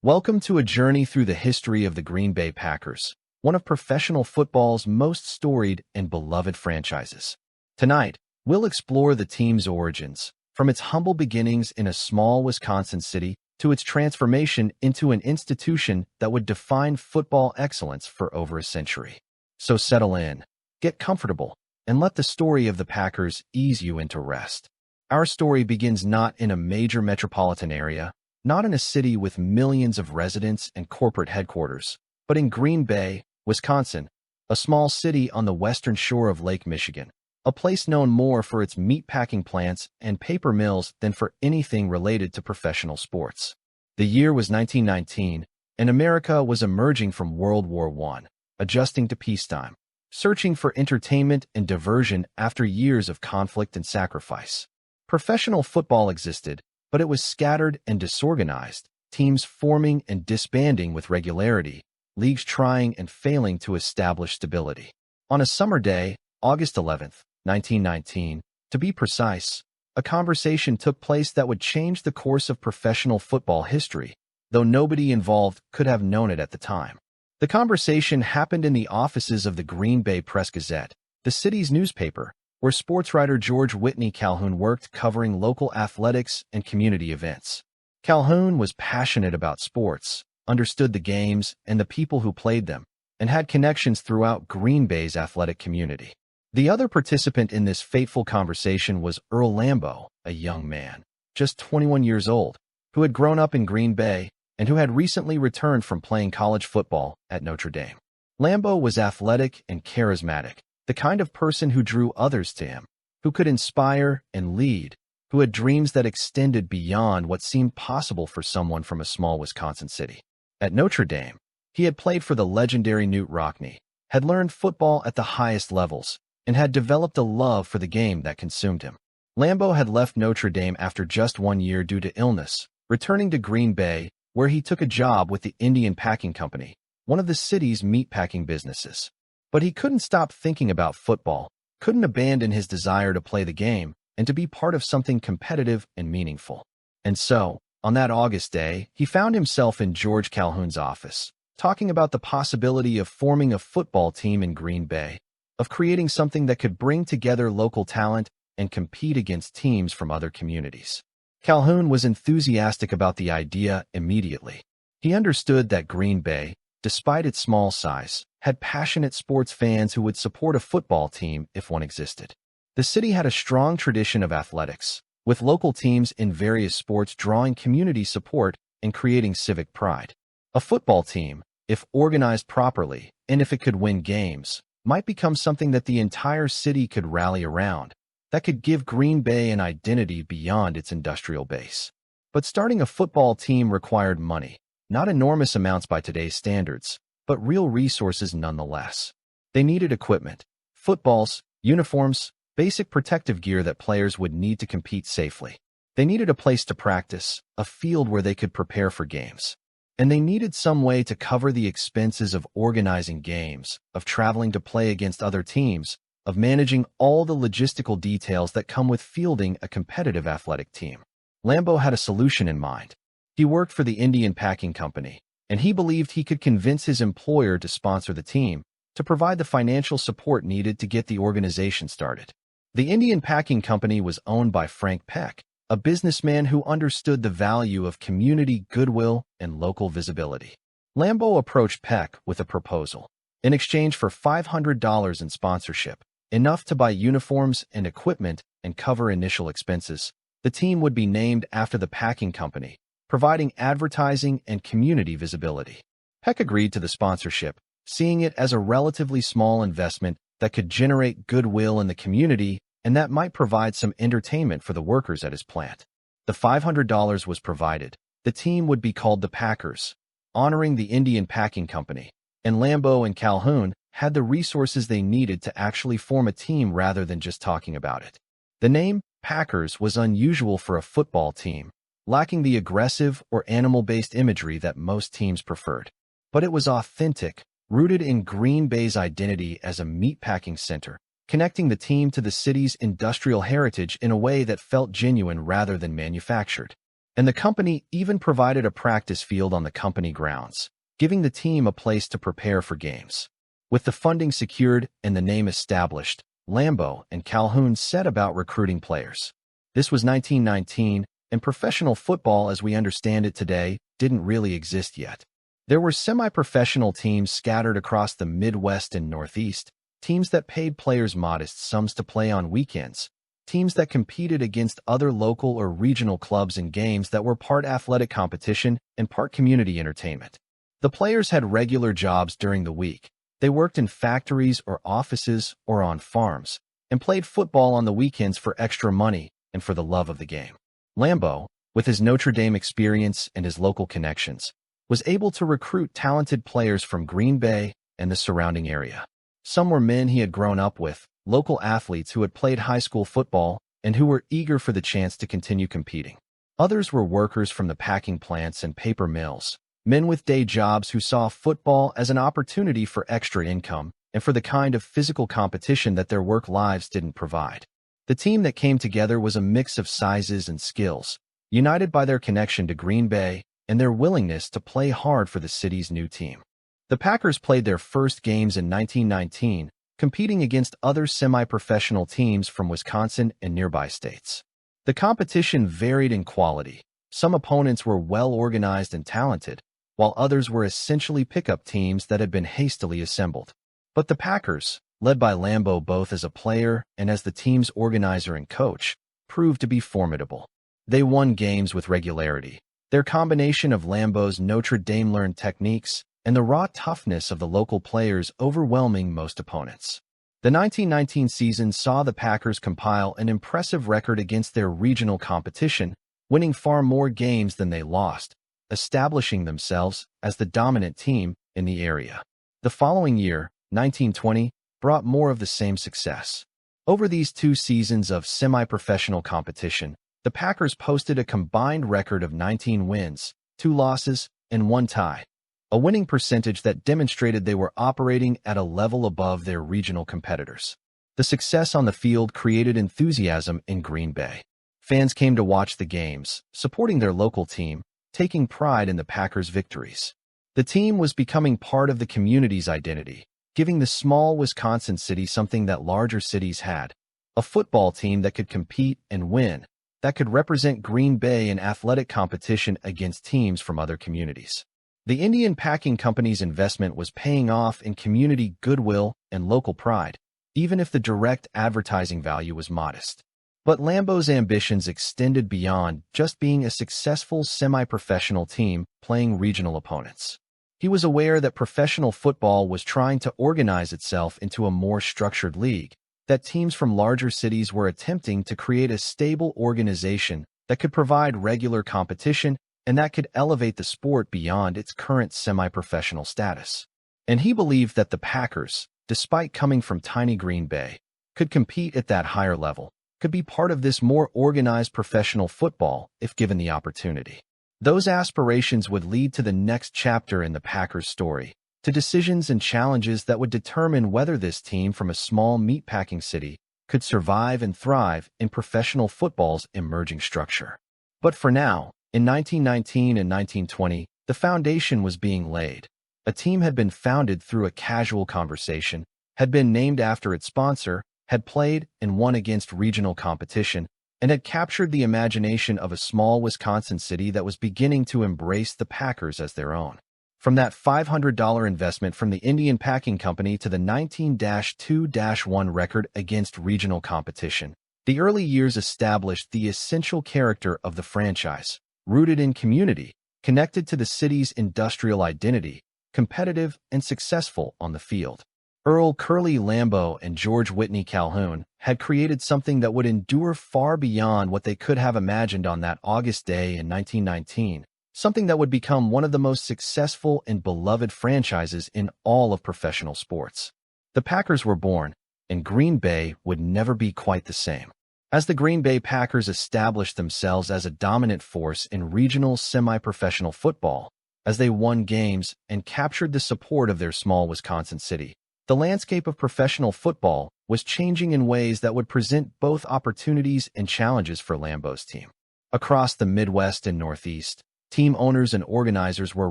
Welcome to a journey through the history of the Green Bay Packers, one of professional football's most storied and beloved franchises. Tonight, we'll explore the team's origins, from its humble beginnings in a small Wisconsin city to its transformation into an institution that would define football excellence for over a century. So settle in, get comfortable, and let the story of the Packers ease you into rest. Our story begins not in a major metropolitan area, not in a city with millions of residents and corporate headquarters, but in Green Bay, Wisconsin, a small city on the western shore of Lake Michigan, a place known more for its meatpacking plants and paper mills than for anything related to professional sports. The year was 1919, and America was emerging from World War I, adjusting to peacetime, searching for entertainment and diversion after years of conflict and sacrifice. Professional football existed, but it was scattered and disorganized, teams forming and disbanding with regularity, leagues trying and failing to establish stability. On a summer day, August 11th, 1919, to be precise, a conversation took place that would change the course of professional football history, though nobody involved could have known it at the time. The conversation happened in the offices of the Green Bay Press-Gazette, the city's newspaper, where sports writer George Whitney Calhoun worked covering local athletics and community events. Calhoun was passionate about sports, understood the games and the people who played them, and had connections throughout Green Bay's athletic community. The other participant in this fateful conversation was Earl Lambeau, a young man, just 21 years old, who had grown up in Green Bay and who had recently returned from playing college football at Notre Dame. Lambeau was athletic and charismatic, the kind of person who drew others to him, who could inspire and lead, who had dreams that extended beyond what seemed possible for someone from a small Wisconsin city. At Notre Dame, he had played for the legendary Knute Rockne, had learned football at the highest levels, and had developed a love for the game that consumed him. Lambeau had left Notre Dame after just 1 year due to illness, returning to Green Bay, where he took a job with the Indian Packing Company, one of the city's meatpacking businesses. But he couldn't stop thinking about football, couldn't abandon his desire to play the game and to be part of something competitive and meaningful. And so, on that August day, he found himself in George Calhoun's office, talking about the possibility of forming a football team in Green Bay, of creating something that could bring together local talent and compete against teams from other communities. Calhoun was enthusiastic about the idea immediately. He understood that Green Bay, despite its small size, had passionate sports fans who would support a football team if one existed. The city had a strong tradition of athletics, with local teams in various sports drawing community support and creating civic pride. A football team, if organized properly and if it could win games, might become something that the entire city could rally around, that could give Green Bay an identity beyond its industrial base. But starting a football team required money, not enormous amounts by today's standards, but real resources nonetheless. They needed equipment, footballs, uniforms, basic protective gear that players would need to compete safely. They needed a place to practice, a field where they could prepare for games. And they needed some way to cover the expenses of organizing games, of traveling to play against other teams, of managing all the logistical details that come with fielding a competitive athletic team. Lambeau had a solution in mind. He worked for the Indian Packing Company, and he believed he could convince his employer to sponsor the team, to provide the financial support needed to get the organization started. The Indian Packing Company was owned by Frank Peck, a businessman who understood the value of community goodwill and local visibility. Lambeau approached Peck with a proposal. In exchange for $500 in sponsorship, enough to buy uniforms and equipment and cover initial expenses, the team would be named after the packing company, providing advertising and community visibility. Peck agreed to the sponsorship, seeing it as a relatively small investment that could generate goodwill in the community and that might provide some entertainment for the workers at his plant. The $500 was provided. The team would be called the Packers, honoring the Indian Packing Company, and Lambeau and Calhoun had the resources they needed to actually form a team rather than just talking about it. The name Packers was unusual for a football team, lacking the aggressive or animal-based imagery that most teams preferred. But it was authentic, rooted in Green Bay's identity as a meatpacking center, connecting the team to the city's industrial heritage in a way that felt genuine rather than manufactured. and the company even provided a practice field on the company grounds, giving the team a place to prepare for games. With the funding secured and the name established, Lambeau and Calhoun set about recruiting players. This was 1919, and professional football as we understand it today didn't really exist yet. There were semi-professional teams scattered across the Midwest and Northeast, teams that paid players modest sums to play on weekends, teams that competed against other local or regional clubs in games that were part athletic competition and part community entertainment. The players had regular jobs during the week. They worked in factories or offices or on farms, and played football on the weekends for extra money and for the love of the game. Lambeau, with his Notre Dame experience and his local connections, was able to recruit talented players from Green Bay and the surrounding area. Some were men he had grown up with, local athletes who had played high school football and who were eager for the chance to continue competing. Others were workers from the packing plants and paper mills, men with day jobs who saw football as an opportunity for extra income and for the kind of physical competition that their work lives didn't provide. The team that came together was a mix of sizes and skills, united by their connection to Green Bay and their willingness to play hard for the city's new team. The Packers played their first games in 1919, competing against other semi-professional teams from Wisconsin and nearby states. The competition varied in quality. Some opponents were well-organized and talented, while others were essentially pickup teams that had been hastily assembled. But the Packers, led by Lambeau both as a player and as the team's organizer and coach, proved to be formidable. They won games with regularity. Their combination of Lambeau's Notre Dame learned techniques and the raw toughness of the local players overwhelming most opponents. The 1919 season saw the Packers compile an impressive record against their regional competition, winning far more games than they lost, establishing themselves as the dominant team in the area. The following year, 1920, brought more of the same success. Over these 2 seasons of semi-professional competition, the Packers posted a combined record of 19 wins, 2 losses, and 1 tie, a winning percentage that demonstrated they were operating at a level above their regional competitors. The success on the field created enthusiasm in Green Bay. Fans came to watch the games, supporting their local team, taking pride in the Packers' victories. The team was becoming part of the community's identity, giving the small Wisconsin city something that larger cities had: a football team that could compete and win, that could represent Green Bay in athletic competition against teams from other communities. The Indian Packing Company's investment was paying off in community goodwill and local pride, even if the direct advertising value was modest. But Lambeau's ambitions extended beyond just being a successful semi-professional team playing regional opponents. He was aware that professional football was trying to organize itself into a more structured league, that teams from larger cities were attempting to create a stable organization that could provide regular competition and that could elevate the sport beyond its current semi-professional status. And he believed that the Packers, despite coming from tiny Green Bay, could compete at that higher level, could be part of this more organized professional football if given the opportunity. Those aspirations would lead to the next chapter in the Packers' story, to decisions and challenges that would determine whether this team from a small meatpacking city could survive and thrive in professional football's emerging structure. But for now, in 1919 and 1920, the foundation was being laid. A team had been founded through a casual conversation, had been named after its sponsor, had played and won against regional competition, and had captured the imagination of a small Wisconsin city that was beginning to embrace the Packers as their own. From that $500 investment from the Indian Packing Company to the 19-2-1 record against regional competition, the early years established the essential character of the franchise, rooted in community, connected to the city's industrial identity, competitive and successful on the field. Earl Curly Lambeau and George Whitney Calhoun had created something that would endure far beyond what they could have imagined on that August day in 1919, something that would become one of the most successful and beloved franchises in all of professional sports. The Packers were born, and Green Bay would never be quite the same. As the Green Bay Packers established themselves as a dominant force in regional semi-professional football, as they won games and captured the support of their small Wisconsin city, the landscape of professional football was changing in ways that would present both opportunities and challenges for Lambeau's team. Across the Midwest and Northeast, team owners and organizers were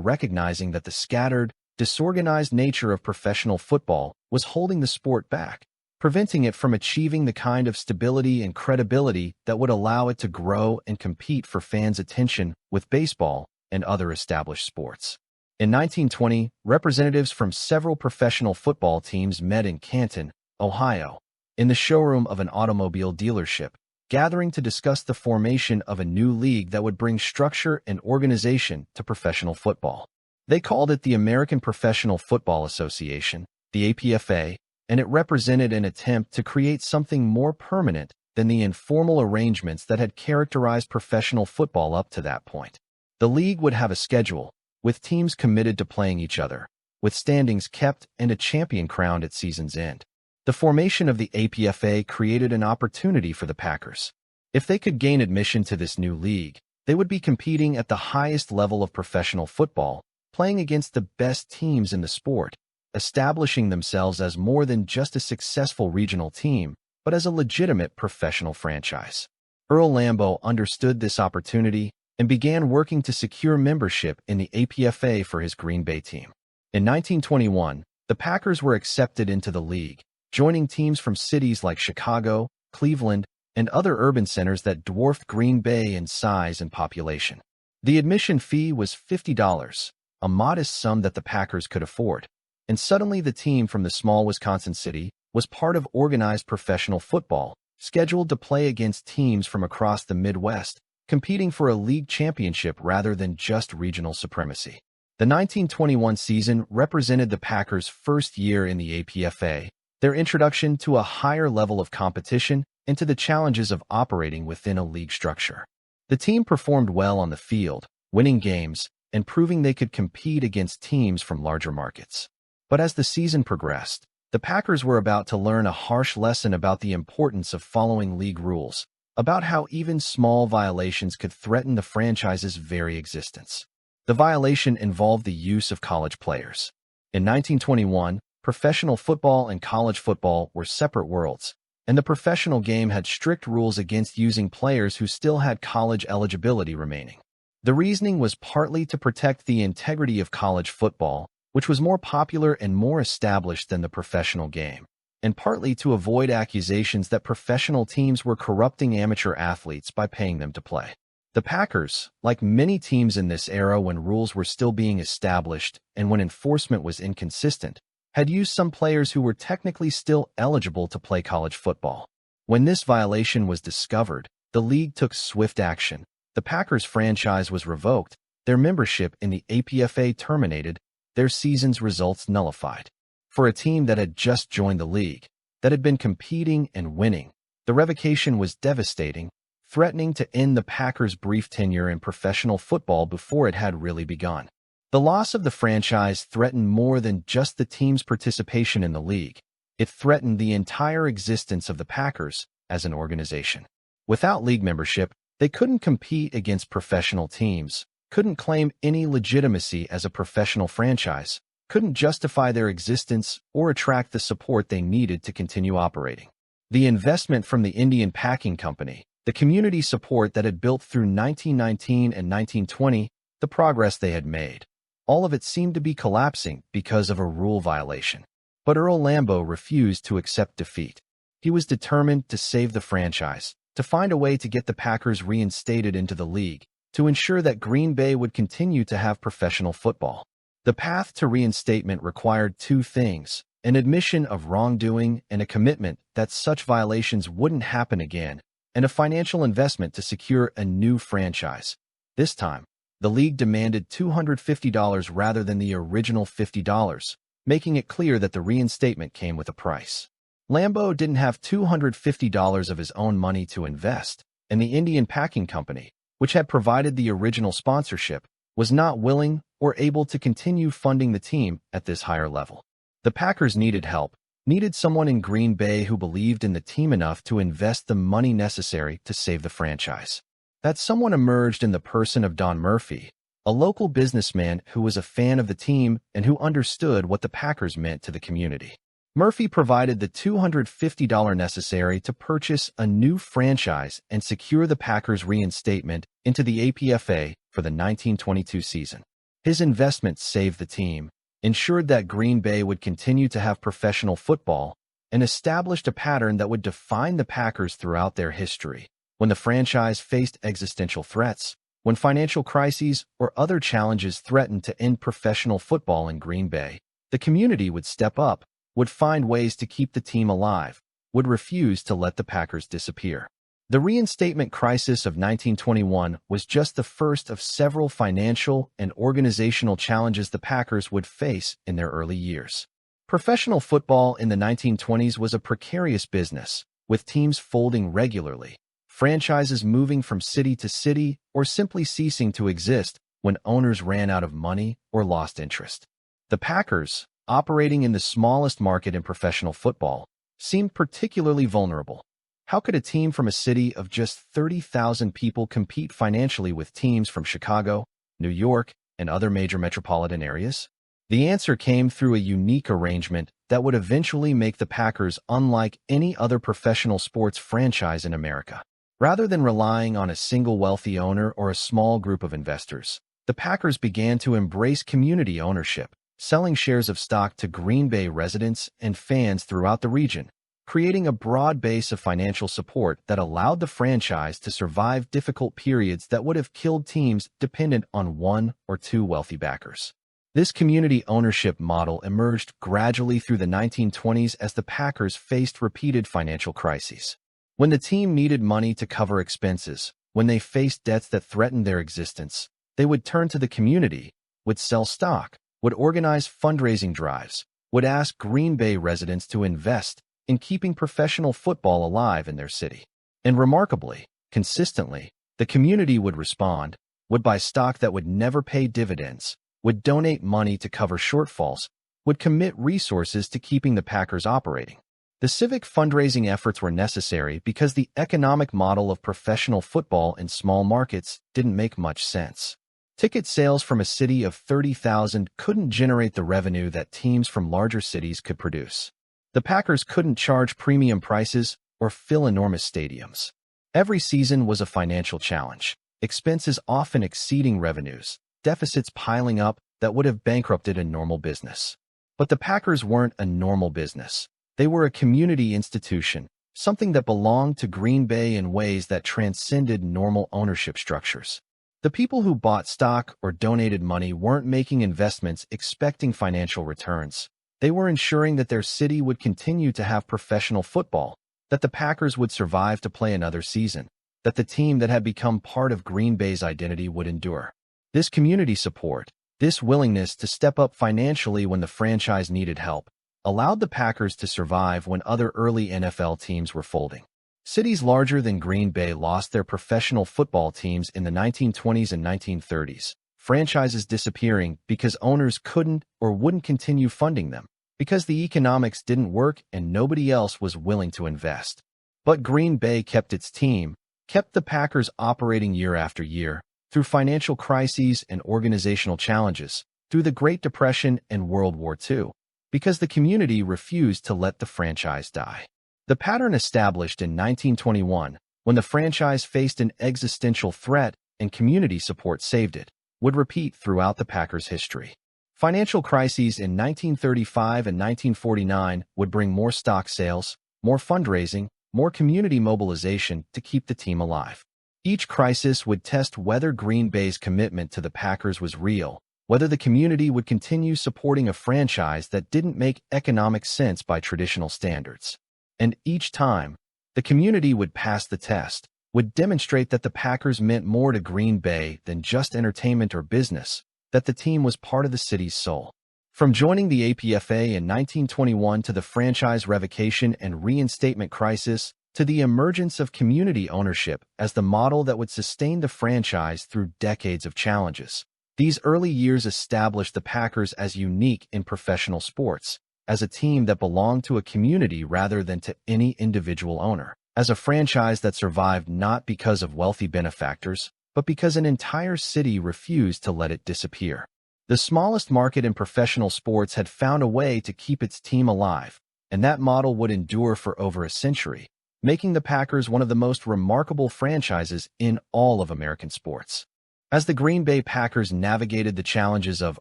recognizing that the scattered, disorganized nature of professional football was holding the sport back, preventing it from achieving the kind of stability and credibility that would allow it to grow and compete for fans' attention with baseball and other established sports. In 1920, representatives from several professional football teams met in Canton, Ohio, in the showroom of an automobile dealership, gathering to discuss the formation of a new league that would bring structure and organization to professional football. They called it the American Professional Football Association, the APFA, and it represented an attempt to create something more permanent than the informal arrangements that had characterized professional football up to that point. The league would have a schedule, with teams committed to playing each other, with standings kept and a champion crowned at season's end. The formation of the APFA created an opportunity for the Packers. If they could gain admission to this new league, they would be competing at the highest level of professional football, playing against the best teams in the sport, establishing themselves as more than just a successful regional team, but as a legitimate professional franchise. Earl Lambeau understood this opportunity and began working to secure membership in the APFA for his Green Bay team. In 1921, the Packers were accepted into the league, joining teams from cities like Chicago, Cleveland, and other urban centers that dwarfed Green Bay in size and population. The admission fee was $50, a modest sum that the Packers could afford, and suddenly the team from the small Wisconsin city was part of organized professional football, scheduled to play against teams from across the Midwest, competing for a league championship rather than just regional supremacy. The 1921 season represented the Packers' first year in the APFA, their introduction to a higher level of competition and to the challenges of operating within a league structure. The team performed well on the field, winning games and proving they could compete against teams from larger markets. But as the season progressed, the Packers were about to learn a harsh lesson about the importance of following league rules, about how even small violations could threaten the franchise's very existence. The violation involved the use of college players. In 1921, professional football and college football were separate worlds, and the professional game had strict rules against using players who still had college eligibility remaining. The reasoning was partly to protect the integrity of college football, which was more popular and more established than the professional game, and partly to avoid accusations that professional teams were corrupting amateur athletes by paying them to play. The Packers, like many teams in this era when rules were still being established and when enforcement was inconsistent, had used some players who were technically still eligible to play college football. When this violation was discovered, the league took swift action. The Packers franchise was revoked, their membership in the APFA terminated, their season's results nullified. For a team that had just joined the league, that had been competing and winning, the revocation was devastating, threatening to end the Packers' brief tenure in professional football before it had really begun. The loss of the franchise threatened more than just the team's participation in the league. It threatened the entire existence of the Packers as an organization. Without league membership, they couldn't compete against professional teams, couldn't claim any legitimacy as a professional franchise, couldn't justify their existence or attract the support they needed to continue operating. The investment from the Indian Packing Company, the community support that had built through 1919 and 1920, the progress they had made, all of it seemed to be collapsing because of a rule violation. But Earl Lambeau refused to accept defeat. He was determined to save the franchise, to find a way to get the Packers reinstated into the league, to ensure that Green Bay would continue to have professional football. The path to reinstatement required two things: an admission of wrongdoing and a commitment that such violations wouldn't happen again, and a financial investment to secure a new franchise. This time, the league demanded $250 rather than the original $50, making it clear that the reinstatement came with a price. Lambeau didn't have $250 of his own money to invest, and the Indian Packing Company, which had provided the original sponsorship, was not willing or able to continue funding the team at this higher level. The Packers needed help, needed someone in Green Bay who believed in the team enough to invest the money necessary to save the franchise. That someone emerged in the person of Don Murphy, a local businessman who was a fan of the team and who understood what the Packers meant to the community. Murphy provided the $250 necessary to purchase a new franchise and secure the Packers' reinstatement into the APFA for the 1922 season. His investment saved the team, ensured that Green Bay would continue to have professional football, and established a pattern that would define the Packers throughout their history. When the franchise faced existential threats, when financial crises or other challenges threatened to end professional football in Green Bay, the community would step up, would find ways to keep the team alive, would refuse to let the Packers disappear. The reinstatement crisis of 1921 was just the first of several financial and organizational challenges the Packers would face in their early years. Professional football in the 1920s was a precarious business, with teams folding regularly, franchises moving from city to city or simply ceasing to exist when owners ran out of money or lost interest. The Packers, operating in the smallest market in professional football, seemed particularly vulnerable. How could a team from a city of just 30,000 people compete financially with teams from Chicago, New York, and other major metropolitan areas? The answer came through a unique arrangement that would eventually make the Packers unlike any other professional sports franchise in America. Rather than relying on a single wealthy owner or a small group of investors, the Packers began to embrace community ownership, selling shares of stock to Green Bay residents and fans throughout the region, creating a broad base of financial support that allowed the franchise to survive difficult periods that would have killed teams dependent on one or two wealthy backers. This community ownership model emerged gradually through the 1920s as the Packers faced repeated financial crises. When the team needed money to cover expenses, when they faced debts that threatened their existence, they would turn to the community, would sell stock, would organize fundraising drives, would ask Green Bay residents to invest in keeping professional football alive in their city. And remarkably, consistently, the community would respond, would buy stock that would never pay dividends, would donate money to cover shortfalls, would commit resources to keeping the Packers operating. The civic fundraising efforts were necessary because the economic model of professional football in small markets didn't make much sense. Ticket sales from a city of 30,000 couldn't generate the revenue that teams from larger cities could produce. The Packers couldn't charge premium prices or fill enormous stadiums. Every season was a financial challenge, expenses often exceeding revenues, deficits piling up that would have bankrupted a normal business. But the Packers weren't a normal business. They were a community institution, something that belonged to Green Bay in ways that transcended normal ownership structures. The people who bought stock or donated money weren't making investments expecting financial returns. They were ensuring that their city would continue to have professional football, that the Packers would survive to play another season, that the team that had become part of Green Bay's identity would endure. This community support, this willingness to step up financially when the franchise needed help, allowed the Packers to survive when other early NFL teams were folding. Cities larger than Green Bay lost their professional football teams in the 1920s and 1930s. Franchises disappearing because owners couldn't or wouldn't continue funding them, because the economics didn't work and nobody else was willing to invest. But Green Bay kept its team, kept the Packers operating year after year, through financial crises and organizational challenges, through the Great Depression and World War II, because the community refused to let the franchise die. The pattern established in 1921, when the franchise faced an existential threat and community support saved it, would repeat throughout the Packers' history. Financial crises in 1935 and 1949 would bring more stock sales, more fundraising, more community mobilization to keep the team alive. Each crisis would test whether Green Bay's commitment to the Packers was real, whether the community would continue supporting a franchise that didn't make economic sense by traditional standards. And each time, the community would pass the test, would demonstrate that the Packers meant more to Green Bay than just entertainment or business, that the team was part of the city's soul. From joining the APFA in 1921 to the franchise revocation and reinstatement crisis, to the emergence of community ownership as the model that would sustain the franchise through decades of challenges, these early years established the Packers as unique in professional sports, as a team that belonged to a community rather than to any individual owner, as a franchise that survived not because of wealthy benefactors, but because an entire city refused to let it disappear. The smallest market in professional sports had found a way to keep its team alive, and that model would endure for over a century, making the Packers one of the most remarkable franchises in all of American sports. As the Green Bay Packers navigated the challenges of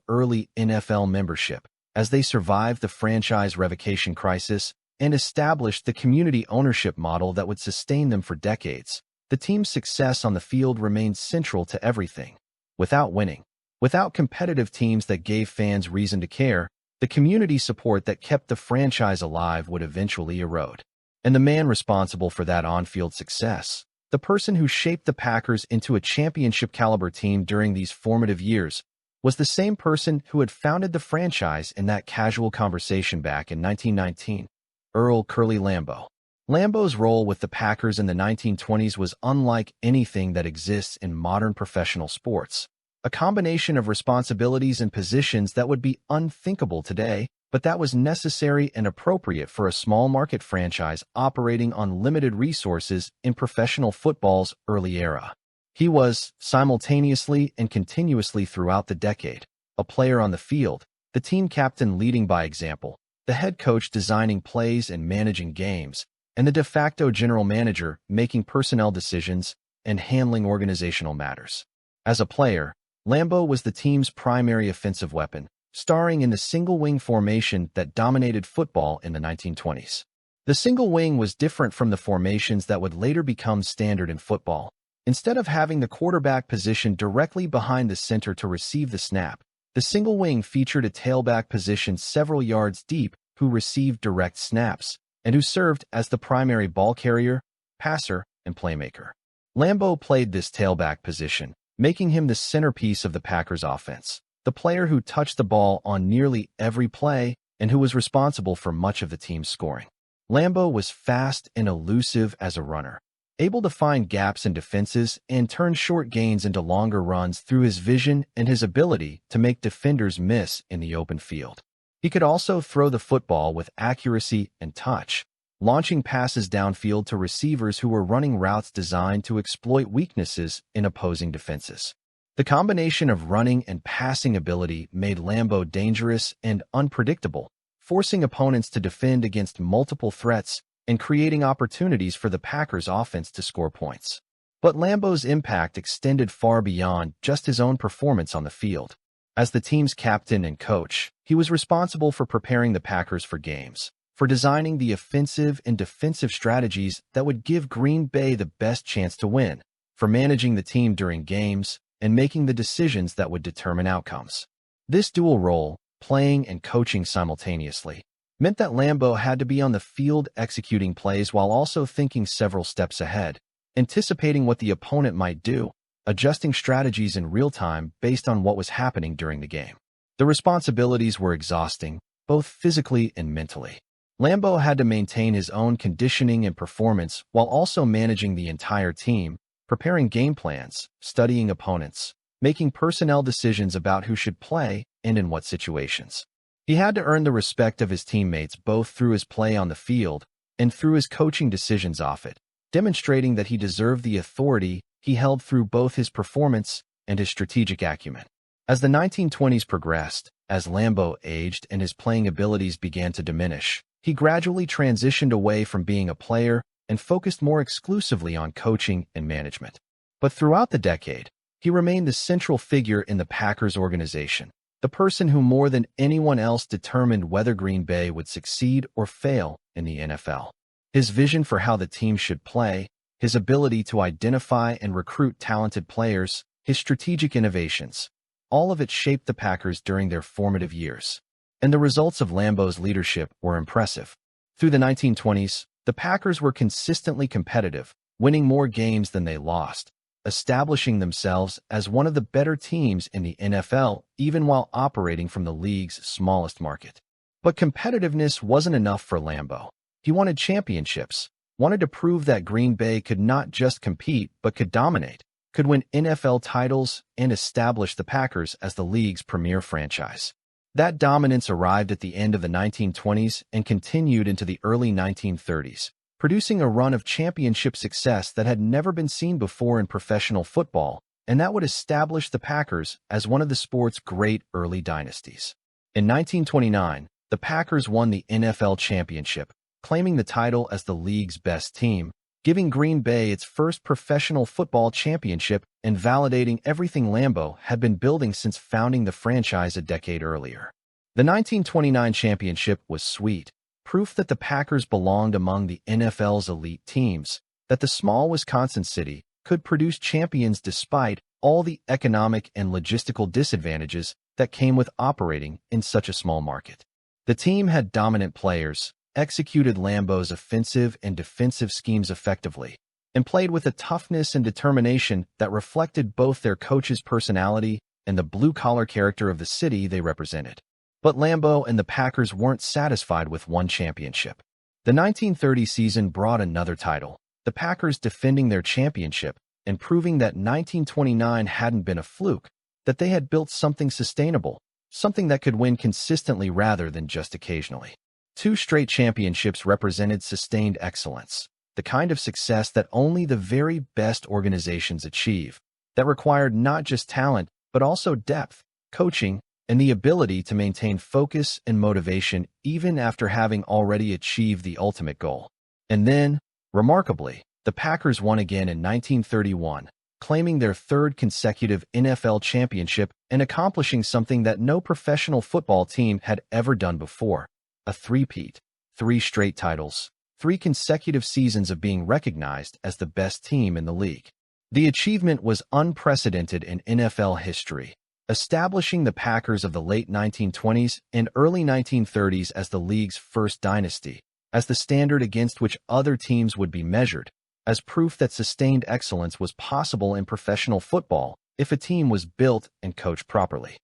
early NFL membership, as they survived the franchise revocation crisis and established the community ownership model that would sustain them for decades, the team's success on the field remained central to everything. Without winning, without competitive teams that gave fans reason to care, the community support that kept the franchise alive would eventually erode. And the man responsible for that on-field success, the person who shaped the Packers into a championship-caliber team during these formative years, was the same person who had founded the franchise in that casual conversation back in 1919, Earl Curly Lambeau. Lambeau's role with the Packers in the 1920s was unlike anything that exists in modern professional sports. A combination of responsibilities and positions that would be unthinkable today, but that was necessary and appropriate for a small-market franchise operating on limited resources in professional football's early era. He was, simultaneously and continuously throughout the decade, a player on the field, the team captain leading by example, the head coach designing plays and managing games, and the de facto general manager making personnel decisions and handling organizational matters. As a player, Lambeau was the team's primary offensive weapon, starring in the single-wing formation that dominated football in the 1920s. The single wing was different from the formations that would later become standard in football. Instead of having the quarterback position directly behind the center to receive the snap, the single wing featured a tailback position several yards deep who received direct snaps, and who served as the primary ball carrier, passer, and playmaker. Lambeau played this tailback position, making him the centerpiece of the Packers' offense, the player who touched the ball on nearly every play and who was responsible for much of the team's scoring. Lambeau was fast and elusive as a runner, able to find gaps in defenses and turn short gains into longer runs through his vision and his ability to make defenders miss in the open field. He could also throw the football with accuracy and touch, launching passes downfield to receivers who were running routes designed to exploit weaknesses in opposing defenses. The combination of running and passing ability made Lambeau dangerous and unpredictable, forcing opponents to defend against multiple threats and creating opportunities for the Packers' offense to score points. But Lambeau's impact extended far beyond just his own performance on the field. As the team's captain and coach, he was responsible for preparing the Packers for games, for designing the offensive and defensive strategies that would give Green Bay the best chance to win, for managing the team during games, and making the decisions that would determine outcomes. This dual role, playing and coaching simultaneously, meant that Lambeau had to be on the field executing plays while also thinking several steps ahead, anticipating what the opponent might do, adjusting strategies in real time based on what was happening during the game. The responsibilities were exhausting, both physically and mentally. Lambeau had to maintain his own conditioning and performance while also managing the entire team, preparing game plans, studying opponents, making personnel decisions about who should play and in what situations. He had to earn the respect of his teammates both through his play on the field and through his coaching decisions off it, demonstrating that he deserved the authority he held through both his performance and his strategic acumen. As the 1920s progressed, as Lambeau aged and his playing abilities began to diminish, he gradually transitioned away from being a player and focused more exclusively on coaching and management. But throughout the decade, he remained the central figure in the Packers organization, the person who more than anyone else determined whether Green Bay would succeed or fail in the NFL. His vision for how the team should play, his ability to identify and recruit talented players, his strategic innovations, all of it shaped the Packers during their formative years. And the results of Lambeau's leadership were impressive. Through the 1920s, the Packers were consistently competitive, winning more games than they lost, establishing themselves as one of the better teams in the NFL, even while operating from the league's smallest market. But competitiveness wasn't enough for Lambeau. He wanted championships, wanted to prove that Green Bay could not just compete but could dominate, could win NFL titles, and establish the Packers as the league's premier franchise. That dominance arrived at the end of the 1920s and continued into the early 1930s, producing a run of championship success that had never been seen before in professional football, and that would establish the Packers as one of the sport's great early dynasties. In 1929, the Packers won the NFL championship, claiming the title as the league's best team, giving Green Bay its first professional football championship and validating everything Lambeau had been building since founding the franchise a decade earlier. The 1929 championship was sweet, proof that the Packers belonged among the NFL's elite teams, that the small Wisconsin city could produce champions despite all the economic and logistical disadvantages that came with operating in such a small market. The team had dominant players, executed Lambeau's offensive and defensive schemes effectively, and played with a toughness and determination that reflected both their coach's personality and the blue-collar character of the city they represented. But Lambeau and the Packers weren't satisfied with one championship. The 1930 season brought another title, the Packers defending their championship and proving that 1929 hadn't been a fluke, that they had built something sustainable, something that could win consistently rather than just occasionally. 2 straight championships represented sustained excellence, the kind of success that only the very best organizations achieve, that required not just talent, but also depth, coaching, and the ability to maintain focus and motivation even after having already achieved the ultimate goal. And then, remarkably, the Packers won again in 1931, claiming their 3rd consecutive NFL championship and accomplishing something that no professional football team had ever done before. A three-peat, 3 straight titles, 3 consecutive seasons of being recognized as the best team in the league. The achievement was unprecedented in NFL history, establishing the Packers of the late 1920s and early 1930s as the league's first dynasty, as the standard against which other teams would be measured, as proof that sustained excellence was possible in professional football if a team was built and coached properly.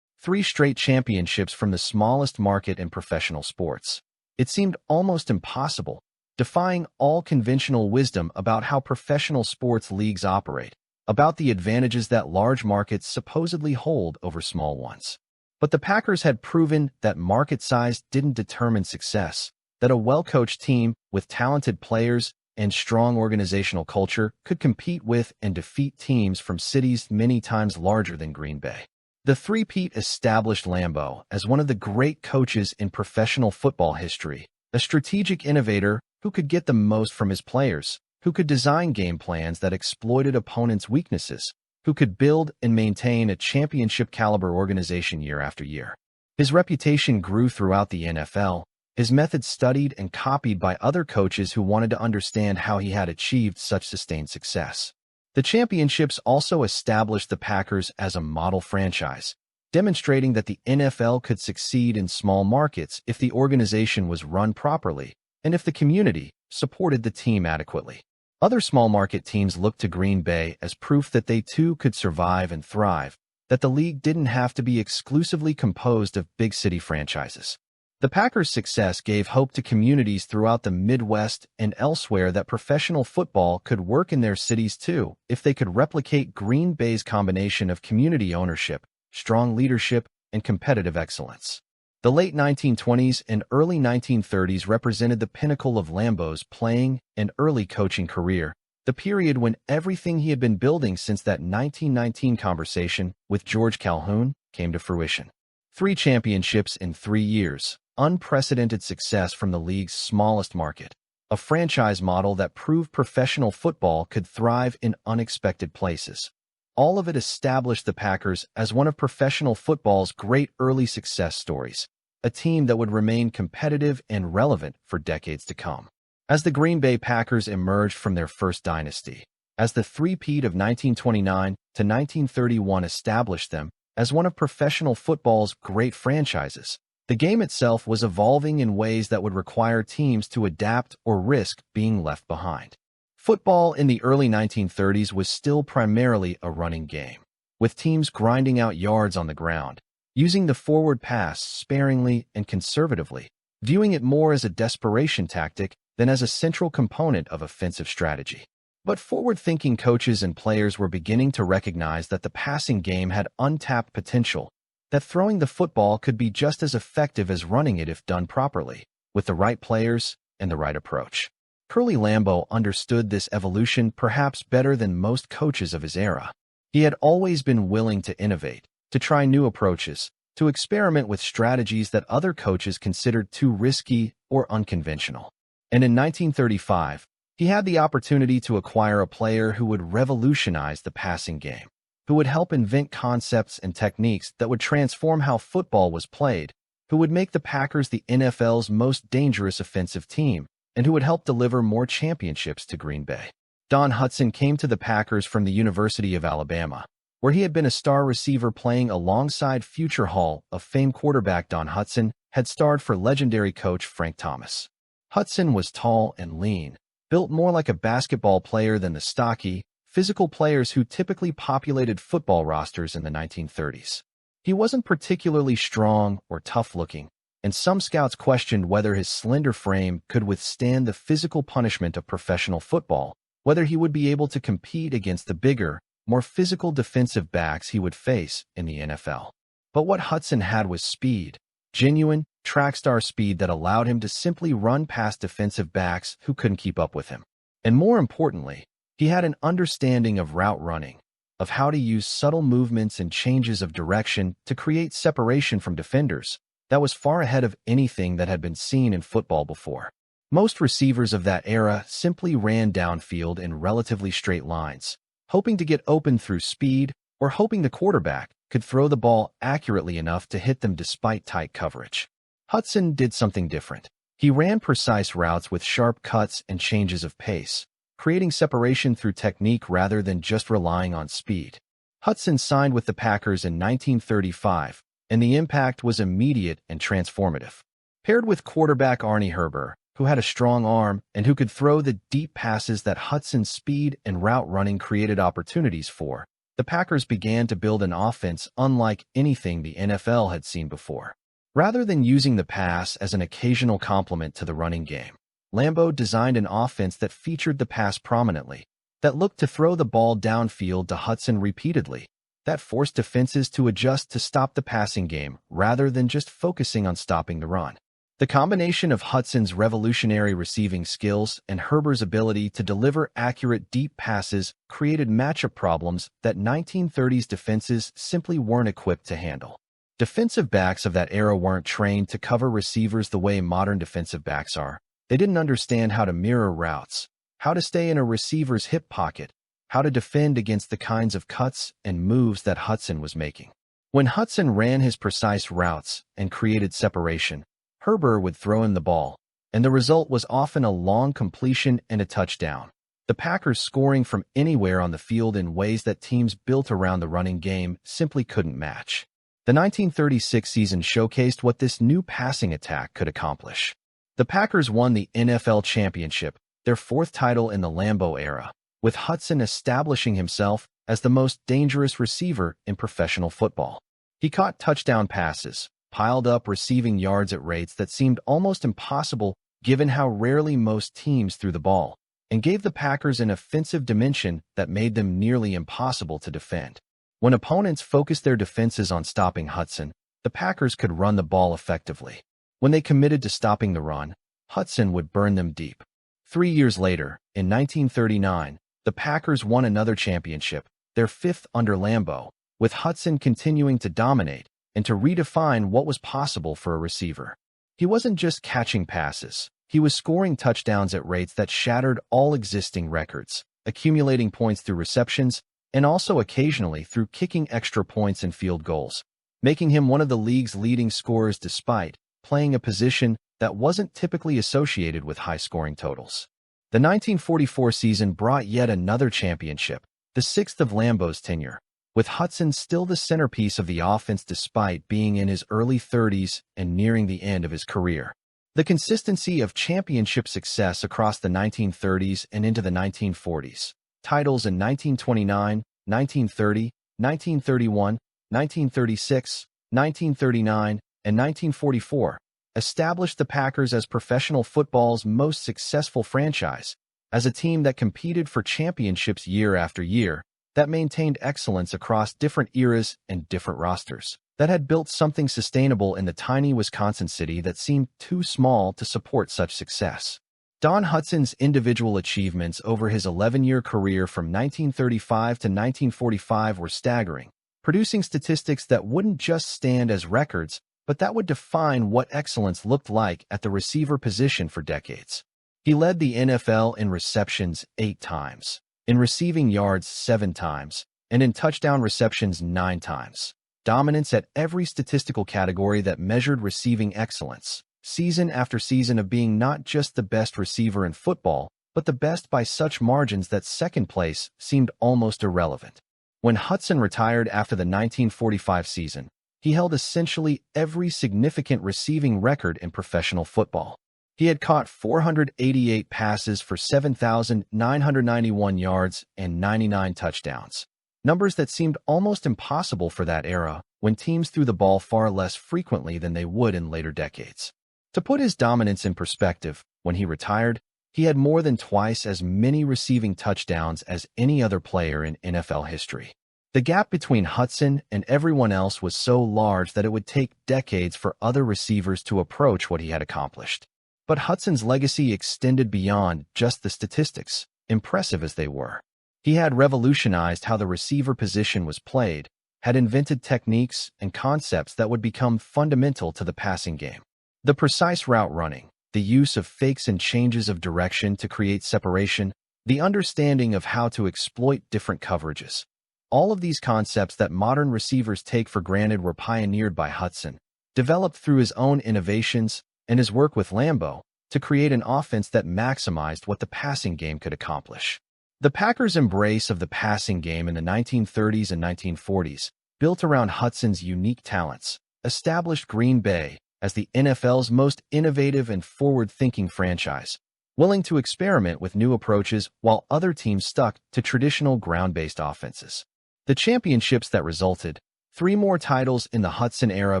3 straight championships from the smallest market in professional sports. It seemed almost impossible, defying all conventional wisdom about how professional sports leagues operate, about the advantages that large markets supposedly hold over small ones. But the Packers had proven that market size didn't determine success, that a well-coached team with talented players and strong organizational culture could compete with and defeat teams from cities many times larger than Green Bay. The three-peat established Lambeau as one of the great coaches in professional football history, a strategic innovator who could get the most from his players, who could design game plans that exploited opponents' weaknesses, who could build and maintain a championship-caliber organization year after year. His reputation grew throughout the NFL, his methods studied and copied by other coaches who wanted to understand how he had achieved such sustained success. The championships also established the Packers as a model franchise, demonstrating that the NFL could succeed in small markets if the organization was run properly and if the community supported the team adequately. Other small market teams looked to Green Bay as proof that they too could survive and thrive, that the league didn't have to be exclusively composed of big city franchises. The Packers' success gave hope to communities throughout the Midwest and elsewhere that professional football could work in their cities too if they could replicate Green Bay's combination of community ownership, strong leadership, and competitive excellence. The late 1920s and early 1930s represented the pinnacle of Lambeau's playing and early coaching career, the period when everything he had been building since that 1919 conversation with George Calhoun came to fruition. 3 championships in 3 years. Unprecedented success from the league's smallest market, a franchise model that proved professional football could thrive in unexpected places. All of it established the Packers as one of professional football's great early success stories, a team that would remain competitive and relevant for decades to come. As the Green Bay Packers emerged from their first dynasty, as the three-peat of 1929 to 1931 established them as one of professional football's great franchises, the game itself was evolving in ways that would require teams to adapt or risk being left behind. Football in the early 1930s was still primarily a running game, with teams grinding out yards on the ground, using the forward pass sparingly and conservatively, viewing it more as a desperation tactic than as a central component of offensive strategy. But forward-thinking coaches and players were beginning to recognize that the passing game had untapped potential, that throwing the football could be just as effective as running it if done properly, with the right players and the right approach. Curly Lambeau understood this evolution perhaps better than most coaches of his era. He had always been willing to innovate, to try new approaches, to experiment with strategies that other coaches considered too risky or unconventional. And in 1935, he had the opportunity to acquire a player who would revolutionize the passing game, who would help invent concepts and techniques that would transform how football was played, who would make the Packers the NFL's most dangerous offensive team, and who would help deliver more championships to Green Bay. Don Hutson came to the Packers from the University of Alabama, where he had been a star receiver playing alongside future Hall of Fame quarterback Don Hutson had starred for legendary coach Frank Thomas. Hutson was tall and lean, built more like a basketball player than the stocky, physical players who typically populated football rosters in the 1930s. He wasn't particularly strong or tough-looking, and some scouts questioned whether his slender frame could withstand the physical punishment of professional football, whether he would be able to compete against the bigger, more physical defensive backs he would face in the NFL. But what Hutson had was speed, genuine, track-star speed that allowed him to simply run past defensive backs who couldn't keep up with him. And more importantly, he had an understanding of route running, of how to use subtle movements and changes of direction to create separation from defenders that was far ahead of anything that had been seen in football before. Most receivers of that era simply ran downfield in relatively straight lines, hoping to get open through speed or hoping the quarterback could throw the ball accurately enough to hit them despite tight coverage. Hutson did something different. He ran precise routes with sharp cuts and changes of pace, creating separation through technique rather than just relying on speed. Hutson signed with the Packers in 1935, and the impact was immediate and transformative. Paired with quarterback Arnie Herber, who had a strong arm and who could throw the deep passes that Hutson's speed and route running created opportunities for, the Packers began to build an offense unlike anything the NFL had seen before. Rather than using the pass as an occasional complement to the running game, Lambeau designed an offense that featured the pass prominently, that looked to throw the ball downfield to Hutson repeatedly, that forced defenses to adjust to stop the passing game rather than just focusing on stopping the run. The combination of Hutson's revolutionary receiving skills and Herber's ability to deliver accurate deep passes created matchup problems that 1930s defenses simply weren't equipped to handle. Defensive backs of that era weren't trained to cover receivers the way modern defensive backs are. They didn't understand how to mirror routes, how to stay in a receiver's hip pocket, how to defend against the kinds of cuts and moves that Hutson was making. When Hutson ran his precise routes and created separation, Herber would throw in the ball, and the result was often a long completion and a touchdown. The Packers scoring from anywhere on the field in ways that teams built around the running game simply couldn't match. The 1936 season showcased what this new passing attack could accomplish. The Packers won the NFL championship, their fourth title in the Lambeau era, with Hutson establishing himself as the most dangerous receiver in professional football. He caught touchdown passes, piled up receiving yards at rates that seemed almost impossible given how rarely most teams threw the ball, and gave the Packers an offensive dimension that made them nearly impossible to defend. When opponents focused their defenses on stopping Hutson, the Packers could run the ball effectively. When they committed to stopping the run, Hutson would burn them deep. 3 years later, in 1939, the Packers won another championship, their fifth under Lambeau, with Hutson continuing to dominate and to redefine what was possible for a receiver. He wasn't just catching passes. He was scoring touchdowns at rates that shattered all existing records, accumulating points through receptions, and also occasionally through kicking extra points and field goals, making him one of the league's leading scorers despite playing a position that wasn't typically associated with high scoring totals. The 1944 season brought yet another championship, the sixth of Lambeau's tenure, with Hutson still the centerpiece of the offense despite being in his early 30s and nearing the end of his career. The consistency of championship success across the 1930s and into the 1940s, titles in 1929, 1930, 1931, 1936, 1939, and 1944, established the Packers as professional football's most successful franchise, as a team that competed for championships year after year, that maintained excellence across different eras and different rosters, that had built something sustainable in the tiny Wisconsin city that seemed too small to support such success. Don Hutson's individual achievements over his 11-year career from 1935 to 1945 were staggering, producing statistics that wouldn't just stand as records, but that would define what excellence looked like at the receiver position for decades. He led the NFL in receptions 8 times, in receiving yards 7 times, and in touchdown receptions 9 times. Dominance at every statistical category that measured receiving excellence, season after season of being not just the best receiver in football, but the best by such margins that second place seemed almost irrelevant. When Hudson retired after the 1945 season, he held essentially every significant receiving record in professional football. He had caught 488 passes for 7,991 yards and 99 touchdowns, numbers that seemed almost impossible for that era when teams threw the ball far less frequently than they would in later decades. To put his dominance in perspective, when he retired, he had more than twice as many receiving touchdowns as any other player in NFL history. The gap between Hudson and everyone else was so large that it would take decades for other receivers to approach what he had accomplished. But Hudson's legacy extended beyond just the statistics, impressive as they were. He had revolutionized how the receiver position was played, had invented techniques and concepts that would become fundamental to the passing game. The precise route running, the use of fakes and changes of direction to create separation, the understanding of how to exploit different coverages. All of these concepts that modern receivers take for granted were pioneered by Hudson, developed through his own innovations and his work with Lambeau to create an offense that maximized what the passing game could accomplish. The Packers' embrace of the passing game in the 1930s and 1940s, built around Hudson's unique talents, established Green Bay as the NFL's most innovative and forward-thinking franchise, willing to experiment with new approaches while other teams stuck to traditional ground-based offenses. The championships that resulted, 3 more titles in the Hudson era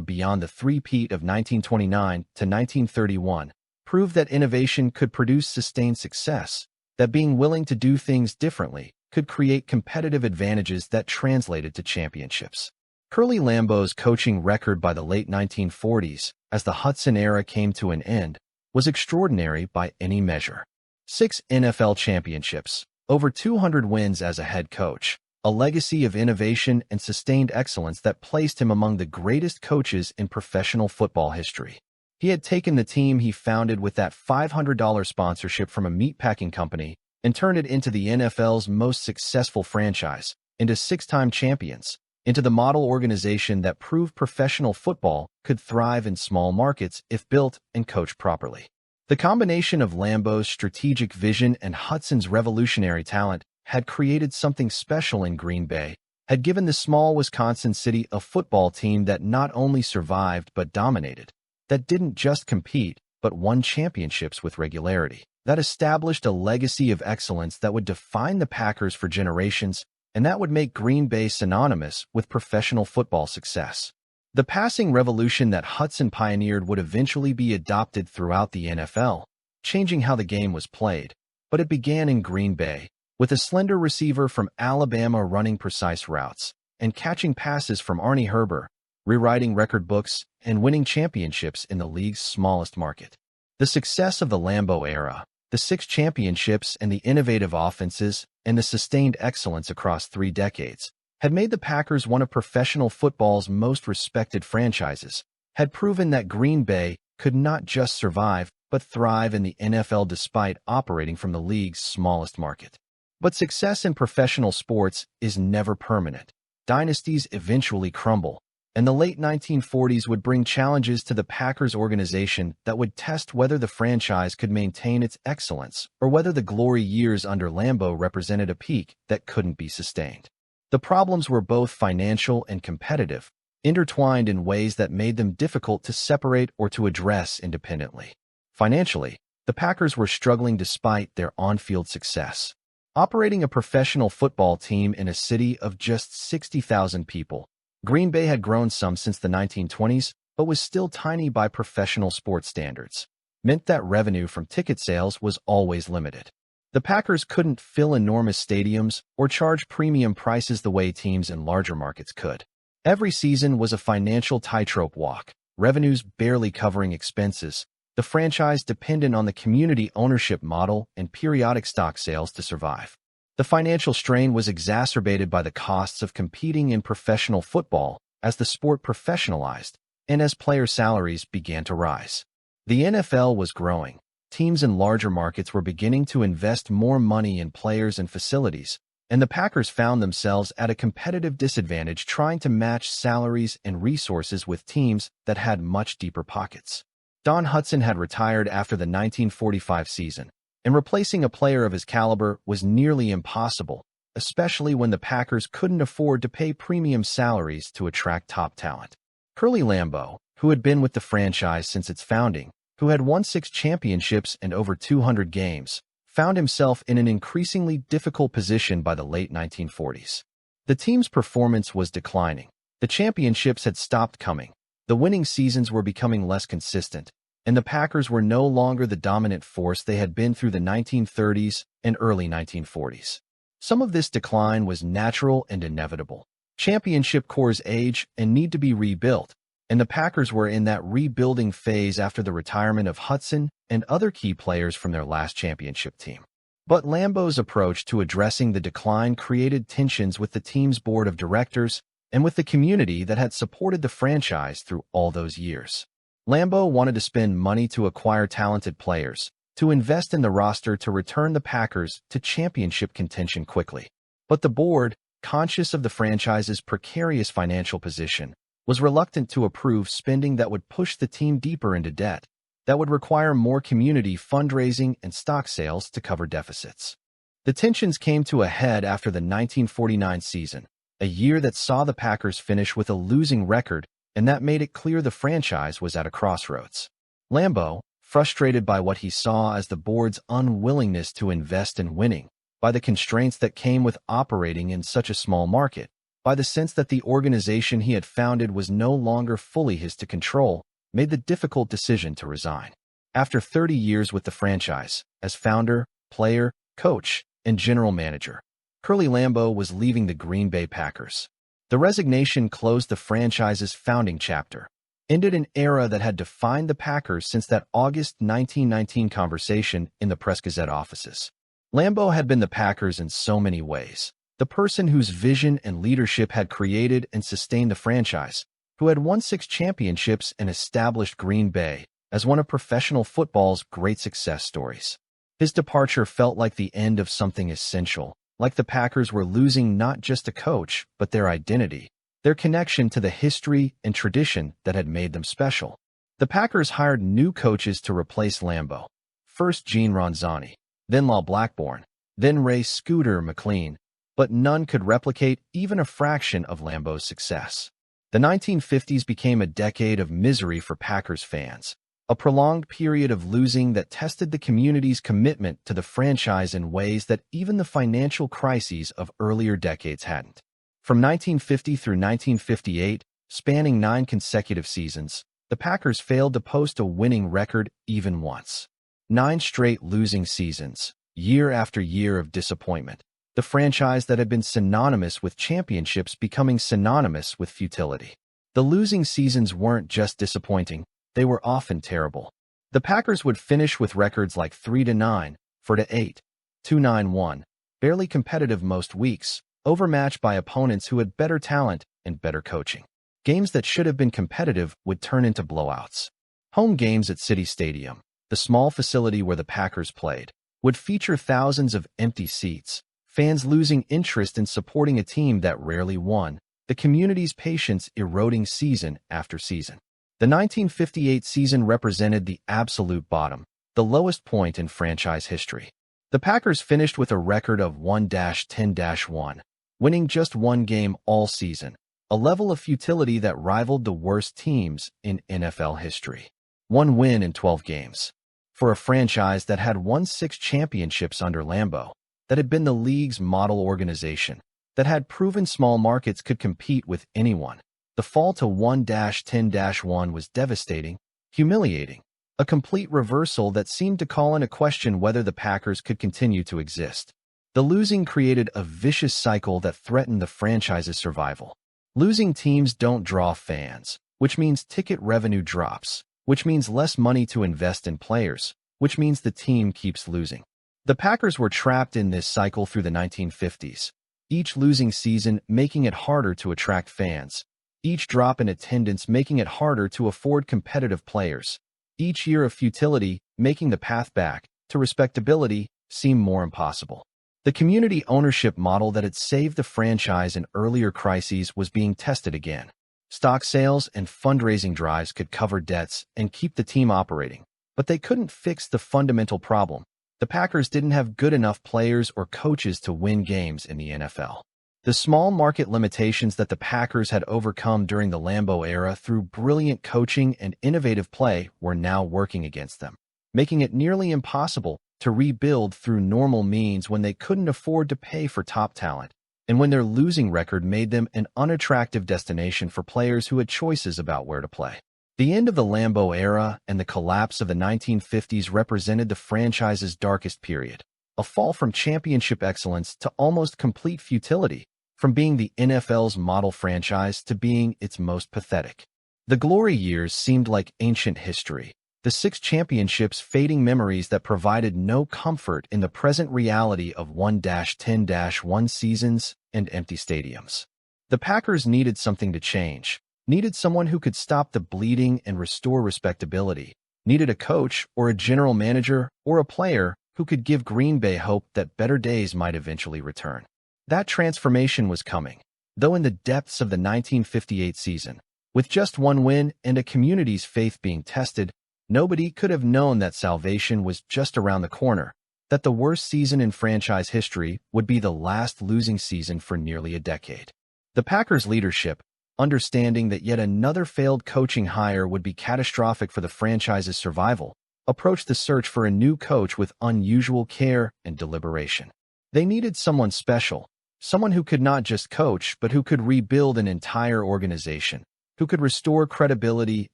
beyond the three-peat of 1929 to 1931, proved that innovation could produce sustained success, that being willing to do things differently could create competitive advantages that translated to championships. Curly Lambeau's coaching record by the late 1940s, as the Hudson era came to an end, was extraordinary by any measure. 6 NFL championships, over 200 wins as a head coach, a legacy of innovation and sustained excellence that placed him among the greatest coaches in professional football history. He had taken the team he founded with that $500 sponsorship from a meatpacking company and turned it into the NFL's most successful franchise, into 6-time champions, into the model organization that proved professional football could thrive in small markets if built and coached properly. The combination of Lambeau's strategic vision and Hudson's revolutionary talent had created something special in Green Bay, had given the small Wisconsin city a football team that not only survived but dominated, that didn't just compete but won championships with regularity, that established a legacy of excellence that would define the Packers for generations and that would make Green Bay synonymous with professional football success. The passing revolution that Hudson pioneered would eventually be adopted throughout the NFL, changing how the game was played, but it began in Green Bay, with a slender receiver from Alabama running precise routes and catching passes from Arnie Herber, rewriting record books and winning championships in the league's smallest market. The success of the Lambeau era, the 6 championships and the innovative offenses and the sustained excellence across 3 decades, had made the Packers one of professional football's most respected franchises, had proven that Green Bay could not just survive but thrive in the NFL despite operating from the league's smallest market. But success in professional sports is never permanent. Dynasties eventually crumble, and the late 1940s would bring challenges to the Packers organization that would test whether the franchise could maintain its excellence or whether the glory years under Lambeau represented a peak that couldn't be sustained. The problems were both financial and competitive, intertwined in ways that made them difficult to separate or to address independently. Financially, the Packers were struggling despite their on-field success. Operating a professional football team in a city of just 60,000 people, Green Bay had grown some since the 1920s, but was still tiny by professional sports standards, meant that revenue from ticket sales was always limited. The Packers couldn't fill enormous stadiums or charge premium prices the way teams in larger markets could. Every season was a financial tightrope walk, revenues barely covering expenses, the franchise dependent on the community ownership model and periodic stock sales to survive. The financial strain was exacerbated by the costs of competing in professional football as the sport professionalized and as player salaries began to rise. The NFL was growing. Teams in larger markets were beginning to invest more money in players and facilities, and the Packers found themselves at a competitive disadvantage trying to match salaries and resources with teams that had much deeper pockets. Don Hutson had retired after the 1945 season, and replacing a player of his caliber was nearly impossible, especially when the Packers couldn't afford to pay premium salaries to attract top talent. Curly Lambeau, who had been with the franchise since its founding, who had won 6 championships and over 200 games, found himself in an increasingly difficult position by the late 1940s. The team's performance was declining. The championships had stopped coming. The winning seasons were becoming less consistent, and the Packers were no longer the dominant force they had been through the 1930s and early 1940s. Some of this decline was natural and inevitable. Championship cores age and need to be rebuilt, and the Packers were in that rebuilding phase after the retirement of Hudson and other key players from their last championship team. But Lambeau's approach to addressing the decline created tensions with the team's board of directors and with the community that had supported the franchise through all those years. Lambeau wanted to spend money to acquire talented players, to invest in the roster to return the Packers to championship contention quickly. But the board, conscious of the franchise's precarious financial position, was reluctant to approve spending that would push the team deeper into debt, that would require more community fundraising and stock sales to cover deficits. The tensions came to a head after the 1949 season, a year that saw the Packers finish with a losing record, and that made it clear the franchise was at a crossroads. Lambeau, frustrated by what he saw as the board's unwillingness to invest in winning, by the constraints that came with operating in such a small market, by the sense that the organization he had founded was no longer fully his to control, made the difficult decision to resign. After 30 years with the franchise, as founder, player, coach, and general manager, Curly Lambeau was leaving the Green Bay Packers. The resignation closed the franchise's founding chapter, ended an era that had defined the Packers since that August 1919 conversation in the Press-Gazette offices. Lambeau had been the Packers in so many ways, the person whose vision and leadership had created and sustained the franchise, who had won 6 championships and established Green Bay as one of professional football's great success stories. His departure felt like the end of something essential, like the Packers were losing not just a coach, but their identity, their connection to the history and tradition that had made them special. The Packers hired new coaches to replace Lambeau. First Gene Ronzani, then Lal Blackburn, then Ray Scooter McLean, but none could replicate even a fraction of Lambeau's success. The 1950s became a decade of misery for Packers fans, a prolonged period of losing that tested the community's commitment to the franchise in ways that even the financial crises of earlier decades hadn't. From 1950 through 1958, spanning 9 consecutive seasons, the Packers failed to post a winning record even once. 9 straight losing seasons, year after year of disappointment, the franchise that had been synonymous with championships becoming synonymous with futility. The losing seasons weren't just disappointing, they were often terrible. The Packers would finish with records like 3-9, 4-8, 2-9-1, barely competitive most weeks, overmatched by opponents who had better talent and better coaching. Games that should have been competitive would turn into blowouts. Home games at City Stadium, the small facility where the Packers played, would feature thousands of empty seats, fans losing interest in supporting a team that rarely won, the community's patience eroding season after season. The 1958 season represented the absolute bottom, the lowest point in franchise history. The Packers finished with a record of 1-10-1, winning just 1 game all season, a level of futility that rivaled the worst teams in NFL history. 1 win in 12 games. For a franchise that had won 6 championships under Lambeau, that had been the league's model organization, that had proven small markets could compete with anyone, the fall to 1-10-1 was devastating, humiliating, a complete reversal that seemed to call into question whether the Packers could continue to exist. The losing created a vicious cycle that threatened the franchise's survival. Losing teams don't draw fans, which means ticket revenue drops, which means less money to invest in players, which means the team keeps losing. The Packers were trapped in this cycle through the 1950s, each losing season making it harder to attract fans, each drop in attendance making it harder to afford competitive players, each year of futility making the path back to respectability seem more impossible. The community ownership model that had saved the franchise in earlier crises was being tested again. Stock sales and fundraising drives could cover debts and keep the team operating, but they couldn't fix the fundamental problem. The Packers didn't have good enough players or coaches to win games in the NFL. The small market limitations that the Packers had overcome during the Lambeau era through brilliant coaching and innovative play were now working against them, making it nearly impossible to rebuild through normal means when they couldn't afford to pay for top talent, and when their losing record made them an unattractive destination for players who had choices about where to play. The end of the Lambeau era and the collapse of the 1950s represented the franchise's darkest period, a fall from championship excellence to almost complete futility, from being the NFL's model franchise to being its most pathetic. The glory years seemed like ancient history, the 6 championships fading memories that provided no comfort in the present reality of 1-10-1 seasons and empty stadiums. The Packers needed something to change, needed someone who could stop the bleeding and restore respectability, needed a coach or a general manager or a player who could give Green Bay hope that better days might eventually return. That transformation was coming, though in the depths of the 1958 season. With just one win and a community's faith being tested, nobody could have known that salvation was just around the corner, that the worst season in franchise history would be the last losing season for nearly a decade. The Packers' leadership, understanding that yet another failed coaching hire would be catastrophic for the franchise's survival, approached the search for a new coach with unusual care and deliberation. They needed someone special, someone who could not just coach but who could rebuild an entire organization, who could restore credibility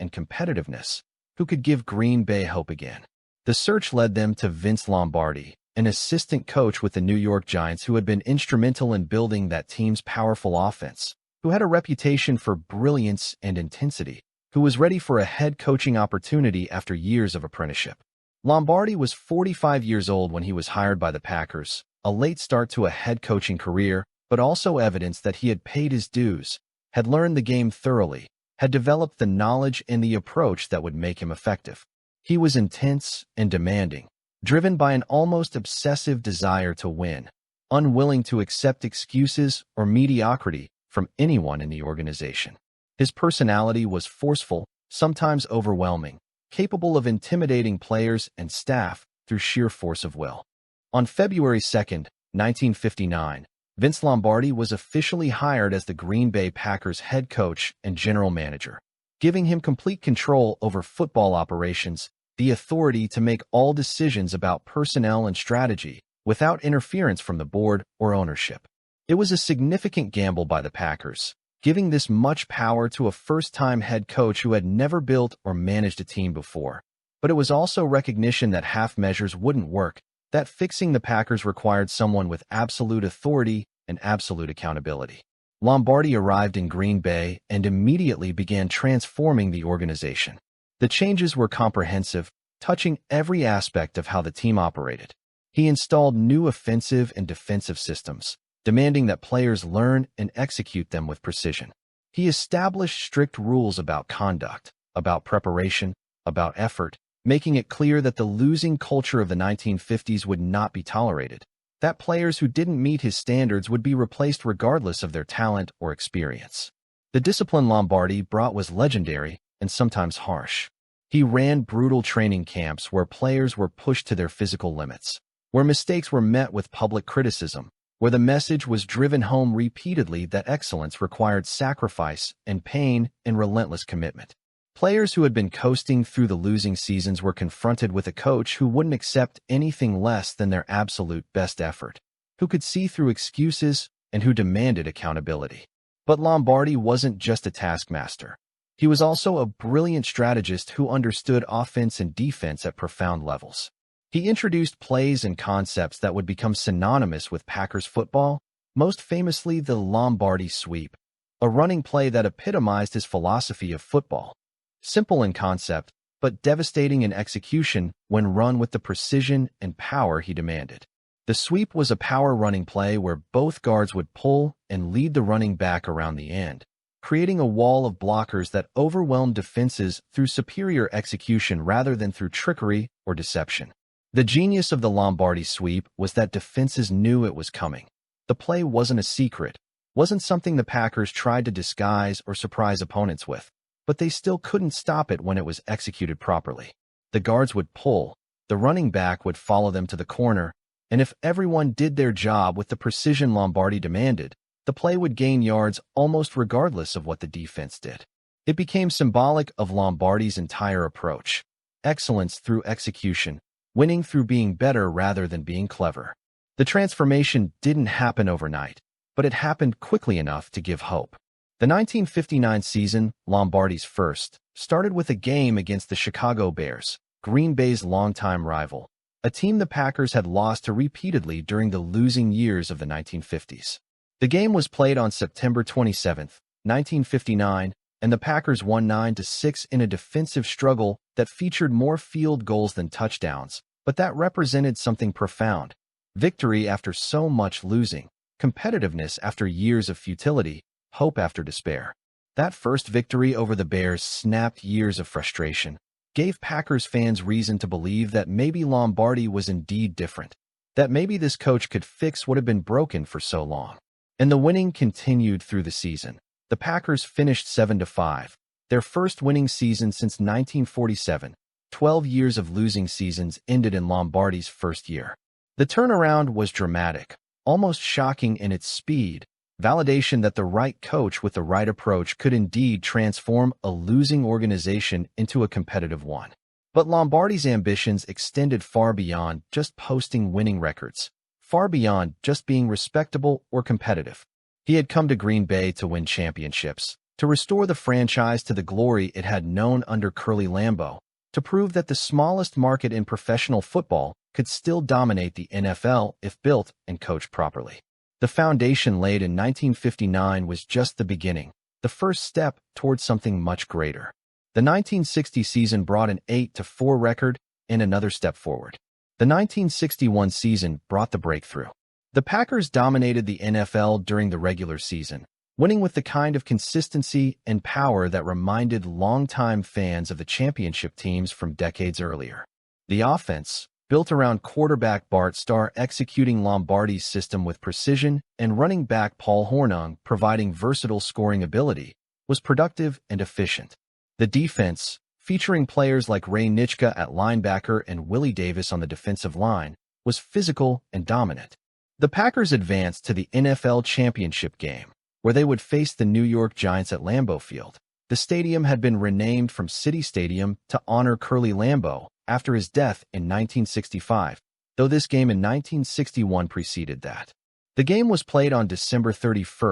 and competitiveness, who could give Green Bay hope again. The search led them to Vince Lombardi, an assistant coach with the New York Giants who had been instrumental in building that team's powerful offense, who had a reputation for brilliance and intensity, who was ready for a head coaching opportunity after years of apprenticeship. Lombardi was 45 years old when he was hired by the Packers, a late start to a head coaching career, but also evidence that he had paid his dues, had learned the game thoroughly, had developed the knowledge and the approach that would make him effective. He was intense and demanding, driven by an almost obsessive desire to win, unwilling to accept excuses or mediocrity from anyone in the organization. His personality was forceful, sometimes overwhelming, capable of intimidating players and staff through sheer force of will. On February 2, 1959, Vince Lombardi was officially hired as the Green Bay Packers head coach and general manager, giving him complete control over football operations, the authority to make all decisions about personnel and strategy without interference from the board or ownership. It was a significant gamble by the Packers, giving this much power to a first-time head coach who had never built or managed a team before. But it was also recognition that half measures wouldn't work, that fixing the Packers required someone with absolute authority and absolute accountability. Lombardi arrived in Green Bay and immediately began transforming the organization. The changes were comprehensive, touching every aspect of how the team operated. He installed new offensive and defensive systems, demanding that players learn and execute them with precision. He established strict rules about conduct, about preparation, about effort, making it clear that the losing culture of the 1950s would not be tolerated, that players who didn't meet his standards would be replaced regardless of their talent or experience. The discipline Lombardi brought was legendary and sometimes harsh. He ran brutal training camps where players were pushed to their physical limits, where mistakes were met with public criticism, where the message was driven home repeatedly that excellence required sacrifice and pain and relentless commitment. Players who had been coasting through the losing seasons were confronted with a coach who wouldn't accept anything less than their absolute best effort, who could see through excuses and who demanded accountability. But Lombardi wasn't just a taskmaster. He was also a brilliant strategist who understood offense and defense at profound levels. He introduced plays and concepts that would become synonymous with Packers football, most famously the Lombardi sweep, a running play that epitomized his philosophy of football. Simple in concept, but devastating in execution when run with the precision and power he demanded. The sweep was a power-running play where both guards would pull and lead the running back around the end, creating a wall of blockers that overwhelmed defenses through superior execution rather than through trickery or deception. The genius of the Lombardi sweep was that defenses knew it was coming. The play wasn't a secret, wasn't something the Packers tried to disguise or surprise opponents with, but they still couldn't stop it when it was executed properly. The guards would pull, the running back would follow them to the corner, and if everyone did their job with the precision Lombardi demanded, the play would gain yards almost regardless of what the defense did. It became symbolic of Lombardi's entire approach: excellence through execution, winning through being better rather than being clever. The transformation didn't happen overnight, but it happened quickly enough to give hope. The 1959 season, Lombardi's first, started with a game against the Chicago Bears, Green Bay's longtime rival, a team the Packers had lost to repeatedly during the losing years of the 1950s. The game was played on September 27, 1959, and the Packers won 9-6 in a defensive struggle that featured more field goals than touchdowns, but that represented something profound: victory after so much losing, competitiveness after years of futility, hope after despair. That first victory over the Bears snapped years of frustration, gave Packers fans reason to believe that maybe Lombardi was indeed different, that maybe this coach could fix what had been broken for so long. And the winning continued through the season. The Packers finished 7-5, their first winning season since 1947. 12 years of losing seasons ended in Lombardi's first year. The turnaround was dramatic, almost shocking in its speed, validation that the right coach with the right approach could indeed transform a losing organization into a competitive one. But Lombardi's ambitions extended far beyond just posting winning records, far beyond just being respectable or competitive. He had come to Green Bay to win championships, to restore the franchise to the glory it had known under Curly Lambeau, to prove that the smallest market in professional football could still dominate the NFL if built and coached properly. The foundation laid in 1959 was just the beginning, the first step towards something much greater. The 1960 season brought an 8-4 record and another step forward. The 1961 season brought the breakthrough. The Packers dominated the NFL during the regular season, winning with the kind of consistency and power that reminded longtime fans of the championship teams from decades earlier. The offense, built around quarterback Bart Starr executing Lombardi's system with precision and running back Paul Hornung providing versatile scoring ability, was productive and efficient. The defense, featuring players like Ray Nitschke at linebacker and Willie Davis on the defensive line, was physical and dominant. The Packers advanced to the NFL championship game, where they would face the New York Giants at Lambeau Field. The stadium had been renamed from City Stadium to honor Curly Lambeau after his death in 1965, though this game in 1961 preceded that. The game was played on December 31,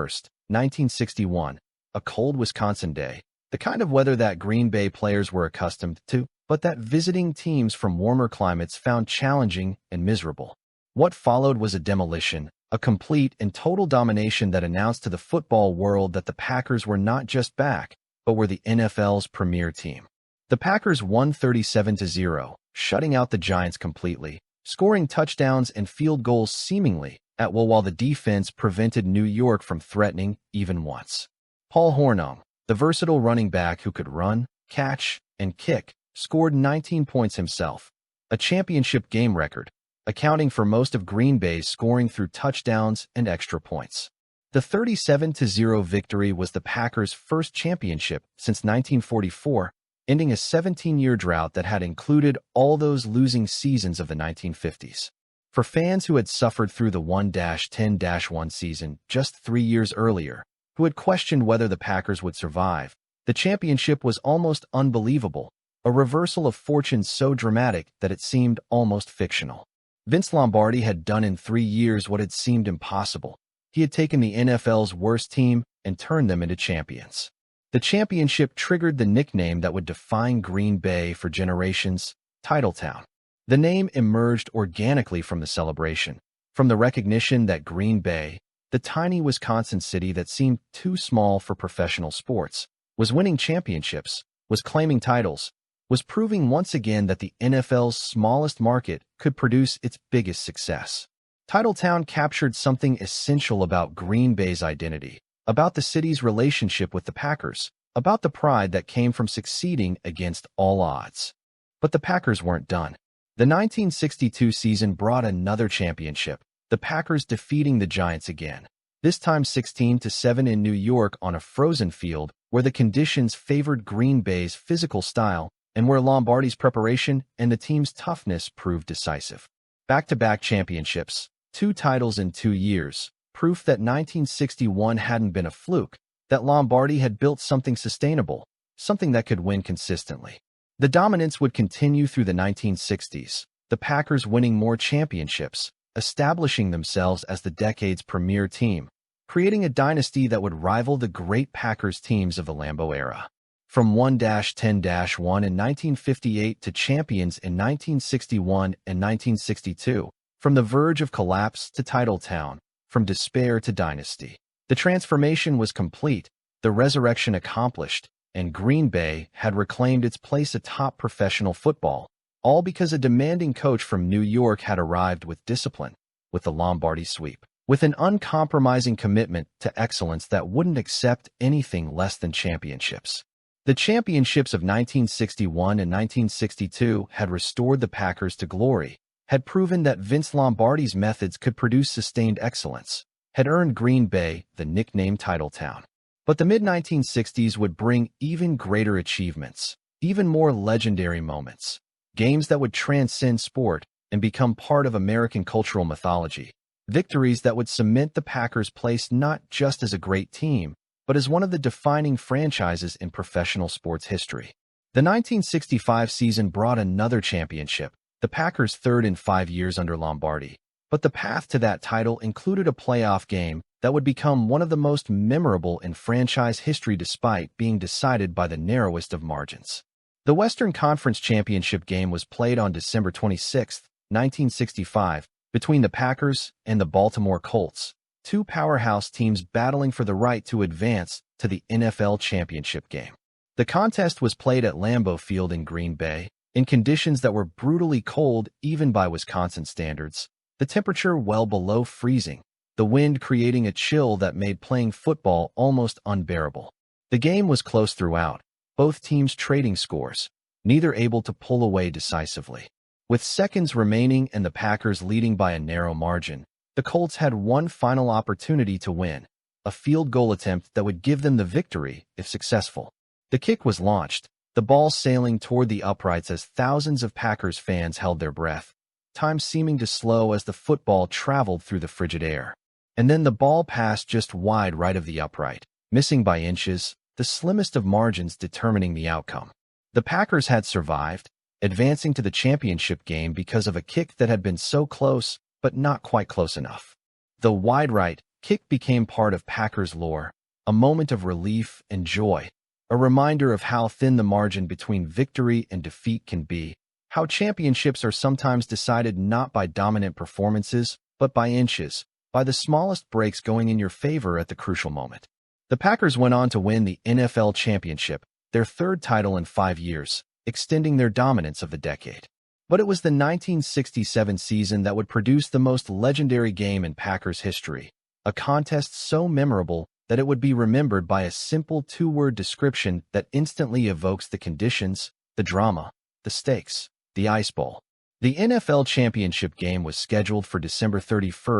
1961, a cold Wisconsin day, the kind of weather that Green Bay players were accustomed to, but that visiting teams from warmer climates found challenging and miserable. What followed was a demolition, a complete and total domination that announced to the football world that the Packers were not just back, but were the NFL's premier team. The Packers won 37-0, shutting out the Giants completely, scoring touchdowns and field goals seemingly at will while the defense prevented New York from threatening even once. Paul Hornung, the versatile running back who could run, catch, and kick, scored 19 points himself, a championship game record, accounting for most of Green Bay's scoring through touchdowns and extra points. The 37-0 victory was the Packers' first championship since 1944, ending a 17-year drought that had included all those losing seasons of the 1950s. For fans who had suffered through the 1-10-1 season just 3 years earlier, who had questioned whether the Packers would survive, the championship was almost unbelievable, a reversal of fortune so dramatic that it seemed almost fictional. Vince Lombardi had done in 3 years what had seemed impossible. He had taken the NFL's worst team and turned them into champions. The championship triggered the nickname that would define Green Bay for generations, Titletown. The name emerged organically from the celebration, from the recognition that Green Bay, the tiny Wisconsin city that seemed too small for professional sports, was winning championships, was claiming titles, was proving once again that the NFL's smallest market could produce its biggest success. Titletown captured something essential about Green Bay's identity, about the city's relationship with the Packers, about the pride that came from succeeding against all odds. But the Packers weren't done. The 1962 season brought another championship, the Packers defeating the Giants again, this time 16-7 in New York on a frozen field where the conditions favored Green Bay's physical style and where Lombardi's preparation and the team's toughness proved decisive. Back-to-back championships, 2 titles in 2 years, proof that 1961 hadn't been a fluke, that Lombardi had built something sustainable, something that could win consistently. The dominance would continue through the 1960s, the Packers winning more championships, establishing themselves as the decade's premier team, creating a dynasty that would rival the great Packers teams of the Lambeau era. From 1-10-1 in 1958 to champions in 1961 and 1962, from the verge of collapse to Titletown, from despair to dynasty. The transformation was complete, the resurrection accomplished, and Green Bay had reclaimed its place atop professional football, all because a demanding coach from New York had arrived with discipline, with the Lombardi sweep, with an uncompromising commitment to excellence that wouldn't accept anything less than championships. The championships of 1961 and 1962 had restored the Packers to glory, had proven that Vince Lombardi's methods could produce sustained excellence, had earned Green Bay the nickname Titletown. But the mid-1960s would bring even greater achievements, even more legendary moments, games that would transcend sport and become part of American cultural mythology, victories that would cement the Packers' place not just as a great team, but as one of the defining franchises in professional sports history. The 1965 season brought another championship, the Packers' third in 5 years under Lombardi. But the path to that title included a playoff game that would become one of the most memorable in franchise history despite being decided by the narrowest of margins. The Western Conference Championship game was played on December 26, 1965, between the Packers and the Baltimore Colts, 2 powerhouse teams battling for the right to advance to the NFL championship game. The contest was played at Lambeau Field in Green Bay, in conditions that were brutally cold even by Wisconsin standards, the temperature well below freezing, the wind creating a chill that made playing football almost unbearable. The game was close throughout, both teams trading scores, neither able to pull away decisively. With seconds remaining and the Packers leading by a narrow margin, the Colts had one final opportunity to win, a field goal attempt that would give them the victory if successful. The kick was launched, the ball sailing toward the uprights as thousands of Packers fans held their breath, time seeming to slow as the football traveled through the frigid air. And then the ball passed just wide right of the upright, missing by inches, the slimmest of margins determining the outcome. The Packers had survived, advancing to the championship game because of a kick that had been so close, but not quite close enough. The wide right kick became part of Packers lore, a moment of relief and joy, a reminder of how thin the margin between victory and defeat can be, how championships are sometimes decided not by dominant performances, but by inches, by the smallest breaks going in your favor at the crucial moment. The Packers went on to win the NFL championship, their third title in 5 years, extending their dominance of the decade. But it was the 1967 season that would produce the most legendary game in Packers history, a contest so memorable that it would be remembered by a simple 2-word description that instantly evokes the conditions, the drama, the stakes, the ice bowl. The NFL championship game was scheduled for December 31,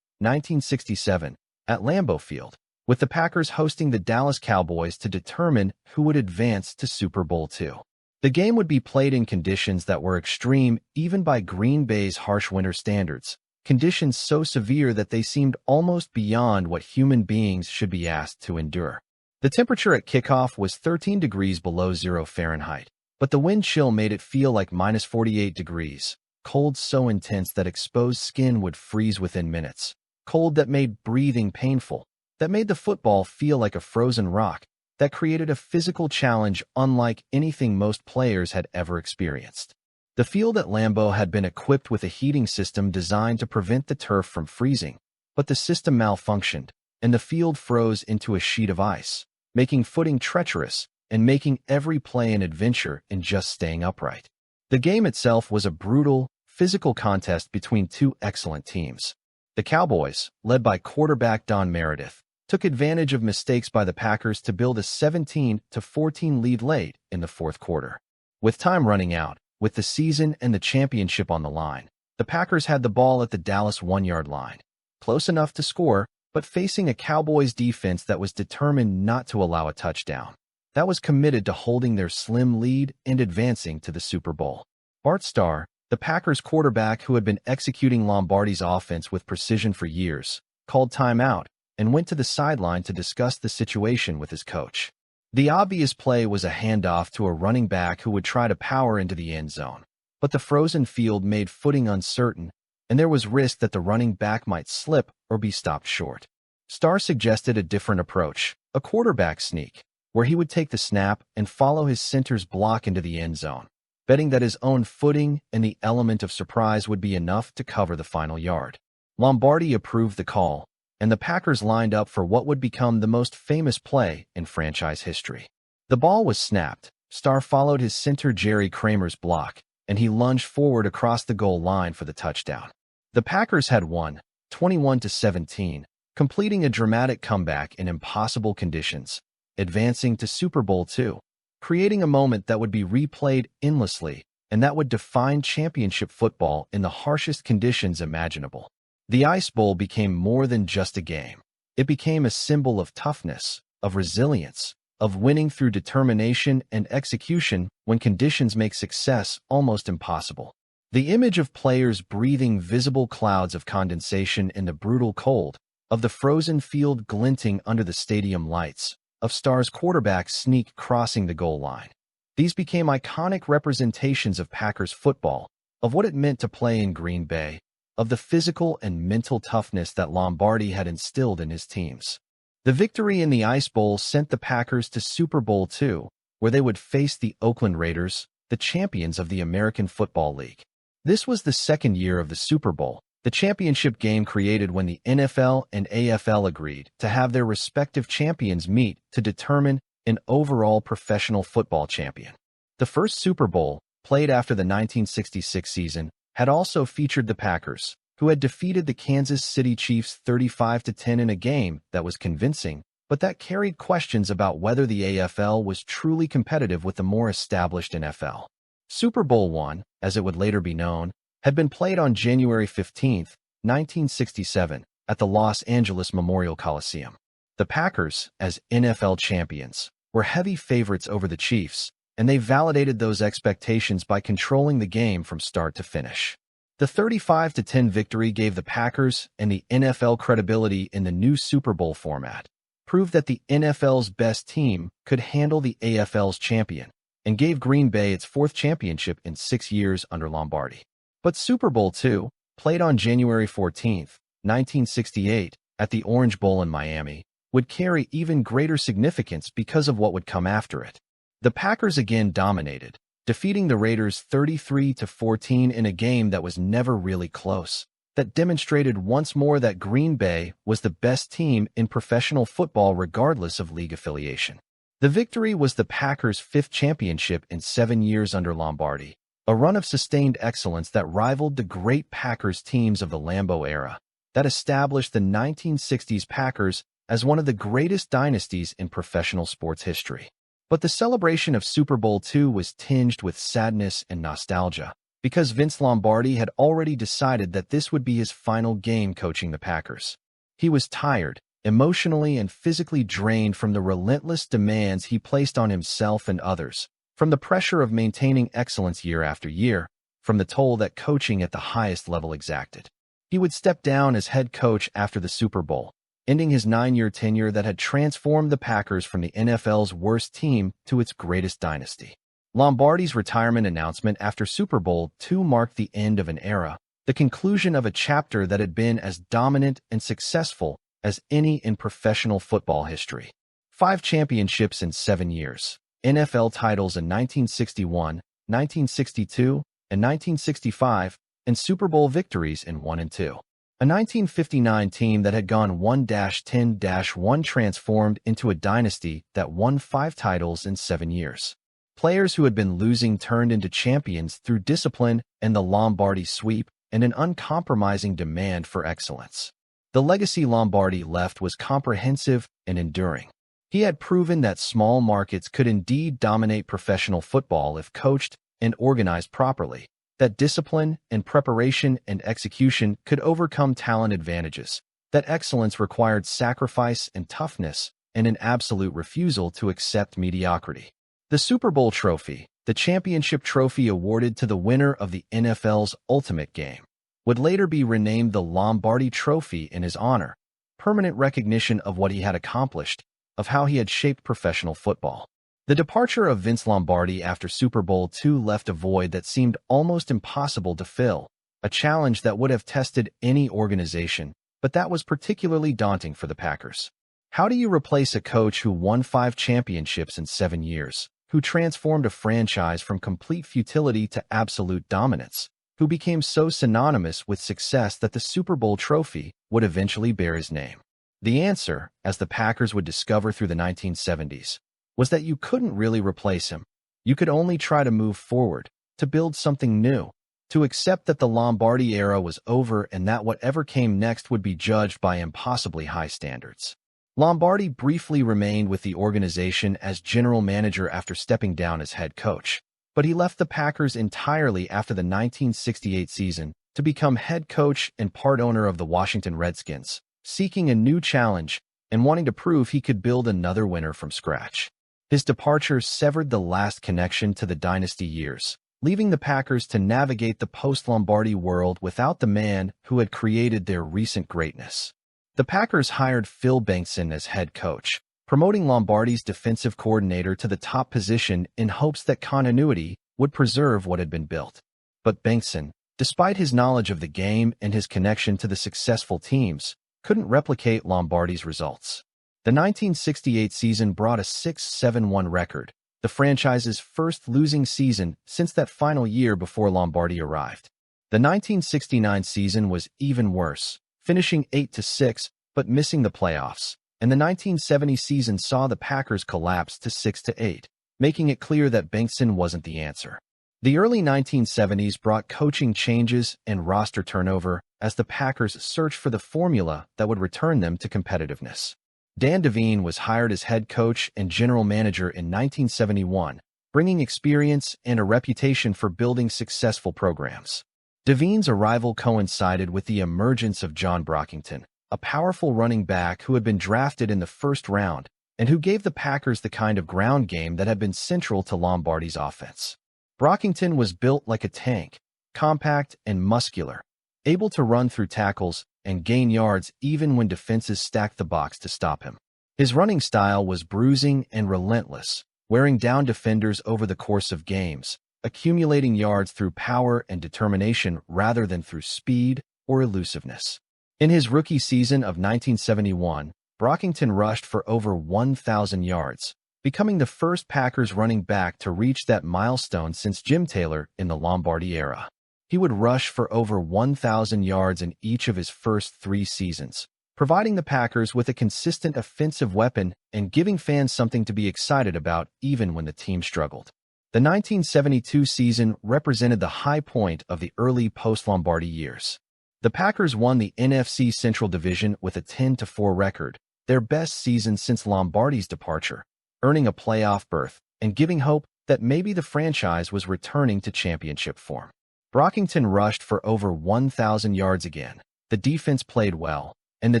1967, at Lambeau Field, with the Packers hosting the Dallas Cowboys to determine who would advance to Super Bowl II. The game would be played in conditions that were extreme even by Green Bay's harsh winter standards, conditions so severe that they seemed almost beyond what human beings should be asked to endure. The temperature at kickoff was 13 degrees below 0 Fahrenheit, but the wind chill made it feel like minus 48 degrees, cold so intense that exposed skin would freeze within minutes, cold that made breathing painful, that made the football feel like a frozen rock, that created a physical challenge unlike anything most players had ever experienced. The field at Lambeau had been equipped with a heating system designed to prevent the turf from freezing, but the system malfunctioned, and the field froze into a sheet of ice, making footing treacherous and making every play an adventure in just staying upright. The game itself was a brutal, physical contest between two excellent teams. The Cowboys, led by quarterback Don Meredith, took advantage of mistakes by the Packers to build a 17-14 lead late in the fourth quarter. With time running out, with the season and the championship on the line, the Packers had the ball at the Dallas 1-yard line, close enough to score, but facing a Cowboys defense that was determined not to allow a touchdown, that was committed to holding their slim lead and advancing to the Super Bowl. Bart Starr, the Packers quarterback who had been executing Lombardi's offense with precision for years, called timeout and went to the sideline to discuss the situation with his coach. The obvious play was a handoff to a running back who would try to power into the end zone, but the frozen field made footing uncertain, and there was risk that the running back might slip or be stopped short. Starr suggested a different approach, a quarterback sneak, where he would take the snap and follow his center's block into the end zone, betting that his own footing and the element of surprise would be enough to cover the final yard. Lombardi approved the call, and the Packers lined up for what would become the most famous play in franchise history. The ball was snapped, Starr followed his center Jerry Kramer's block, and he lunged forward across the goal line for the touchdown. The Packers had won, 21-17, completing a dramatic comeback in impossible conditions, advancing to Super Bowl II, creating a moment that would be replayed endlessly and that would define championship football in the harshest conditions imaginable. The Ice Bowl became more than just a game. It became a symbol of toughness, of resilience, of winning through determination and execution when conditions make success almost impossible. The image of players breathing visible clouds of condensation in the brutal cold, of the frozen field glinting under the stadium lights, of Starr's quarterback sneak crossing the goal line. These became iconic representations of Packers football, of what it meant to play in Green Bay, of the physical and mental toughness that Lombardi had instilled in his teams. The victory in the Ice Bowl sent the Packers to Super Bowl II, where they would face the Oakland Raiders, the champions of the American Football League. This was the second year of the Super Bowl, the championship game created when the NFL and AFL agreed to have their respective champions meet to determine an overall professional football champion. The first Super Bowl, played after the 1966 season, had also featured the Packers, who had defeated the Kansas City Chiefs 35-10 in a game that was convincing, but that carried questions about whether the AFL was truly competitive with the more established NFL. Super Bowl I, as it would later be known, had been played on January 15, 1967, at the Los Angeles Memorial Coliseum. The Packers, as NFL champions, were heavy favorites over the Chiefs, and they validated those expectations by controlling the game from start to finish. The 35-10 victory gave the Packers and the NFL credibility in the new Super Bowl format, proved that the NFL's best team could handle the AFL's champion, and gave Green Bay its fourth championship in 6 years under Lombardi. But Super Bowl II, played on January 14, 1968, at the Orange Bowl in Miami, would carry even greater significance because of what would come after it. The Packers again dominated, defeating the Raiders 33-14 in a game that was never really close, that demonstrated once more that Green Bay was the best team in professional football regardless of league affiliation. The victory was the Packers' fifth championship in 7 years under Lombardi, a run of sustained excellence that rivaled the great Packers teams of the Lambeau era, that established the 1960s Packers as one of the greatest dynasties in professional sports history. But the celebration of Super Bowl II was tinged with sadness and nostalgia, because Vince Lombardi had already decided that this would be his final game coaching the Packers. He was tired, emotionally and physically drained from the relentless demands he placed on himself and others, from the pressure of maintaining excellence year after year, from the toll that coaching at the highest level exacted. He would step down as head coach after the Super Bowl, ending his 9-year tenure that had transformed the Packers from the NFL's worst team to its greatest dynasty. Lombardi's retirement announcement after Super Bowl II marked the end of an era, the conclusion of a chapter that had been as dominant and successful as any in professional football history. 5 championships in 7 years, NFL titles in 1961, 1962, and 1965, and Super Bowl victories in 1 and 2. A 1959 team that had gone 1-10-1 transformed into a dynasty that won 5 titles in 7 years. Players who had been losing turned into champions through discipline and the Lombardi sweep and an uncompromising demand for excellence. The legacy Lombardi left was comprehensive and enduring. He had proven that small markets could indeed dominate professional football if coached and organized properly, that discipline and preparation and execution could overcome talent advantages, that excellence required sacrifice and toughness and an absolute refusal to accept mediocrity. The Super Bowl trophy, the championship trophy awarded to the winner of the NFL's ultimate game, would later be renamed the Lombardi Trophy in his honor, permanent recognition of what he had accomplished, of how he had shaped professional football. The departure of Vince Lombardi after Super Bowl II left a void that seemed almost impossible to fill, a challenge that would have tested any organization, but that was particularly daunting for the Packers. How do you replace a coach who won 5 championships in 7 years, who transformed a franchise from complete futility to absolute dominance, who became so synonymous with success that the Super Bowl trophy would eventually bear his name? The answer, as the Packers would discover through the 1970s, was that you couldn't really replace him. You could only try to move forward, to build something new, to accept that the Lombardi era was over and that whatever came next would be judged by impossibly high standards. Lombardi briefly remained with the organization as general manager after stepping down as head coach, but he left the Packers entirely after the 1968 season to become head coach and part owner of the Washington Redskins, seeking a new challenge and wanting to prove he could build another winner from scratch. His departure severed the last connection to the dynasty years, leaving the Packers to navigate the post-Lombardi world without the man who had created their recent greatness. The Packers hired Phil Bengtson as head coach, promoting Lombardi's defensive coordinator to the top position in hopes that continuity would preserve what had been built. But Bengtson, despite his knowledge of the game and his connection to the successful teams, couldn't replicate Lombardi's results. The 1968 season brought a 6-7-1 record, the franchise's first losing season since that final year before Lombardi arrived. The 1969 season was even worse, finishing 8-6 but missing the playoffs, and the 1970 season saw the Packers collapse to 6-8, making it clear that Bengtson wasn't the answer. The early 1970s brought coaching changes and roster turnover as the Packers searched for the formula that would return them to competitiveness. Dan Devine was hired as head coach and general manager in 1971, bringing experience and a reputation for building successful programs. Devine's arrival coincided with the emergence of John Brockington, a powerful running back who had been drafted in the first round and who gave the Packers the kind of ground game that had been central to Lombardi's offense. Brockington was built like a tank, compact and muscular, able to run through tackles and gain yards even when defenses stacked the box to stop him. His running style was bruising and relentless, wearing down defenders over the course of games, accumulating yards through power and determination rather than through speed or elusiveness. In his rookie season of 1971, Brockington rushed for over 1,000 yards, becoming the first Packers running back to reach that milestone since Jim Taylor in the Lombardi era. He would rush for over 1,000 yards in each of his first 3 seasons, providing the Packers with a consistent offensive weapon and giving fans something to be excited about even when the team struggled. The 1972 season represented the high point of the early post-Lombardi years. The Packers won the NFC Central Division with a 10-4 record, their best season since Lombardi's departure, earning a playoff berth and giving hope that maybe the franchise was returning to championship form. Brockington rushed for over 1,000 yards again. The defense played well, and the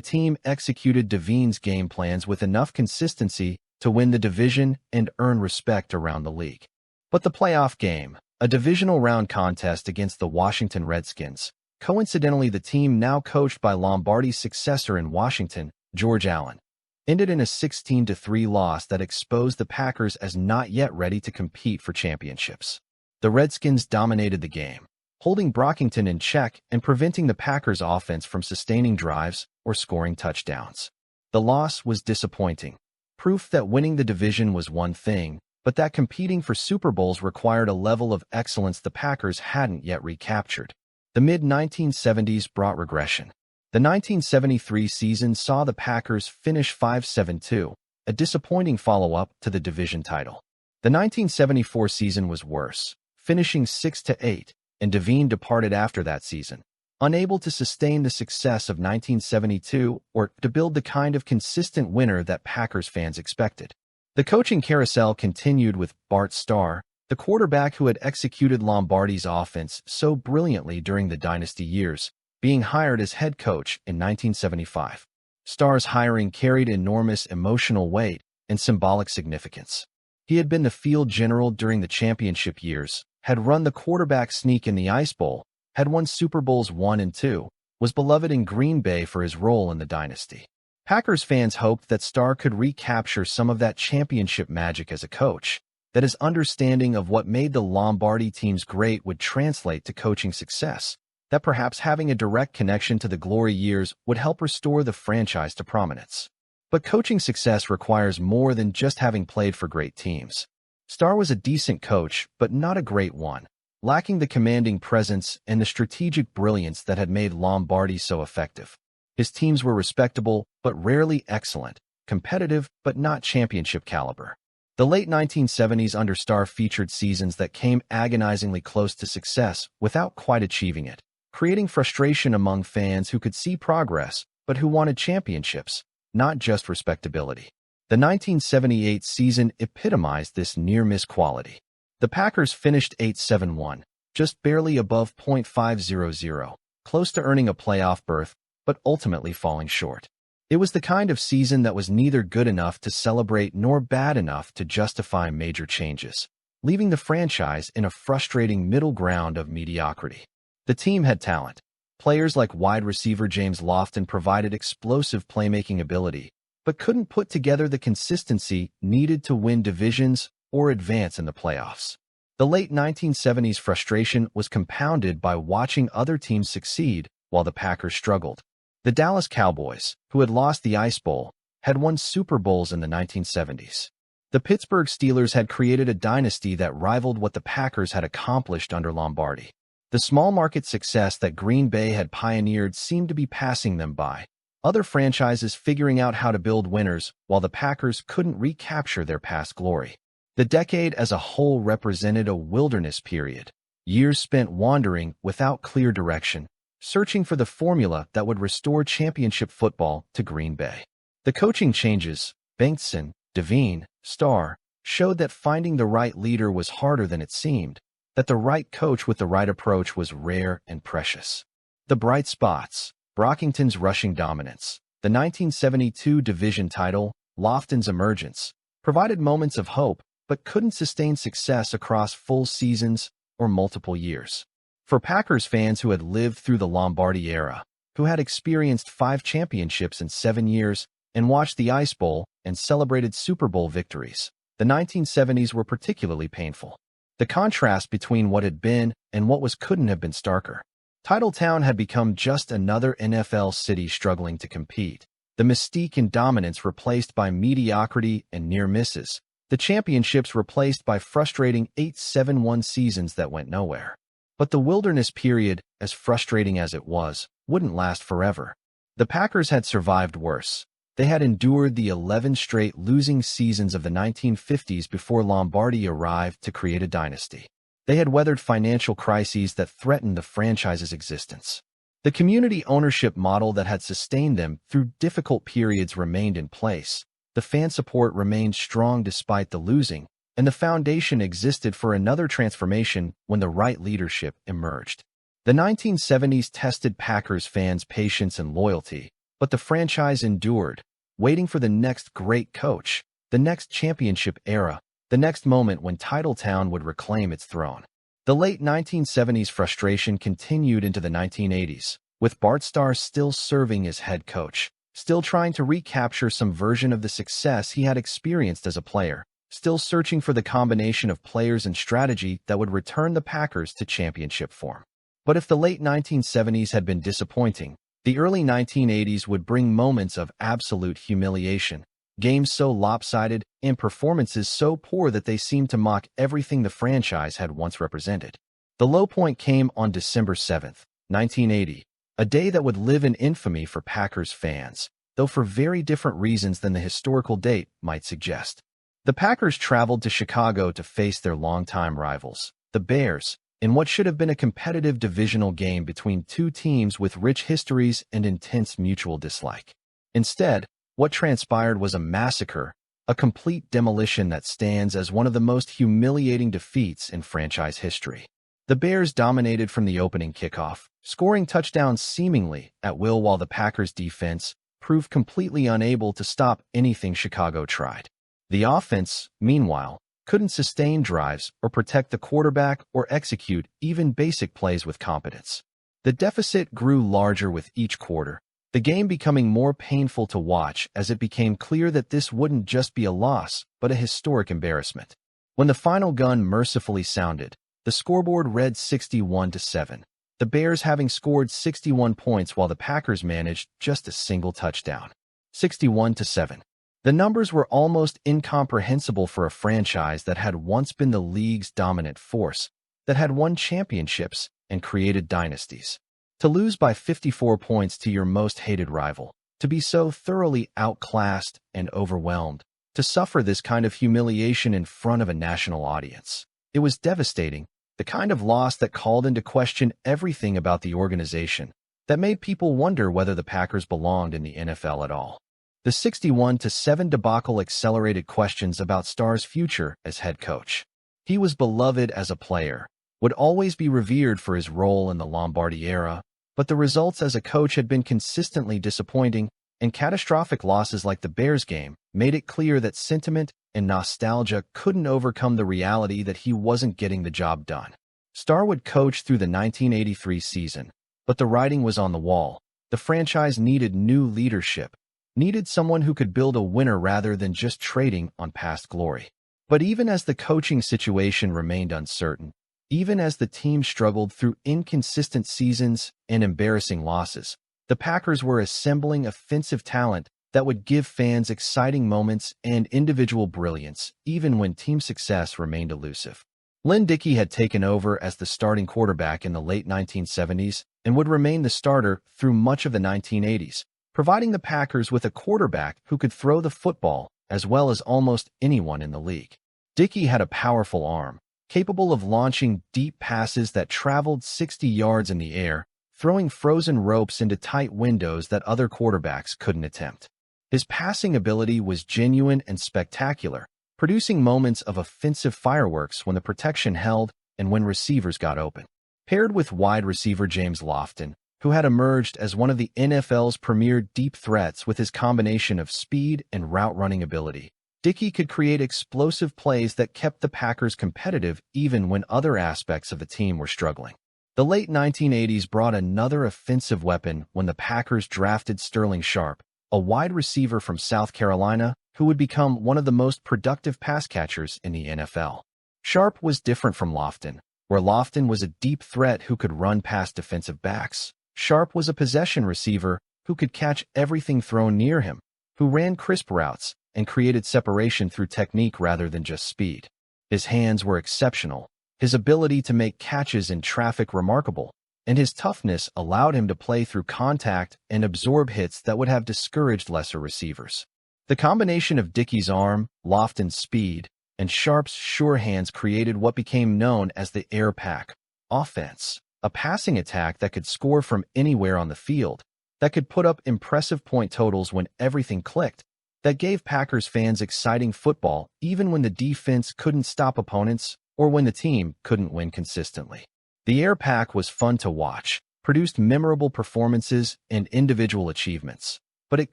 team executed Devine's game plans with enough consistency to win the division and earn respect around the league. But the playoff game, a divisional round contest against the Washington Redskins, coincidentally the team now coached by Lombardi's successor in Washington, George Allen, ended in a 16-3 loss that exposed the Packers as not yet ready to compete for championships. The Redskins dominated the game, holding Brockington in check and preventing the Packers' offense from sustaining drives or scoring touchdowns. The loss was disappointing, proof that winning the division was one thing, but that competing for Super Bowls required a level of excellence the Packers hadn't yet recaptured. The mid-1970s brought regression. The 1973 season saw the Packers finish 5-7-2, a disappointing follow-up to the division title. The 1974 season was worse, finishing 6-8, and Devine departed after that season, unable to sustain the success of 1972 or to build the kind of consistent winner that Packers fans expected. The coaching carousel continued with Bart Starr, the quarterback who had executed Lombardi's offense so brilliantly during the dynasty years, being hired as head coach in 1975. Starr's hiring carried enormous emotional weight and symbolic significance. He had been the field general during the championship years, had run the quarterback sneak in the Ice Bowl, had won Super Bowls I and II, was beloved in Green Bay for his role in the dynasty. Packers fans hoped that Starr could recapture some of that championship magic as a coach, that his understanding of what made the Lombardi teams great would translate to coaching success, that perhaps having a direct connection to the glory years would help restore the franchise to prominence. But coaching success requires more than just having played for great teams. Starr was a decent coach, but not a great one, lacking the commanding presence and the strategic brilliance that had made Lombardi so effective. His teams were respectable, but rarely excellent, competitive, but not championship caliber. The late 1970s under Starr featured seasons that came agonizingly close to success without quite achieving it, creating frustration among fans who could see progress, but who wanted championships, not just respectability. The 1978 season epitomized this near-miss quality. The Packers finished 8-7-1, just barely above .500, close to earning a playoff berth, but ultimately falling short. It was the kind of season that was neither good enough to celebrate nor bad enough to justify major changes, leaving the franchise in a frustrating middle ground of mediocrity. The team had talent. Players like wide receiver James Lofton provided explosive playmaking ability, but couldn't put together the consistency needed to win divisions or advance in the playoffs. The late 1970s frustration was compounded by watching other teams succeed while the Packers struggled. The Dallas Cowboys, who had lost the Ice Bowl, had won Super Bowls in the 1970s. The Pittsburgh Steelers had created a dynasty that rivaled what the Packers had accomplished under Lombardi. The small market success that Green Bay had pioneered seemed to be passing them by, other franchises figuring out how to build winners while the Packers couldn't recapture their past glory. The decade as a whole represented a wilderness period, years spent wandering without clear direction, searching for the formula that would restore championship football to Green Bay. The coaching changes, Bengtson, Devine, Starr, showed that finding the right leader was harder than it seemed, that the right coach with the right approach was rare and precious. The bright spots, Brockington's rushing dominance, the 1972 division title, Lofton's emergence, provided moments of hope but couldn't sustain success across full seasons or multiple years. For Packers fans who had lived through the Lombardi era, who had experienced 5 championships in 7 years and watched the Ice Bowl and celebrated Super Bowl victories, the 1970s were particularly painful. The contrast between what had been and what was couldn't have been starker. Titletown had become just another NFL city struggling to compete, the mystique and dominance replaced by mediocrity and near misses, the championships replaced by frustrating 8-7-1 seasons that went nowhere. But the wilderness period, as frustrating as it was, wouldn't last forever. The Packers had survived worse. They had endured the 11 straight losing seasons of the 1950s before Lombardi arrived to create a dynasty. They had weathered financial crises that threatened the franchise's existence. The community ownership model that had sustained them through difficult periods remained in place. The fan support remained strong despite the losing, and the foundation existed for another transformation when the right leadership emerged. The 1970s tested Packers fans' patience and loyalty, but the franchise endured, waiting for the next great coach, the next championship era, the next moment when Titletown would reclaim its throne. The late 1970s frustration continued into the 1980s, with Bart Starr still serving as head coach, still trying to recapture some version of the success he had experienced as a player, still searching for the combination of players and strategy that would return the Packers to championship form. But if the late 1970s had been disappointing, the early 1980s would bring moments of absolute humiliation, games so lopsided and performances so poor that they seemed to mock everything the franchise had once represented. The low point came on December 7, 1980, A day that would live in infamy for Packers fans, though for very different reasons than the historical date might suggest. The Packers traveled to Chicago to face their longtime rivals, the Bears, in what should have been a competitive divisional game between two teams with rich histories and intense mutual dislike. Instead, what transpired was a massacre, a complete demolition that stands as one of the most humiliating defeats in franchise history. The Bears dominated from the opening kickoff, scoring touchdowns seemingly at will while the Packers' defense proved completely unable to stop anything Chicago tried. The offense, meanwhile, couldn't sustain drives or protect the quarterback or execute even basic plays with competence. The deficit grew larger with each quarter, the game becoming more painful to watch as it became clear that this wouldn't just be a loss, but a historic embarrassment. When the final gun mercifully sounded, the scoreboard read 61-7, the Bears having scored 61 points while the Packers managed just a single touchdown. 61-7. The numbers were almost incomprehensible for a franchise that had once been the league's dominant force, that had won championships and created dynasties. To lose by 54 points to your most hated rival, to be so thoroughly outclassed and overwhelmed, to suffer this kind of humiliation in front of a national audience. It was devastating, the kind of loss that called into question everything about the organization, that made people wonder whether the Packers belonged in the NFL at all. The 61-7 debacle accelerated questions about Starr's future as head coach. He was beloved as a player, would always be revered for his role in the Lombardi era, but the results as a coach had been consistently disappointing, and catastrophic losses like the Bears game made it clear that sentiment and nostalgia couldn't overcome the reality that he wasn't getting the job done. Starr would coach through the 1983 season, but the writing was on the wall. The franchise needed new leadership, needed someone who could build a winner rather than just trading on past glory. But even as the coaching situation remained uncertain, even as the team struggled through inconsistent seasons and embarrassing losses, the Packers were assembling offensive talent that would give fans exciting moments and individual brilliance, even when team success remained elusive. Lynn Dickey had taken over as the starting quarterback in the late 1970s and would remain the starter through much of the 1980s, providing the Packers with a quarterback who could throw the football as well as almost anyone in the league. Dickey had a powerful arm, capable of launching deep passes that traveled 60 yards in the air, throwing frozen ropes into tight windows that other quarterbacks couldn't attempt. His passing ability was genuine and spectacular, producing moments of offensive fireworks when the protection held and when receivers got open. Paired with wide receiver James Lofton, who had emerged as one of the NFL's premier deep threats with his combination of speed and route-running ability, Dickey could create explosive plays that kept the Packers competitive even when other aspects of the team were struggling. The late 1980s brought another offensive weapon when the Packers drafted Sterling Sharpe, a wide receiver from South Carolina who would become one of the most productive pass catchers in the NFL. Sharpe was different from Lofton, where Lofton was a deep threat who could run past defensive backs. Sharpe was a possession receiver who could catch everything thrown near him, who ran crisp routes and created separation through technique rather than just speed. His hands were exceptional, his ability to make catches in traffic remarkable, and his toughness allowed him to play through contact and absorb hits that would have discouraged lesser receivers. The combination of Dickey's arm, Lofton's speed, and Sharpe's sure hands created what became known as the Air Pack offense, a passing attack that could score from anywhere on the field, that could put up impressive point totals when everything clicked, that gave Packers fans exciting football even when the defense couldn't stop opponents or when the team couldn't win consistently. The Air Pack was fun to watch, produced memorable performances and individual achievements, but it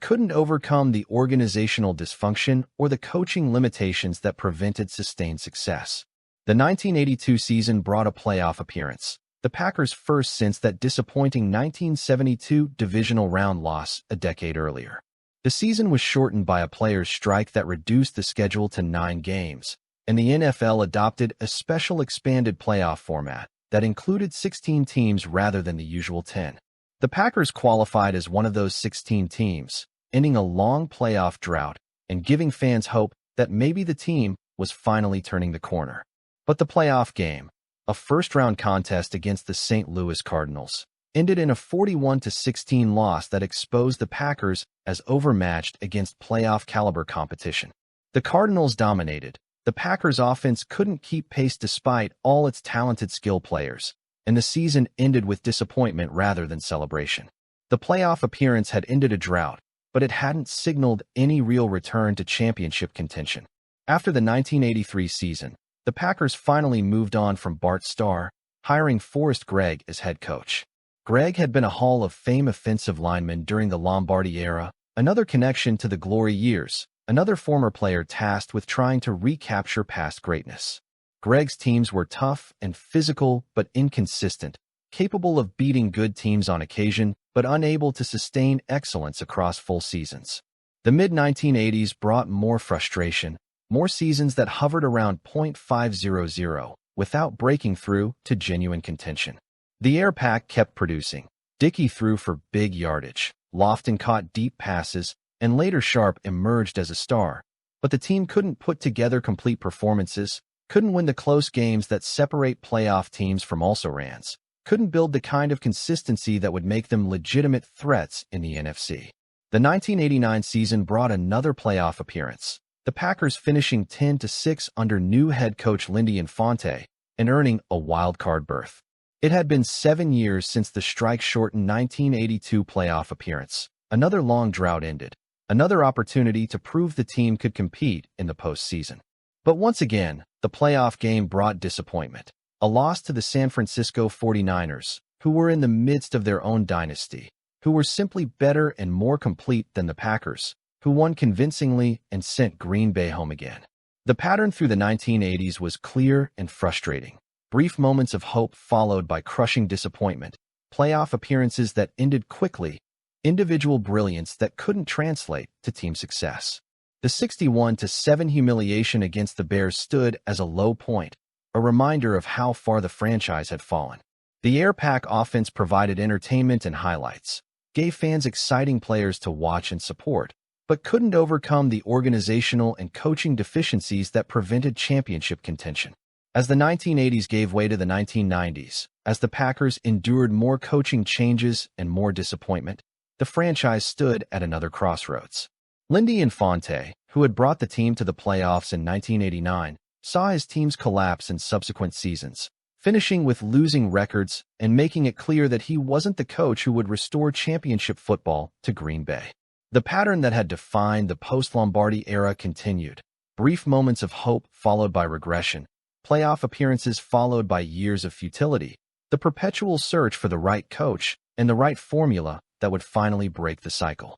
couldn't overcome the organizational dysfunction or the coaching limitations that prevented sustained success. The 1982 season brought a playoff appearance, the Packers' first since that disappointing 1972 divisional round loss a decade earlier. The season was shortened by a players' strike that reduced the schedule to 9 games, and the NFL adopted a special expanded playoff format that included 16 teams rather than the usual 10. The Packers qualified as one of those 16 teams, ending a long playoff drought and giving fans hope that maybe the team was finally turning the corner. But the playoff game, a first-round contest against the St. Louis Cardinals, ended in a 41-16 loss that exposed the Packers as overmatched against playoff-caliber competition. The Cardinals dominated. The Packers' offense couldn't keep pace despite all its talented skill players, and the season ended with disappointment rather than celebration. The playoff appearance had ended a drought, but it hadn't signaled any real return to championship contention. After the 1983 season, the Packers finally moved on from Bart Starr, hiring Forrest Gregg as head coach. Gregg had been a Hall of Fame offensive lineman during the Lombardi era, another connection to the glory years, another former player tasked with trying to recapture past greatness. Gregg's teams were tough and physical but inconsistent, capable of beating good teams on occasion but unable to sustain excellence across full seasons. The mid-1980s brought more frustration, more seasons that hovered around .500 without breaking through to genuine contention. The Air Pack kept producing. Dickey threw for big yardage, Lofton caught deep passes, and later Sharp emerged as a star. But the team couldn't put together complete performances, couldn't win the close games that separate playoff teams from also-rans, couldn't build the kind of consistency that would make them legitimate threats in the NFC. The 1989 season brought another playoff appearance, the Packers finishing 10-6 under new head coach Lindy Infante and earning a wild-card berth. It had been 7 years since the strike-shortened 1982 playoff appearance. Another long drought ended, another opportunity to prove the team could compete in the postseason. But once again, the playoff game brought disappointment. A loss to the San Francisco 49ers, who were in the midst of their own dynasty, who were simply better and more complete than the Packers, who won convincingly and sent Green Bay home again. The pattern through the 1980s was clear and frustrating. Brief moments of hope followed by crushing disappointment, playoff appearances that ended quickly, individual brilliance that couldn't translate to team success. The 61-7 humiliation against the Bears stood as a low point, a reminder of how far the franchise had fallen. The Air Pack offense provided entertainment and highlights, gave fans exciting players to watch and support, but couldn't overcome the organizational and coaching deficiencies that prevented championship contention. As the 1980s gave way to the 1990s, as the Packers endured more coaching changes and more disappointment, the franchise stood at another crossroads. Lindy Infante, who had brought the team to the playoffs in 1989, saw his teams collapse in subsequent seasons, finishing with losing records and making it clear that he wasn't the coach who would restore championship football to Green Bay. The pattern that had defined the post-Lombardi era continued. Brief moments of hope followed by regression, playoff appearances followed by years of futility, the perpetual search for the right coach and the right formula that would finally break the cycle.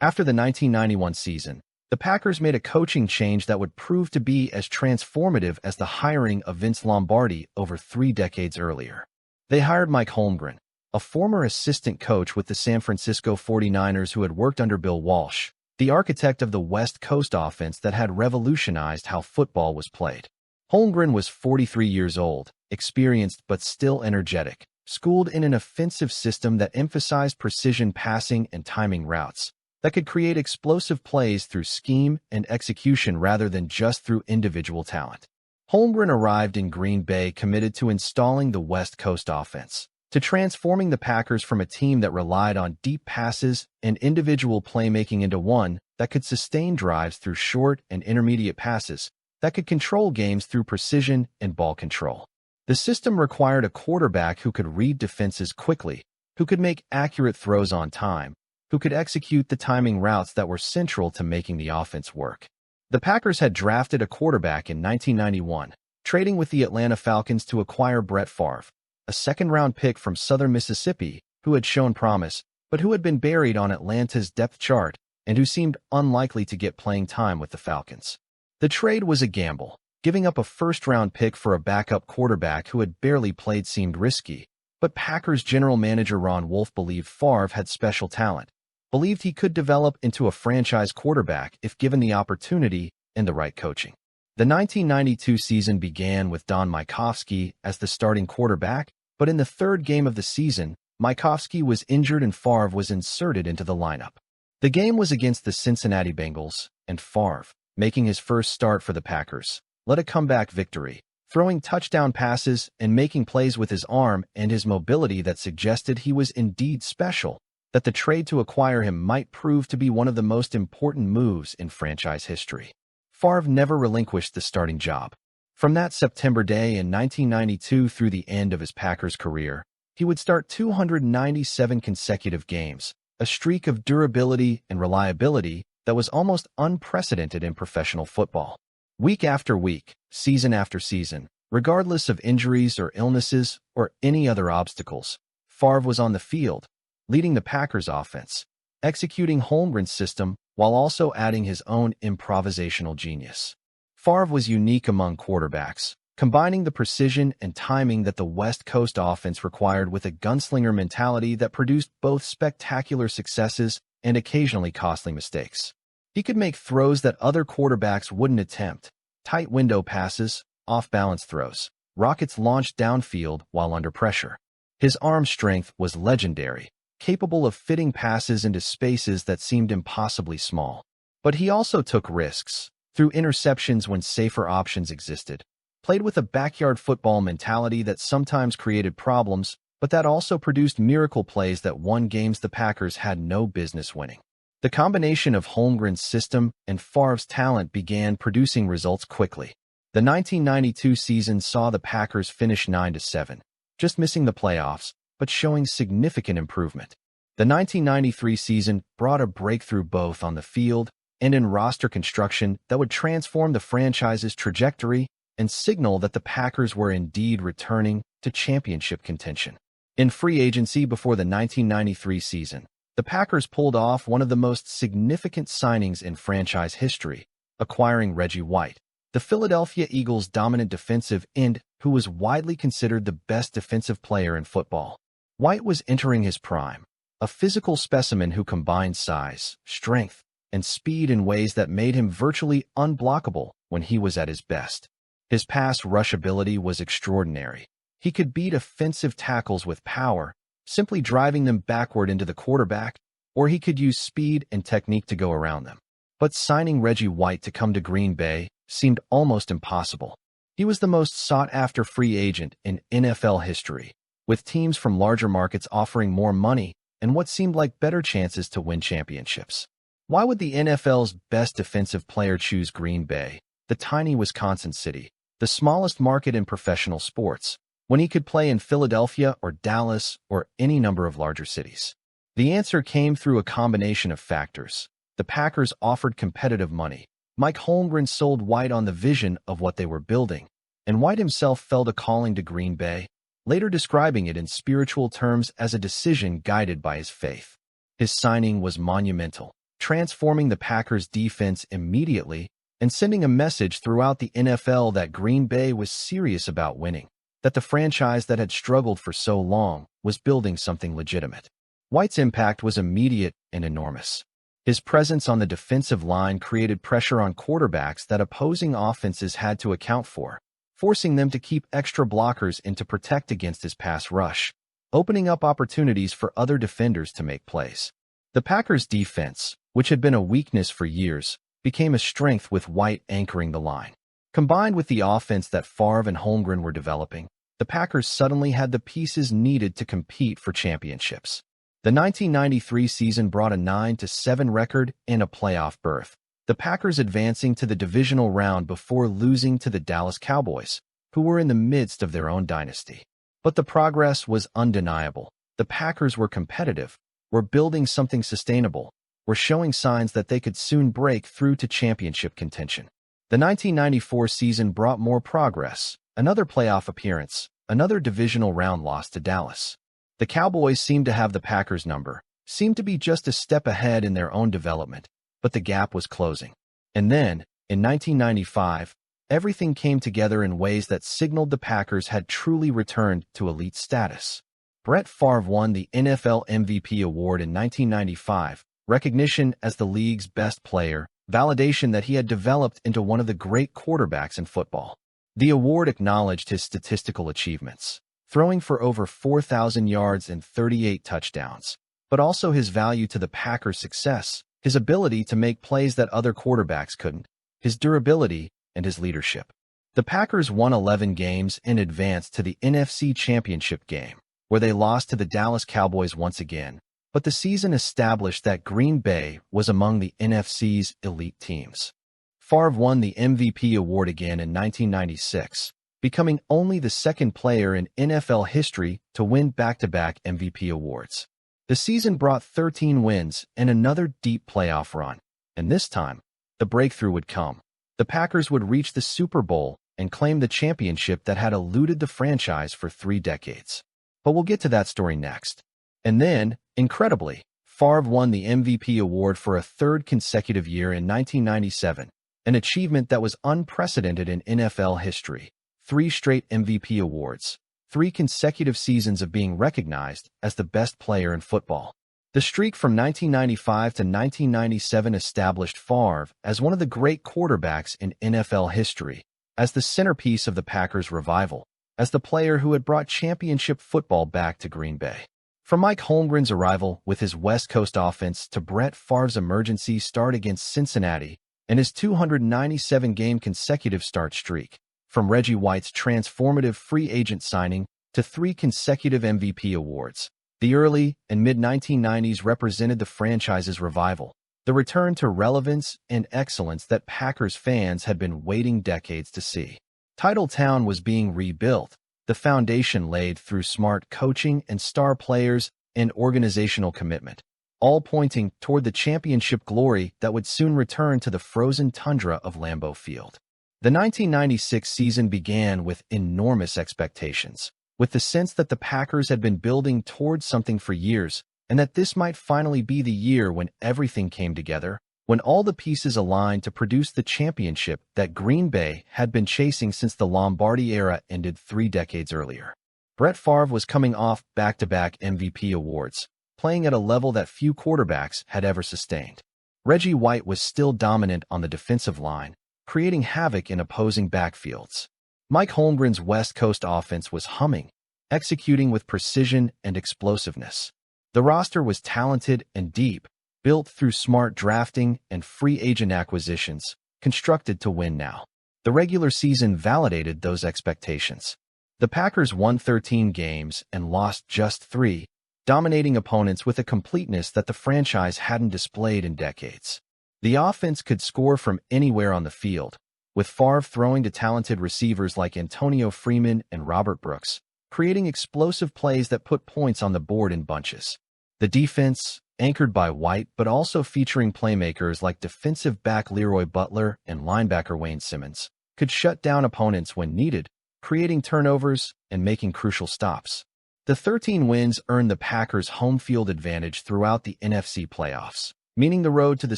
After the 1991 season, the Packers made a coaching change that would prove to be as transformative as the hiring of Vince Lombardi over 3 decades earlier. They hired Mike Holmgren, a former assistant coach with the San Francisco 49ers who had worked under Bill Walsh, the architect of the West Coast offense that had revolutionized how football was played. Holmgren was 43 years old, experienced but still energetic, schooled in an offensive system that emphasized precision passing and timing routes, that could create explosive plays through scheme and execution rather than just through individual talent. Holmgren arrived in Green Bay committed to installing the West Coast offense, to transforming the Packers from a team that relied on deep passes and individual playmaking into one that could sustain drives through short and intermediate passes, that could control games through precision and ball control. The system required a quarterback who could read defenses quickly, who could make accurate throws on time, who could execute the timing routes that were central to making the offense work. The Packers had drafted a quarterback in 1991, trading with the Atlanta Falcons to acquire Brett Favre, a second-round pick from Southern Mississippi who had shown promise, but who had been buried on Atlanta's depth chart and who seemed unlikely to get playing time with the Falcons. The trade was a gamble. Giving up a first-round pick for a backup quarterback who had barely played seemed risky, but Packers general manager Ron Wolf believed Favre had special talent, believed he could develop into a franchise quarterback if given the opportunity and the right coaching. The 1992 season began with Don Majkowski as the starting quarterback, but in the third game of the season, Majkowski was injured and Favre was inserted into the lineup. The game was against the Cincinnati Bengals, and Favre, making his first start for the Packers, led a comeback victory, throwing touchdown passes and making plays with his arm and his mobility that suggested he was indeed special, that the trade to acquire him might prove to be one of the most important moves in franchise history. Favre never relinquished the starting job. From that September day in 1992 through the end of his Packers career, he would start 297 consecutive games, a streak of durability and reliability that was almost unprecedented in professional football. Week after week, season after season, regardless of injuries or illnesses or any other obstacles, Favre was on the field, leading the Packers offense, executing Holmgren's system while also adding his own improvisational genius. Favre was unique among quarterbacks, combining the precision and timing that the West Coast offense required with a gunslinger mentality that produced both spectacular successes and occasionally costly mistakes. He could make throws that other quarterbacks wouldn't attempt, tight window passes, off-balance throws, rockets launched downfield while under pressure. His arm strength was legendary, capable of fitting passes into spaces that seemed impossibly small. But he also took risks, threw interceptions when safer options existed, played with a backyard football mentality that sometimes created problems, but that also produced miracle plays that won games the Packers had no business winning. The combination of Holmgren's system and Favre's talent began producing results quickly. The 1992 season saw the Packers finish 9-7, just missing the playoffs, but showing significant improvement. The 1993 season brought a breakthrough both on the field and in roster construction that would transform the franchise's trajectory and signal that the Packers were indeed returning to championship contention. In free agency before the 1993 season, the Packers pulled off one of the most significant signings in franchise history, acquiring Reggie White, the Philadelphia Eagles' dominant defensive end who was widely considered the best defensive player in football. White was entering his prime, a physical specimen who combined size, strength, and speed in ways that made him virtually unblockable when he was at his best. His pass rush ability was extraordinary. He could beat offensive tackles with power, simply driving them backward into the quarterback, or he could use speed and technique to go around them. But signing Reggie White to come to Green Bay seemed almost impossible. He was the most sought-after free agent in NFL history, with teams from larger markets offering more money and what seemed like better chances to win championships. Why would the NFL's best defensive player choose Green Bay, the tiny Wisconsin city, the smallest market in professional sports, when he could play in Philadelphia or Dallas or any number of larger cities? The answer came through a combination of factors. The Packers offered competitive money. Mike Holmgren sold White on the vision of what they were building, and White himself felt a calling to Green Bay, later describing it in spiritual terms as a decision guided by his faith. His signing was monumental, transforming the Packers' defense immediately and sending a message throughout the NFL that Green Bay was serious about winning, that the franchise that had struggled for so long was building something legitimate. White's impact was immediate and enormous. His presence on the defensive line created pressure on quarterbacks that opposing offenses had to account for, forcing them to keep extra blockers in to protect against his pass rush, opening up opportunities for other defenders to make plays. The Packers' defense, which had been a weakness for years, became a strength with White anchoring the line. Combined with the offense that Favre and Holmgren were developing, the Packers suddenly had the pieces needed to compete for championships. The 1993 season brought a 9-7 record and a playoff berth, the Packers advancing to the divisional round before losing to the Dallas Cowboys, who were in the midst of their own dynasty. But the progress was undeniable. The Packers were competitive, were building something sustainable, were showing signs that they could soon break through to championship contention. The 1994 season brought more progress, another playoff appearance, another divisional round loss to Dallas. The Cowboys seemed to have the Packers' number, seemed to be just a step ahead in their own development, but the gap was closing. And then, in 1995, everything came together in ways that signaled the Packers had truly returned to elite status. Brett Favre won the NFL MVP award in 1995, recognition as the league's best player, validation that he had developed into one of the great quarterbacks in football. The award acknowledged his statistical achievements, throwing for over 4,000 yards and 38 touchdowns, but also his value to the Packers' success, his ability to make plays that other quarterbacks couldn't, his durability, and his leadership. The Packers won 11 games and advanced to the NFC Championship game, where they lost to the Dallas Cowboys once again, but the season established that Green Bay was among the NFC's elite teams. Favre won the MVP award again in 1996, becoming only the second player in NFL history to win back-to-back MVP awards. The season brought 13 wins and another deep playoff run, and this time, the breakthrough would come. The Packers would reach the Super Bowl and claim the championship that had eluded the franchise for 3 decades. But we'll get to that story next. And then, incredibly, Favre won the MVP award for a third consecutive year in 1997, an achievement that was unprecedented in NFL history. 3 straight MVP awards, 3 consecutive seasons of being recognized as the best player in football. The streak from 1995 to 1997 established Favre as one of the great quarterbacks in NFL history, as the centerpiece of the Packers' revival, as the player who had brought championship football back to Green Bay. From Mike Holmgren's arrival with his West Coast offense to Brett Favre's emergency start against Cincinnati and his 297-game consecutive start streak, from Reggie White's transformative free agent signing to 3 consecutive MVP awards, the early and mid-1990s represented the franchise's revival, the return to relevance and excellence that Packers fans had been waiting decades to see. Titletown was being rebuilt, the foundation laid through smart coaching and star players and organizational commitment, all pointing toward the championship glory that would soon return to the frozen tundra of Lambeau Field. The 1996 season began with enormous expectations, with the sense that the Packers had been building towards something for years, and that this might finally be the year when everything came together, when all the pieces aligned to produce the championship that Green Bay had been chasing since the Lombardi era ended 3 decades earlier. Brett Favre was coming off back-to-back MVP awards, playing at a level that few quarterbacks had ever sustained. Reggie White was still dominant on the defensive line, creating havoc in opposing backfields. Mike Holmgren's West Coast offense was humming, executing with precision and explosiveness. The roster was talented and deep, built through smart drafting and free agent acquisitions, constructed to win now. The regular season validated those expectations. The Packers won 13 games and lost just 3, dominating opponents with a completeness that the franchise hadn't displayed in decades. The offense could score from anywhere on the field, with Favre throwing to talented receivers like Antonio Freeman and Robert Brooks, creating explosive plays that put points on the board in bunches. The defense, anchored by White but also featuring playmakers like defensive back Leroy Butler and linebacker Wayne Simmons, could shut down opponents when needed, creating turnovers and making crucial stops. The 13 wins earned the Packers home field advantage throughout the NFC playoffs, meaning the road to the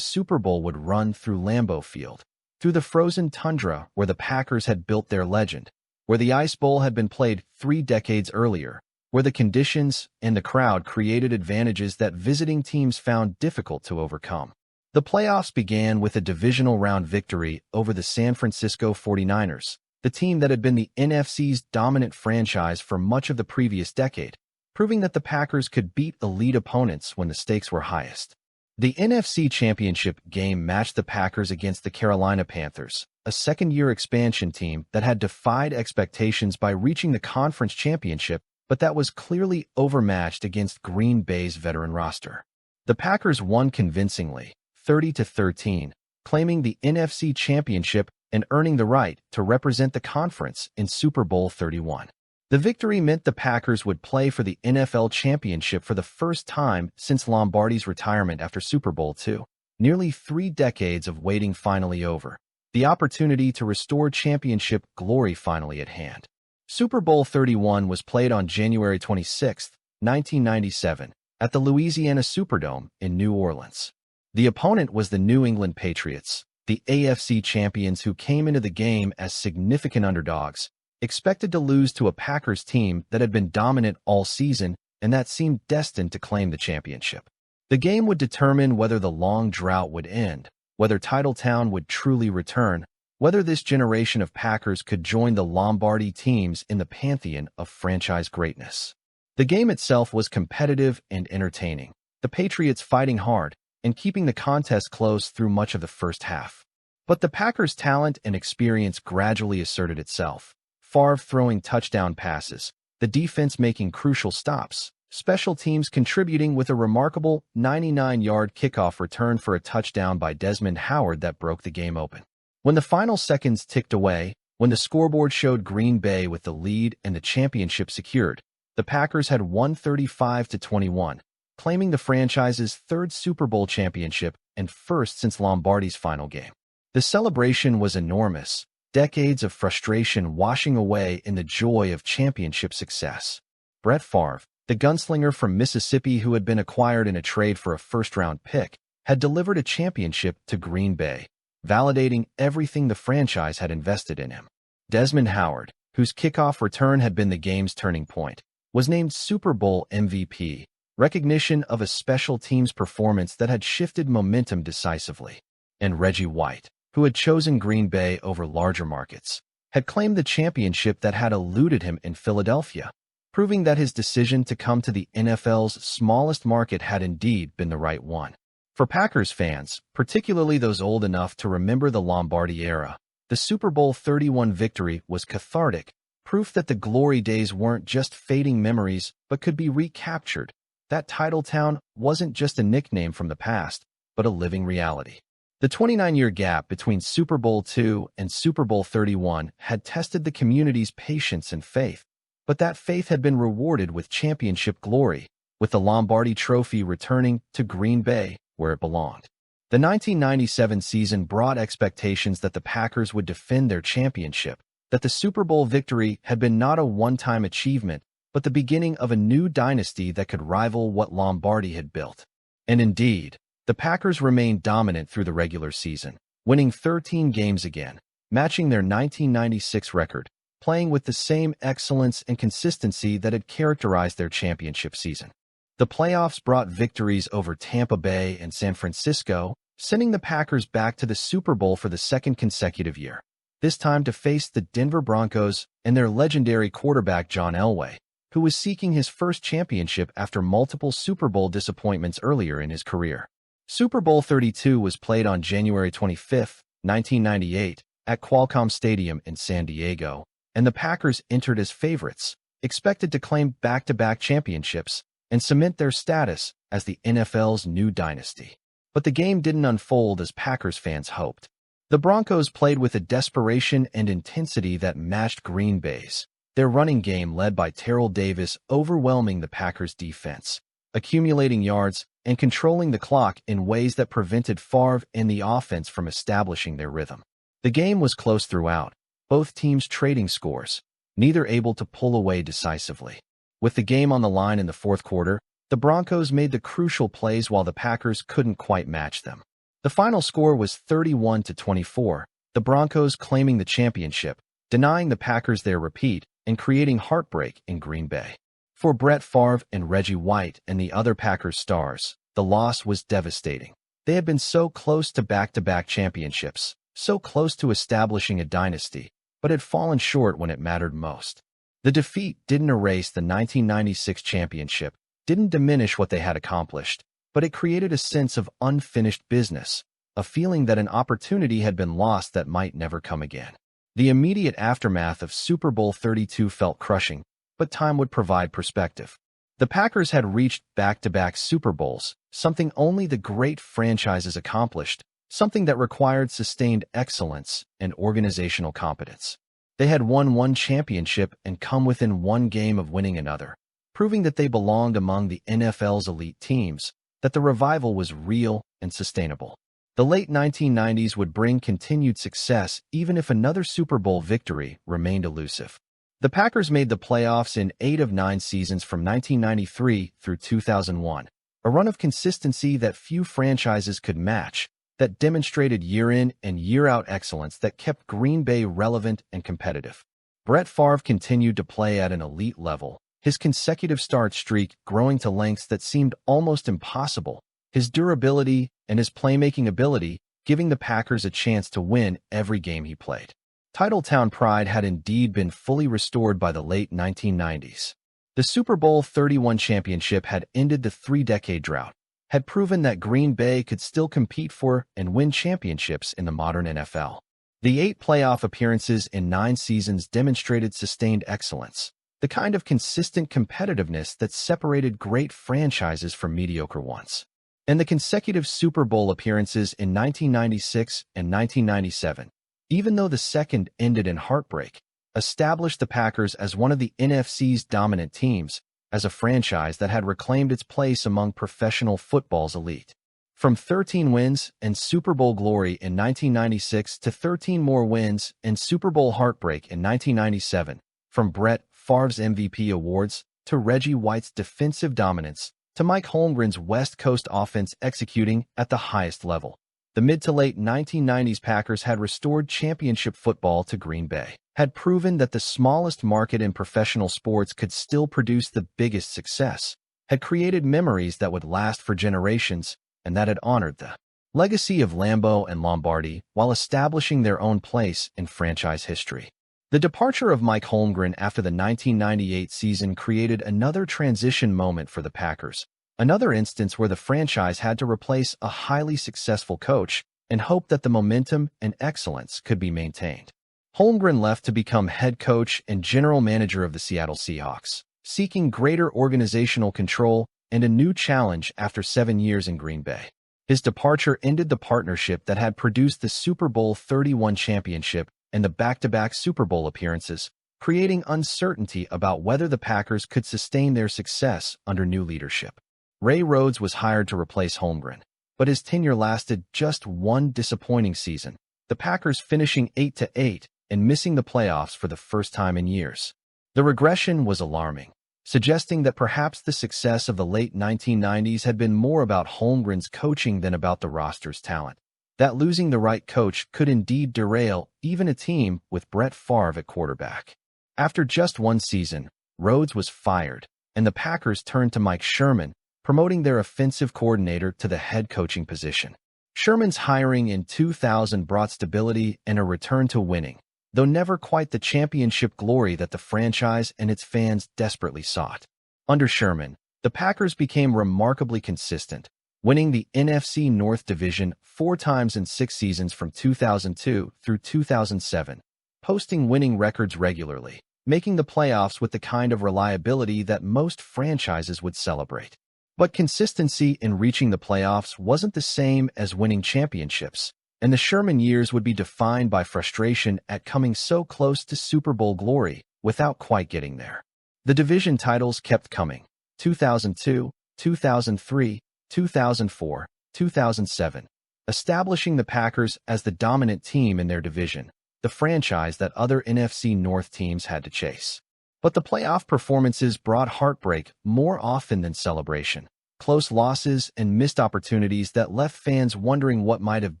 Super Bowl would run through Lambeau Field, through the frozen tundra where the Packers had built their legend, where the Ice Bowl had been played 3 decades earlier, where the conditions and the crowd created advantages that visiting teams found difficult to overcome. The playoffs began with a divisional round victory over the San Francisco 49ers, the team that had been the NFC's dominant franchise for much of the previous decade, proving that the Packers could beat elite opponents when the stakes were highest. The NFC Championship game matched the Packers against the Carolina Panthers, a second-year expansion team that had defied expectations by reaching the conference championship, but that was clearly overmatched against Green Bay's veteran roster. The Packers won convincingly, 30-13, claiming the NFC Championship and earning the right to represent the conference in Super Bowl 31. The victory meant the Packers would play for the NFL Championship for the first time since Lombardi's retirement after Super Bowl II. Nearly 3 decades of waiting finally over, the opportunity to restore championship glory finally at hand. Super Bowl 31 was played on January 26, 1997, at the Louisiana Superdome in New Orleans. The opponent was the New England Patriots, the AFC champions who came into the game as significant underdogs, expected to lose to a Packers team that had been dominant all season and that seemed destined to claim the championship. The game would determine whether the long drought would end, whether Titletown would truly return, whether this generation of Packers could join the Lombardi teams in the pantheon of franchise greatness. The game itself was competitive and entertaining, the Patriots fighting hard and keeping the contest close through much of the first half. But the Packers' talent and experience gradually asserted itself. Favre throwing touchdown passes, the defense making crucial stops, special teams contributing with a remarkable 99-yard kickoff return for a touchdown by Desmond Howard that broke the game open. When the final seconds ticked away, when the scoreboard showed Green Bay with the lead and the championship secured, the Packers had won 35-21, claiming the franchise's third Super Bowl championship and first since Lombardi's final game. The celebration was enormous, decades of frustration washing away in the joy of championship success. Brett Favre, the gunslinger from Mississippi who had been acquired in a trade for a first-round pick, had delivered a championship to Green Bay, validating everything the franchise had invested in him. Desmond Howard, whose kickoff return had been the game's turning point, was named Super Bowl MVP, recognition of a special teams performance that had shifted momentum decisively. And Reggie White, who had chosen Green Bay over larger markets, had claimed the championship that had eluded him in Philadelphia, proving that his decision to come to the NFL's smallest market had indeed been the right one. For Packers fans, particularly those old enough to remember the Lombardi era, the Super Bowl 31 victory was cathartic, proof that the glory days weren't just fading memories but could be recaptured. That title town wasn't just a nickname from the past, but a living reality. The 29-year gap between Super Bowl II and Super Bowl 31 had tested the community's patience and faith, but that faith had been rewarded with championship glory, with the Lombardi Trophy returning to Green Bay, where it belonged. The 1997 season brought expectations that the Packers would defend their championship, that the Super Bowl victory had been not a one-time achievement, but the beginning of a new dynasty that could rival what Lombardi had built. And indeed, the Packers remained dominant through the regular season, winning 13 games again, matching their 1996 record, playing with the same excellence and consistency that had characterized their championship season. The playoffs brought victories over Tampa Bay and San Francisco, sending the Packers back to the Super Bowl for the second consecutive year, this time to face the Denver Broncos and their legendary quarterback John Elway, who was seeking his first championship after multiple Super Bowl disappointments earlier in his career. Super Bowl 32 was played on January 25, 1998, at Qualcomm Stadium in San Diego, and the Packers entered as favorites, expected to claim back-to-back championships and cement their status as the NFL's new dynasty. But the game didn't unfold as Packers fans hoped. The Broncos played with a desperation and intensity that matched Green Bay's, their running game led by Terrell Davis overwhelming the Packers' defense, accumulating yards and controlling the clock in ways that prevented Favre and the offense from establishing their rhythm. The game was close throughout, both teams trading scores, neither able to pull away decisively. With the game on the line in the fourth quarter, the Broncos made the crucial plays while the Packers couldn't quite match them. The final score was 31-24, the Broncos claiming the championship, denying the Packers their repeat, and creating heartbreak in Green Bay. For Brett Favre and Reggie White and the other Packers stars, the loss was devastating. They had been so close to back-to-back championships, so close to establishing a dynasty, but had fallen short when it mattered most. The defeat didn't erase the 1996 championship, didn't diminish what they had accomplished, but it created a sense of unfinished business, a feeling that an opportunity had been lost that might never come again. The immediate aftermath of Super Bowl 32 felt crushing, but time would provide perspective. The Packers had reached back-to-back Super Bowls, something only the great franchises accomplished, something that required sustained excellence and organizational competence. They had won one championship and come within one game of winning another, proving that they belonged among the NFL's elite teams, that the revival was real and sustainable. The late 1990s would bring continued success even if another Super Bowl victory remained elusive. The Packers made the playoffs in 8 of 9 seasons from 1993 through 2001, a run of consistency that few franchises could match, that demonstrated year-in and year-out excellence that kept Green Bay relevant and competitive. Brett Favre continued to play at an elite level, his consecutive start streak growing to lengths that seemed almost impossible, his durability and his playmaking ability giving the Packers a chance to win every game he played. Titletown pride had indeed been fully restored by the late 1990s. The Super Bowl 31 championship had ended the 3-decade drought, had proven that Green Bay could still compete for and win championships in the modern NFL. The 8 playoff appearances in 9 seasons demonstrated sustained excellence, the kind of consistent competitiveness that separated great franchises from mediocre ones. And the consecutive Super Bowl appearances in 1996 and 1997, even though the second ended in heartbreak, established the Packers as one of the NFC's dominant teams, as a franchise that had reclaimed its place among professional football's elite. From 13 wins and Super Bowl glory in 1996 to 13 more wins and Super Bowl heartbreak in 1997, from Brett Favre's MVP awards to Reggie White's defensive dominance to Mike Holmgren's West Coast offense executing at the highest level, the mid to late 1990s Packers had restored championship football to Green Bay, had proven that the smallest market in professional sports could still produce the biggest success, had created memories that would last for generations, and that had honored the legacy of Lambeau and Lombardi while establishing their own place in franchise history. The departure of Mike Holmgren after the 1998 season created another transition moment for the Packers, another instance where the franchise had to replace a highly successful coach and hope that the momentum and excellence could be maintained. Holmgren left to become head coach and general manager of the Seattle Seahawks, seeking greater organizational control and a new challenge after 7 years in Green Bay. His departure ended the partnership that had produced the Super Bowl 31 championship and the back-to-back Super Bowl appearances, creating uncertainty about whether the Packers could sustain their success under new leadership. Ray Rhodes was hired to replace Holmgren, but his tenure lasted just one disappointing season, the Packers finishing 8-8 and missing the playoffs for the first time in years. The regression was alarming, suggesting that perhaps the success of the late 1990s had been more about Holmgren's coaching than about the roster's talent, that losing the right coach could indeed derail even a team with Brett Favre at quarterback. After just one season, Rhodes was fired, and the Packers turned to Mike Sherman, promoting their offensive coordinator to the head coaching position. Sherman's hiring in 2000 brought stability and a return to winning, though never quite the championship glory that the franchise and its fans desperately sought. Under Sherman, the Packers became remarkably consistent, winning the NFC North Division 4 times in 6 seasons from 2002 through 2007, posting winning records regularly, making the playoffs with the kind of reliability that most franchises would celebrate. But consistency in reaching the playoffs wasn't the same as winning championships, and the Sherman years would be defined by frustration at coming so close to Super Bowl glory without quite getting there. The division titles kept coming: 2002, 2003, 2004, 2007, establishing the Packers as the dominant team in their division, the franchise that other NFC North teams had to chase. But the playoff performances brought heartbreak more often than celebration, close losses and missed opportunities that left fans wondering what might have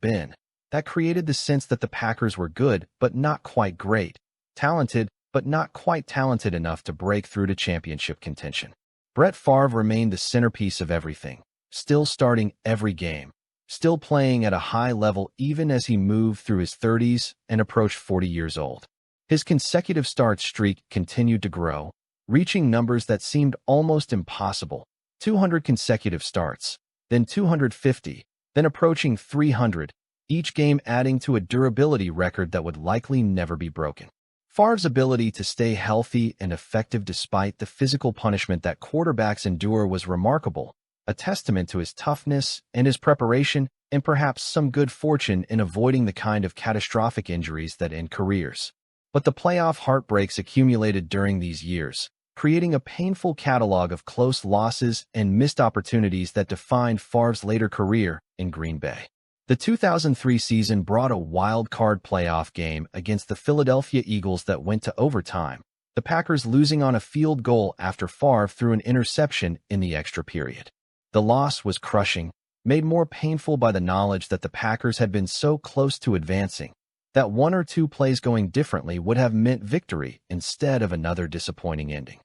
been, that created the sense that the Packers were good but not quite great, talented but not quite talented enough to break through to championship contention. Brett Favre remained the centerpiece of everything, still starting every game, still playing at a high level even as he moved through his 30s and approached 40 years old. His consecutive start streak continued to grow, reaching numbers that seemed almost impossible: 200 consecutive starts, then 250, then approaching 300, each game adding to a durability record that would likely never be broken. Favre's ability to stay healthy and effective despite the physical punishment that quarterbacks endure was remarkable, a testament to his toughness and his preparation, and perhaps some good fortune in avoiding the kind of catastrophic injuries that end careers. But the playoff heartbreaks accumulated during these years, creating a painful catalog of close losses and missed opportunities that defined Favre's later career in Green Bay. The 2003 season brought a wild-card playoff game against the Philadelphia Eagles that went to overtime, the Packers losing on a field goal after Favre threw an interception in the extra period. The loss was crushing, made more painful by the knowledge that the Packers had been so close to advancing, that 1 or 2 plays going differently would have meant victory instead of another disappointing ending.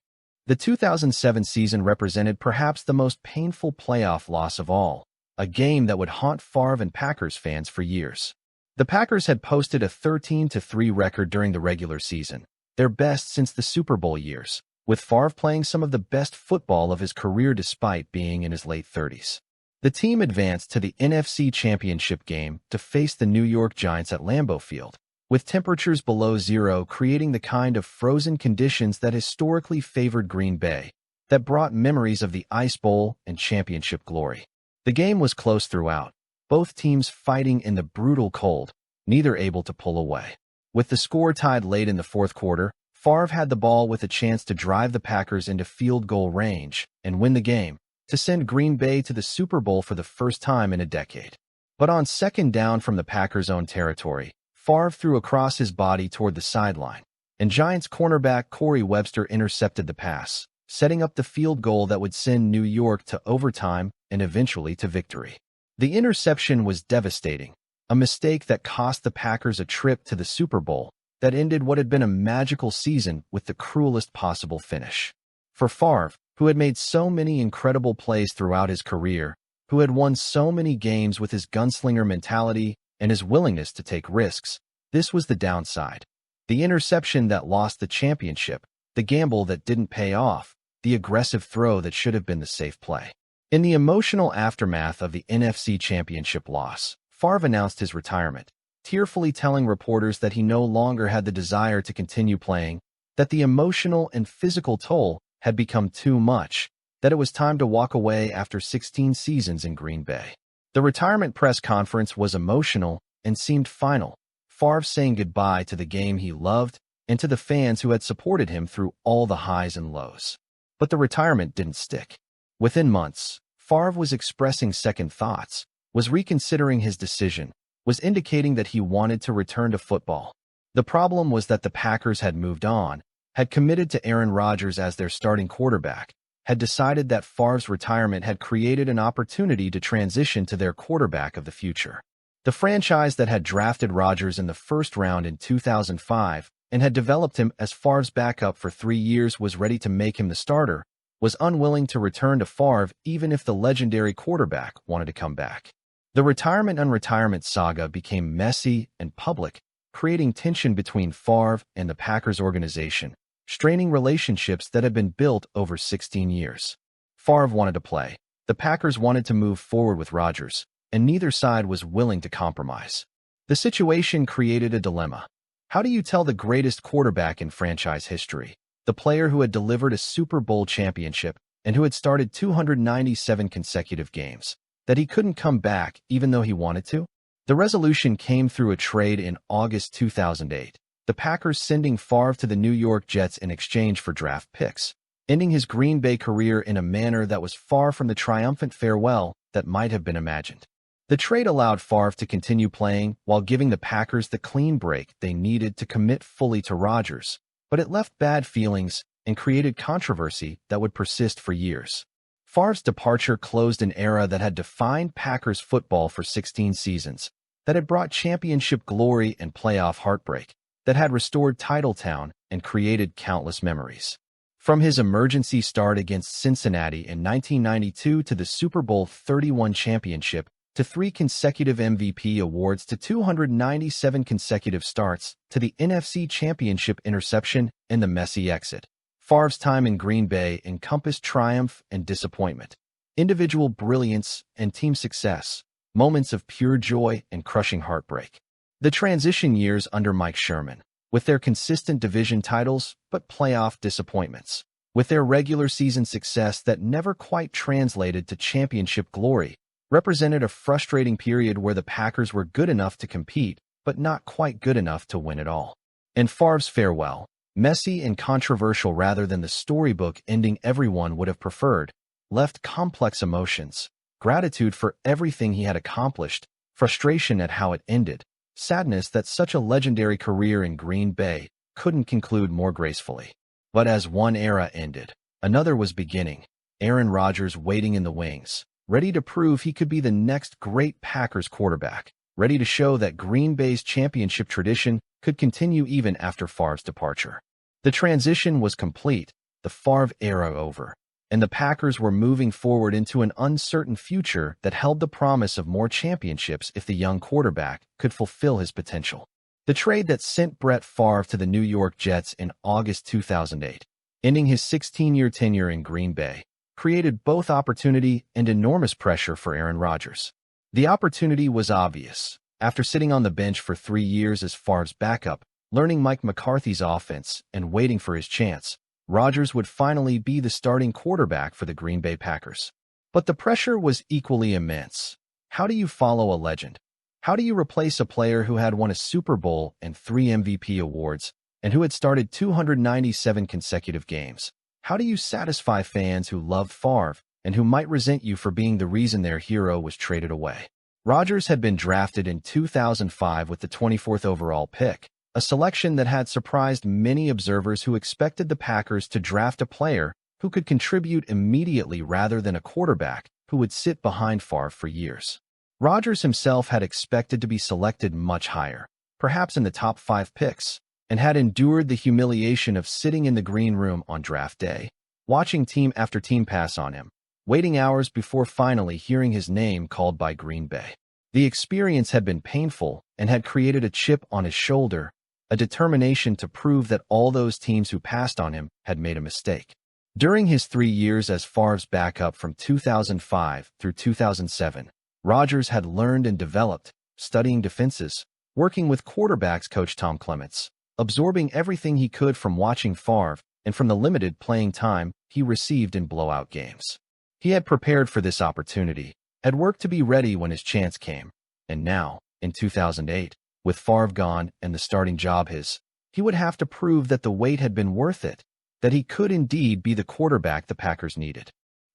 The 2007 season represented perhaps the most painful playoff loss of all, a game that would haunt Favre and Packers fans for years. The Packers had posted a 13-3 record during the regular season, their best since the Super Bowl years, with Favre playing some of the best football of his career despite being in his late 30s. The team advanced to the NFC Championship game to face the New York Giants at Lambeau Field, with temperatures below zero creating the kind of frozen conditions that historically favored Green Bay, that brought memories of the Ice Bowl and championship glory. The game was close throughout, both teams fighting in the brutal cold, neither able to pull away. With the score tied late in the fourth quarter, Favre had the ball with a chance to drive the Packers into field goal range and win the game, to send Green Bay to the Super Bowl for the first time in a decade. But on second down from the Packers' own territory, Favre threw across his body toward the sideline, and Giants cornerback Corey Webster intercepted the pass, setting up the field goal that would send New York to overtime and eventually to victory. The interception was devastating, a mistake that cost the Packers a trip to the Super Bowl that ended what had been a magical season with the cruelest possible finish. For Favre, who had made so many incredible plays throughout his career, who had won so many games with his gunslinger mentality and his willingness to take risks, this was the downside. The interception that lost the championship, the gamble that didn't pay off, the aggressive throw that should have been the safe play. In the emotional aftermath of the NFC Championship loss, Favre announced his retirement, tearfully telling reporters that he no longer had the desire to continue playing, that the emotional and physical toll had become too much, that it was time to walk away after 16 seasons in Green Bay. The retirement press conference was emotional and seemed final, Favre saying goodbye to the game he loved and to the fans who had supported him through all the highs and lows. But the retirement didn't stick. Within months, Favre was expressing second thoughts, was reconsidering his decision, was indicating that he wanted to return to football. The problem was that the Packers had moved on, had committed to Aaron Rodgers as their starting quarterback, had decided that Favre's retirement had created an opportunity to transition to their quarterback of the future. The franchise that had drafted Rodgers in the first round in 2005 and had developed him as Favre's backup for 3 years was ready to make him the starter, was unwilling to return to Favre even if the legendary quarterback wanted to come back. The retirement-unretirement saga became messy and public, creating tension between Favre and the Packers organization, straining relationships that had been built over 16 years. Favre wanted to play, the Packers wanted to move forward with Rodgers, and neither side was willing to compromise. The situation created a dilemma. How do you tell the greatest quarterback in franchise history, the player who had delivered a Super Bowl championship and who had started 297 consecutive games, that he couldn't come back even though he wanted to? The resolution came through a trade in August 2008, the Packers sending Favre to the New York Jets in exchange for draft picks, ending his Green Bay career in a manner that was far from the triumphant farewell that might have been imagined. The trade allowed Favre to continue playing while giving the Packers the clean break they needed to commit fully to Rodgers, but it left bad feelings and created controversy that would persist for years. Favre's departure closed an era that had defined Packers football for 16 seasons, that had brought championship glory and playoff heartbreak, that had restored Titletown and created countless memories. From his emergency start against Cincinnati in 1992 to the Super Bowl 31 championship, to 3 consecutive MVP awards to 297 consecutive starts, to the NFC Championship interception and the messy exit, Favre's time in Green Bay encompassed triumph and disappointment, individual brilliance and team success, moments of pure joy and crushing heartbreak. The transition years under Mike Sherman, with their consistent division titles but playoff disappointments, with their regular season success that never quite translated to championship glory, represented a frustrating period where the Packers were good enough to compete but not quite good enough to win it all. And Favre's farewell, messy and controversial rather than the storybook ending everyone would have preferred, left complex emotions, gratitude for everything he had accomplished, frustration at how it ended, sadness that such a legendary career in Green Bay couldn't conclude more gracefully. But as one era ended, another was beginning, Aaron Rodgers waiting in the wings, ready to prove he could be the next great Packers quarterback, ready to show that Green Bay's championship tradition could continue even after Favre's departure. The transition was complete, the Favre era over, and the Packers were moving forward into an uncertain future that held the promise of more championships if the young quarterback could fulfill his potential. The trade that sent Brett Favre to the New York Jets in August 2008, ending his 16-year tenure in Green Bay, created both opportunity and enormous pressure for Aaron Rodgers. The opportunity was obvious. After sitting on the bench for 3 years as Favre's backup, learning Mike McCarthy's offense, and waiting for his chance, Rodgers would finally be the starting quarterback for the Green Bay Packers. But the pressure was equally immense. How do you follow a legend? How do you replace a player who had won a Super Bowl and 3 MVP awards, and who had started 297 consecutive games? How do you satisfy fans who loved Favre and who might resent you for being the reason their hero was traded away? Rodgers had been drafted in 2005 with the 24th overall pick, a selection that had surprised many observers who expected the Packers to draft a player who could contribute immediately rather than a quarterback who would sit behind Favre for years. Rodgers himself had expected to be selected much higher, perhaps in the top 5 picks, and had endured the humiliation of sitting in the green room on draft day, watching team after team pass on him, waiting hours before finally hearing his name called by Green Bay. The experience had been painful and had created a chip on his shoulder, a determination to prove that all those teams who passed on him had made a mistake. During his 3 years as Favre's backup from 2005 through 2007, Rodgers had learned and developed, studying defenses, working with quarterbacks coach Tom Clements, absorbing everything he could from watching Favre and from the limited playing time he received in blowout games. He had prepared for this opportunity, had worked to be ready when his chance came, and now, in 2008, with Favre gone and the starting job his, he would have to prove that the wait had been worth it, that he could indeed be the quarterback the Packers needed.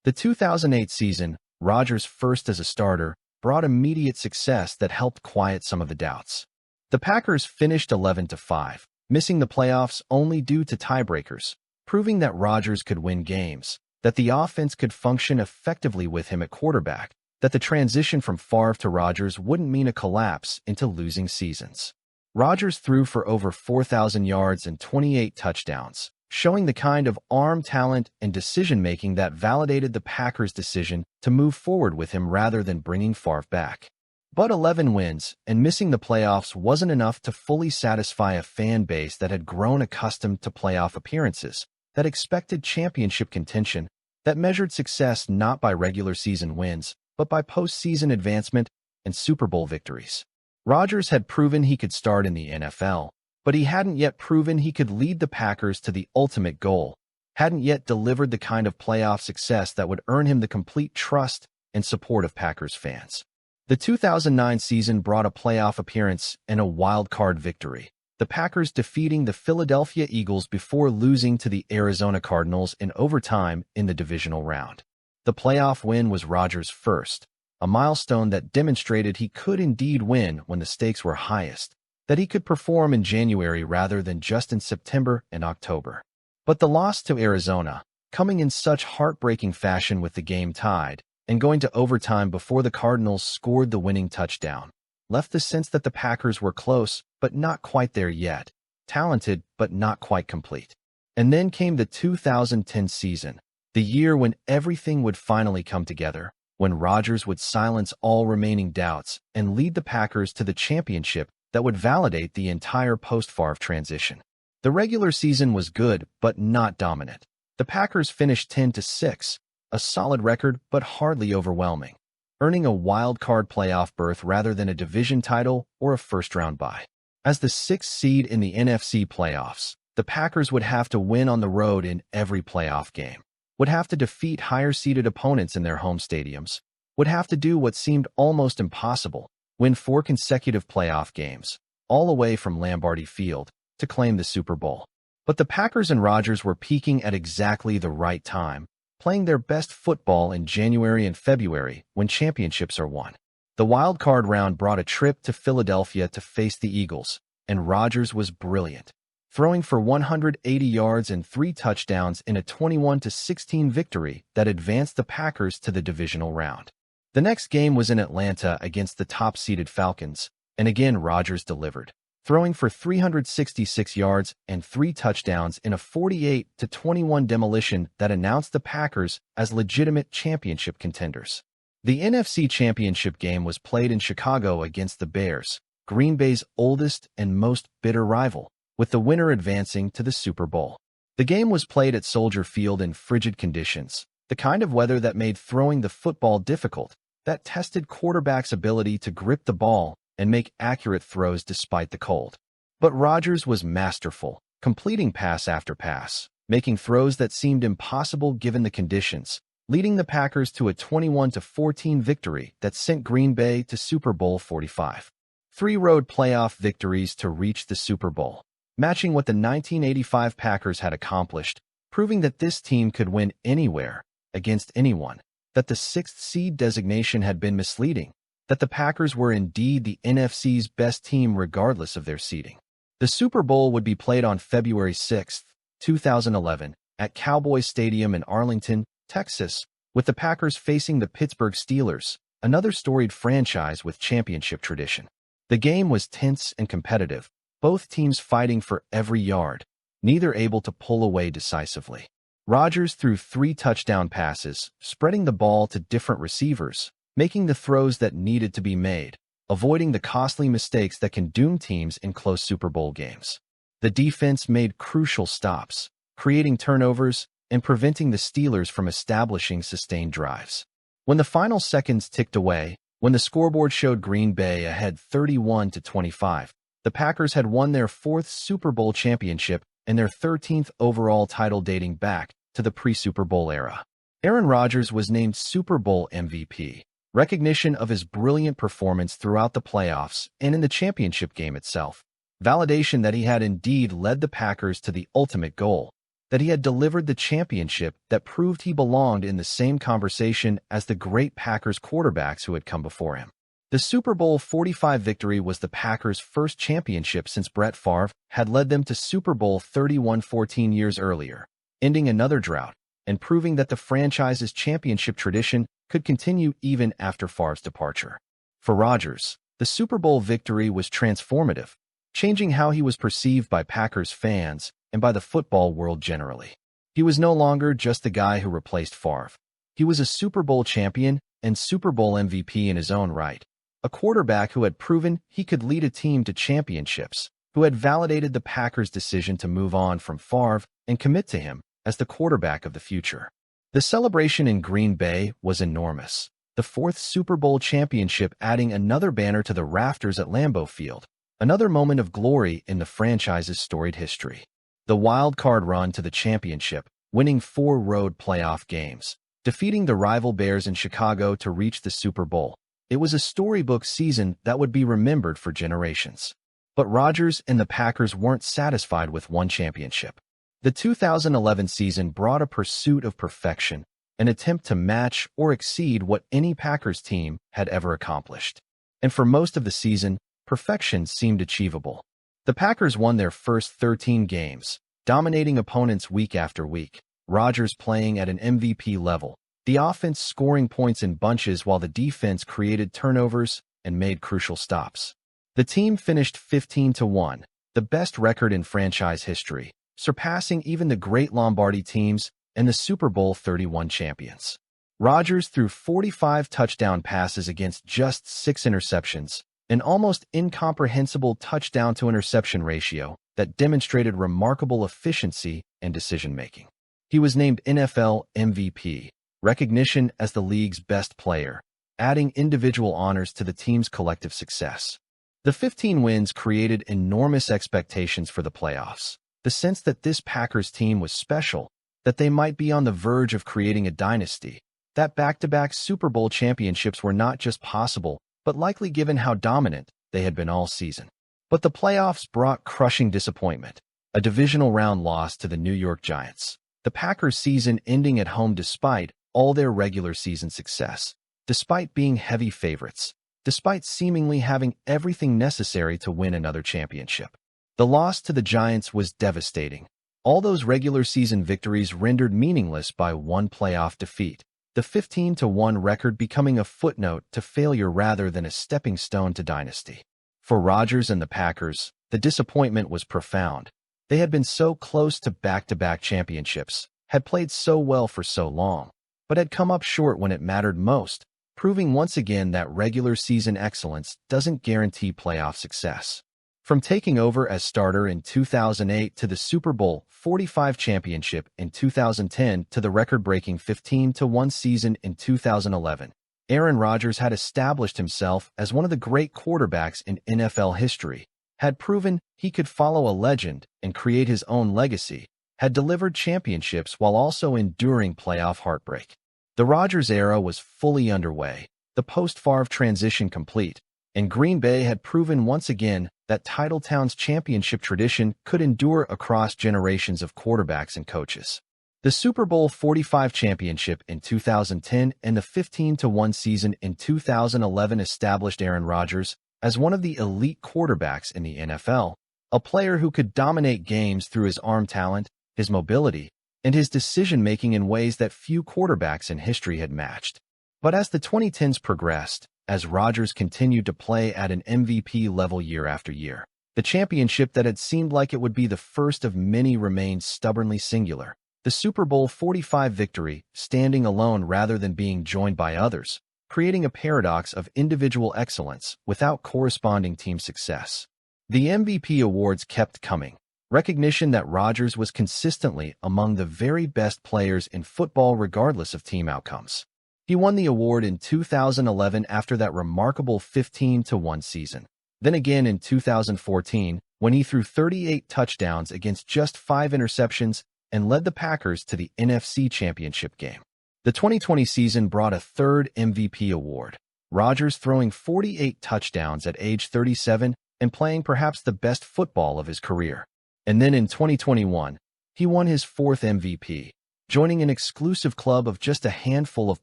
The 2008 season, Rodgers' first as a starter, brought immediate success that helped quiet some of the doubts. The Packers finished 11-5, missing the playoffs only due to tiebreakers, proving that Rodgers could win games, that the offense could function effectively with him at quarterback, that the transition from Favre to Rodgers wouldn't mean a collapse into losing seasons. Rodgers threw for over 4,000 yards and 28 touchdowns, showing the kind of arm talent and decision-making that validated the Packers' decision to move forward with him rather than bringing Favre back. But 11 wins and missing the playoffs wasn't enough to fully satisfy a fan base that had grown accustomed to playoff appearances, that expected championship contention, that measured success not by regular season wins, but by postseason advancement and Super Bowl victories. Rodgers had proven he could start in the NFL, but he hadn't yet proven he could lead the Packers to the ultimate goal, hadn't yet delivered the kind of playoff success that would earn him the complete trust and support of Packers fans. The 2009 season brought a playoff appearance and a wild-card victory, the Packers defeating the Philadelphia Eagles before losing to the Arizona Cardinals in overtime in the divisional round. The playoff win was Rodgers' first, a milestone that demonstrated he could indeed win when the stakes were highest, that he could perform in January rather than just in September and October. But the loss to Arizona, coming in such heartbreaking fashion with the game tied, and going to overtime before the Cardinals scored the winning touchdown, left the sense that the Packers were close, but not quite there yet, talented, but not quite complete. And then came the 2010 season, the year when everything would finally come together, when Rodgers would silence all remaining doubts and lead the Packers to the championship that would validate the entire post-Favre transition. The regular season was good, but not dominant. The Packers finished 10-6, a solid record, but hardly overwhelming, earning a wild-card playoff berth rather than a division title or a first-round bye. As the 6th seed in the NFC playoffs, the Packers would have to win on the road in every playoff game, would have to defeat higher-seeded opponents in their home stadiums, would have to do what seemed almost impossible, win 4 consecutive playoff games, all away from Lombardi Field, to claim the Super Bowl. But the Packers and Rodgers were peaking at exactly the right time, playing their best football in January and February when championships are won. The wild card round brought a trip to Philadelphia to face the Eagles, and Rodgers was brilliant, throwing for 180 yards and 3 touchdowns in a 21-16 victory that advanced the Packers to the divisional round. The next game was in Atlanta against the top-seeded Falcons, and again Rodgers delivered, throwing for 366 yards and 3 touchdowns in a 48-21 demolition that announced the Packers as legitimate championship contenders. The NFC Championship game was played in Chicago against the Bears, Green Bay's oldest and most bitter rival, with the winner advancing to the Super Bowl. The game was played at Soldier Field in frigid conditions, The kind of weather that made throwing the football difficult, that tested quarterbacks' ability to grip the ball and make accurate throws despite the cold. But Rodgers was masterful, completing pass after pass, making throws that seemed impossible given the conditions, leading the Packers to a 21-14 victory that sent Green Bay to Super Bowl 45. 3 road playoff victories to reach the Super Bowl, matching what the 1985 Packers had accomplished, proving that this team could win anywhere, against anyone, that the 6th seed designation had been misleading, that the Packers were indeed the NFC's best team regardless of their seeding. The Super Bowl would be played on February 6, 2011, at Cowboys Stadium in Arlington, Texas, with the Packers facing the Pittsburgh Steelers, another storied franchise with championship tradition. The game was tense and competitive, both teams fighting for every yard, neither able to pull away decisively. Rodgers threw 3 touchdown passes, spreading the ball to different receivers, making the throws that needed to be made, avoiding the costly mistakes that can doom teams in close Super Bowl games. The defense made crucial stops, creating turnovers and preventing the Steelers from establishing sustained drives. When the final seconds ticked away, when the scoreboard showed Green Bay ahead 31-25, the Packers had won their 4th Super Bowl championship and their 13th overall title dating back to the pre-Super Bowl era. Aaron Rodgers was named Super Bowl MVP, recognition of his brilliant performance throughout the playoffs and in the championship game itself, validation that he had indeed led the Packers to the ultimate goal, that he had delivered the championship that proved he belonged in the same conversation as the great Packers quarterbacks who had come before him. The Super Bowl 45 victory was the Packers' first championship since Brett Favre had led them to Super Bowl 31 14 years earlier, ending another drought and proving that the franchise's championship tradition could continue even after Favre's departure. For Rodgers, the Super Bowl victory was transformative, changing how he was perceived by Packers fans and by the football world generally. He was no longer just the guy who replaced Favre. He was a Super Bowl champion and Super Bowl MVP in his own right, a quarterback who had proven he could lead a team to championships, who had validated the Packers' decision to move on from Favre and commit to him as the quarterback of the future. The celebration in Green Bay was enormous, the 4th Super Bowl championship adding another banner to the rafters at Lambeau Field, another moment of glory in the franchise's storied history. The wild card run to the championship, winning 4 road playoff games, defeating the rival Bears in Chicago to reach the Super Bowl. It was a storybook season that would be remembered for generations. But Rodgers and the Packers weren't satisfied with one championship. The 2011 season brought a pursuit of perfection, an attempt to match or exceed what any Packers team had ever accomplished. And for most of the season, perfection seemed achievable. The Packers won their first 13 games, dominating opponents week after week, Rodgers playing at an MVP level, the offense scoring points in bunches while the defense created turnovers and made crucial stops. The team finished 15-1, the best record in franchise history, surpassing even the great Lombardi teams and the Super Bowl 31 champions. Rodgers threw 45 touchdown passes against just 6 interceptions, an almost incomprehensible touchdown-to-interception ratio that demonstrated remarkable efficiency and decision-making. He was named NFL MVP, recognition as the league's best player, adding individual honors to the team's collective success. The 15 wins created enormous expectations for the playoffs, the sense that this Packers team was special, that they might be on the verge of creating a dynasty, that back-to-back Super Bowl championships were not just possible, but likely given how dominant they had been all season. But the playoffs brought crushing disappointment, a divisional round loss to the New York Giants. The Packers' season ending at home despite all their regular season success, despite being heavy favorites, despite seemingly having everything necessary to win another championship. The loss to the Giants was devastating. All those regular season victories rendered meaningless by one playoff defeat, the 15-1 record becoming a footnote to failure rather than a stepping stone to dynasty. For Rodgers and the Packers, the disappointment was profound. They had been so close to back-to-back championships, had played so well for so long, but had come up short when it mattered most, proving once again that regular season excellence doesn't guarantee playoff success. From taking over as starter in 2008 to the Super Bowl 45 championship in 2010 to the record-breaking 15-1 season in 2011, Aaron Rodgers had established himself as one of the great quarterbacks in NFL history, had proven he could follow a legend and create his own legacy, had delivered championships while also enduring playoff heartbreak. The Rodgers era was fully underway, the post-Favre transition complete, and Green Bay had proven once again that Titletown's championship tradition could endure across generations of quarterbacks and coaches. The Super Bowl 45 championship in 2010 and the 15-1 season in 2011 established Aaron Rodgers as one of the elite quarterbacks in the NFL, a player who could dominate games through his arm talent, his mobility, and his decision-making in ways that few quarterbacks in history had matched. But as the 2010s progressed, as Rodgers continued to play at an MVP level year after year, the championship that had seemed like it would be the first of many remained stubbornly singular. The Super Bowl 45 victory, standing alone rather than being joined by others, creating a paradox of individual excellence without corresponding team success. The MVP awards kept coming, recognition that Rodgers was consistently among the very best players in football regardless of team outcomes. He won the award in 2011 after that remarkable 15-1 season. Then again in 2014, when he threw 38 touchdowns against just 5 interceptions and led the Packers to the NFC Championship game. The 2020 season brought a third MVP award, Rodgers throwing 48 touchdowns at age 37 and playing perhaps the best football of his career. And then in 2021, he won his fourth MVP, joining an exclusive club of just a handful of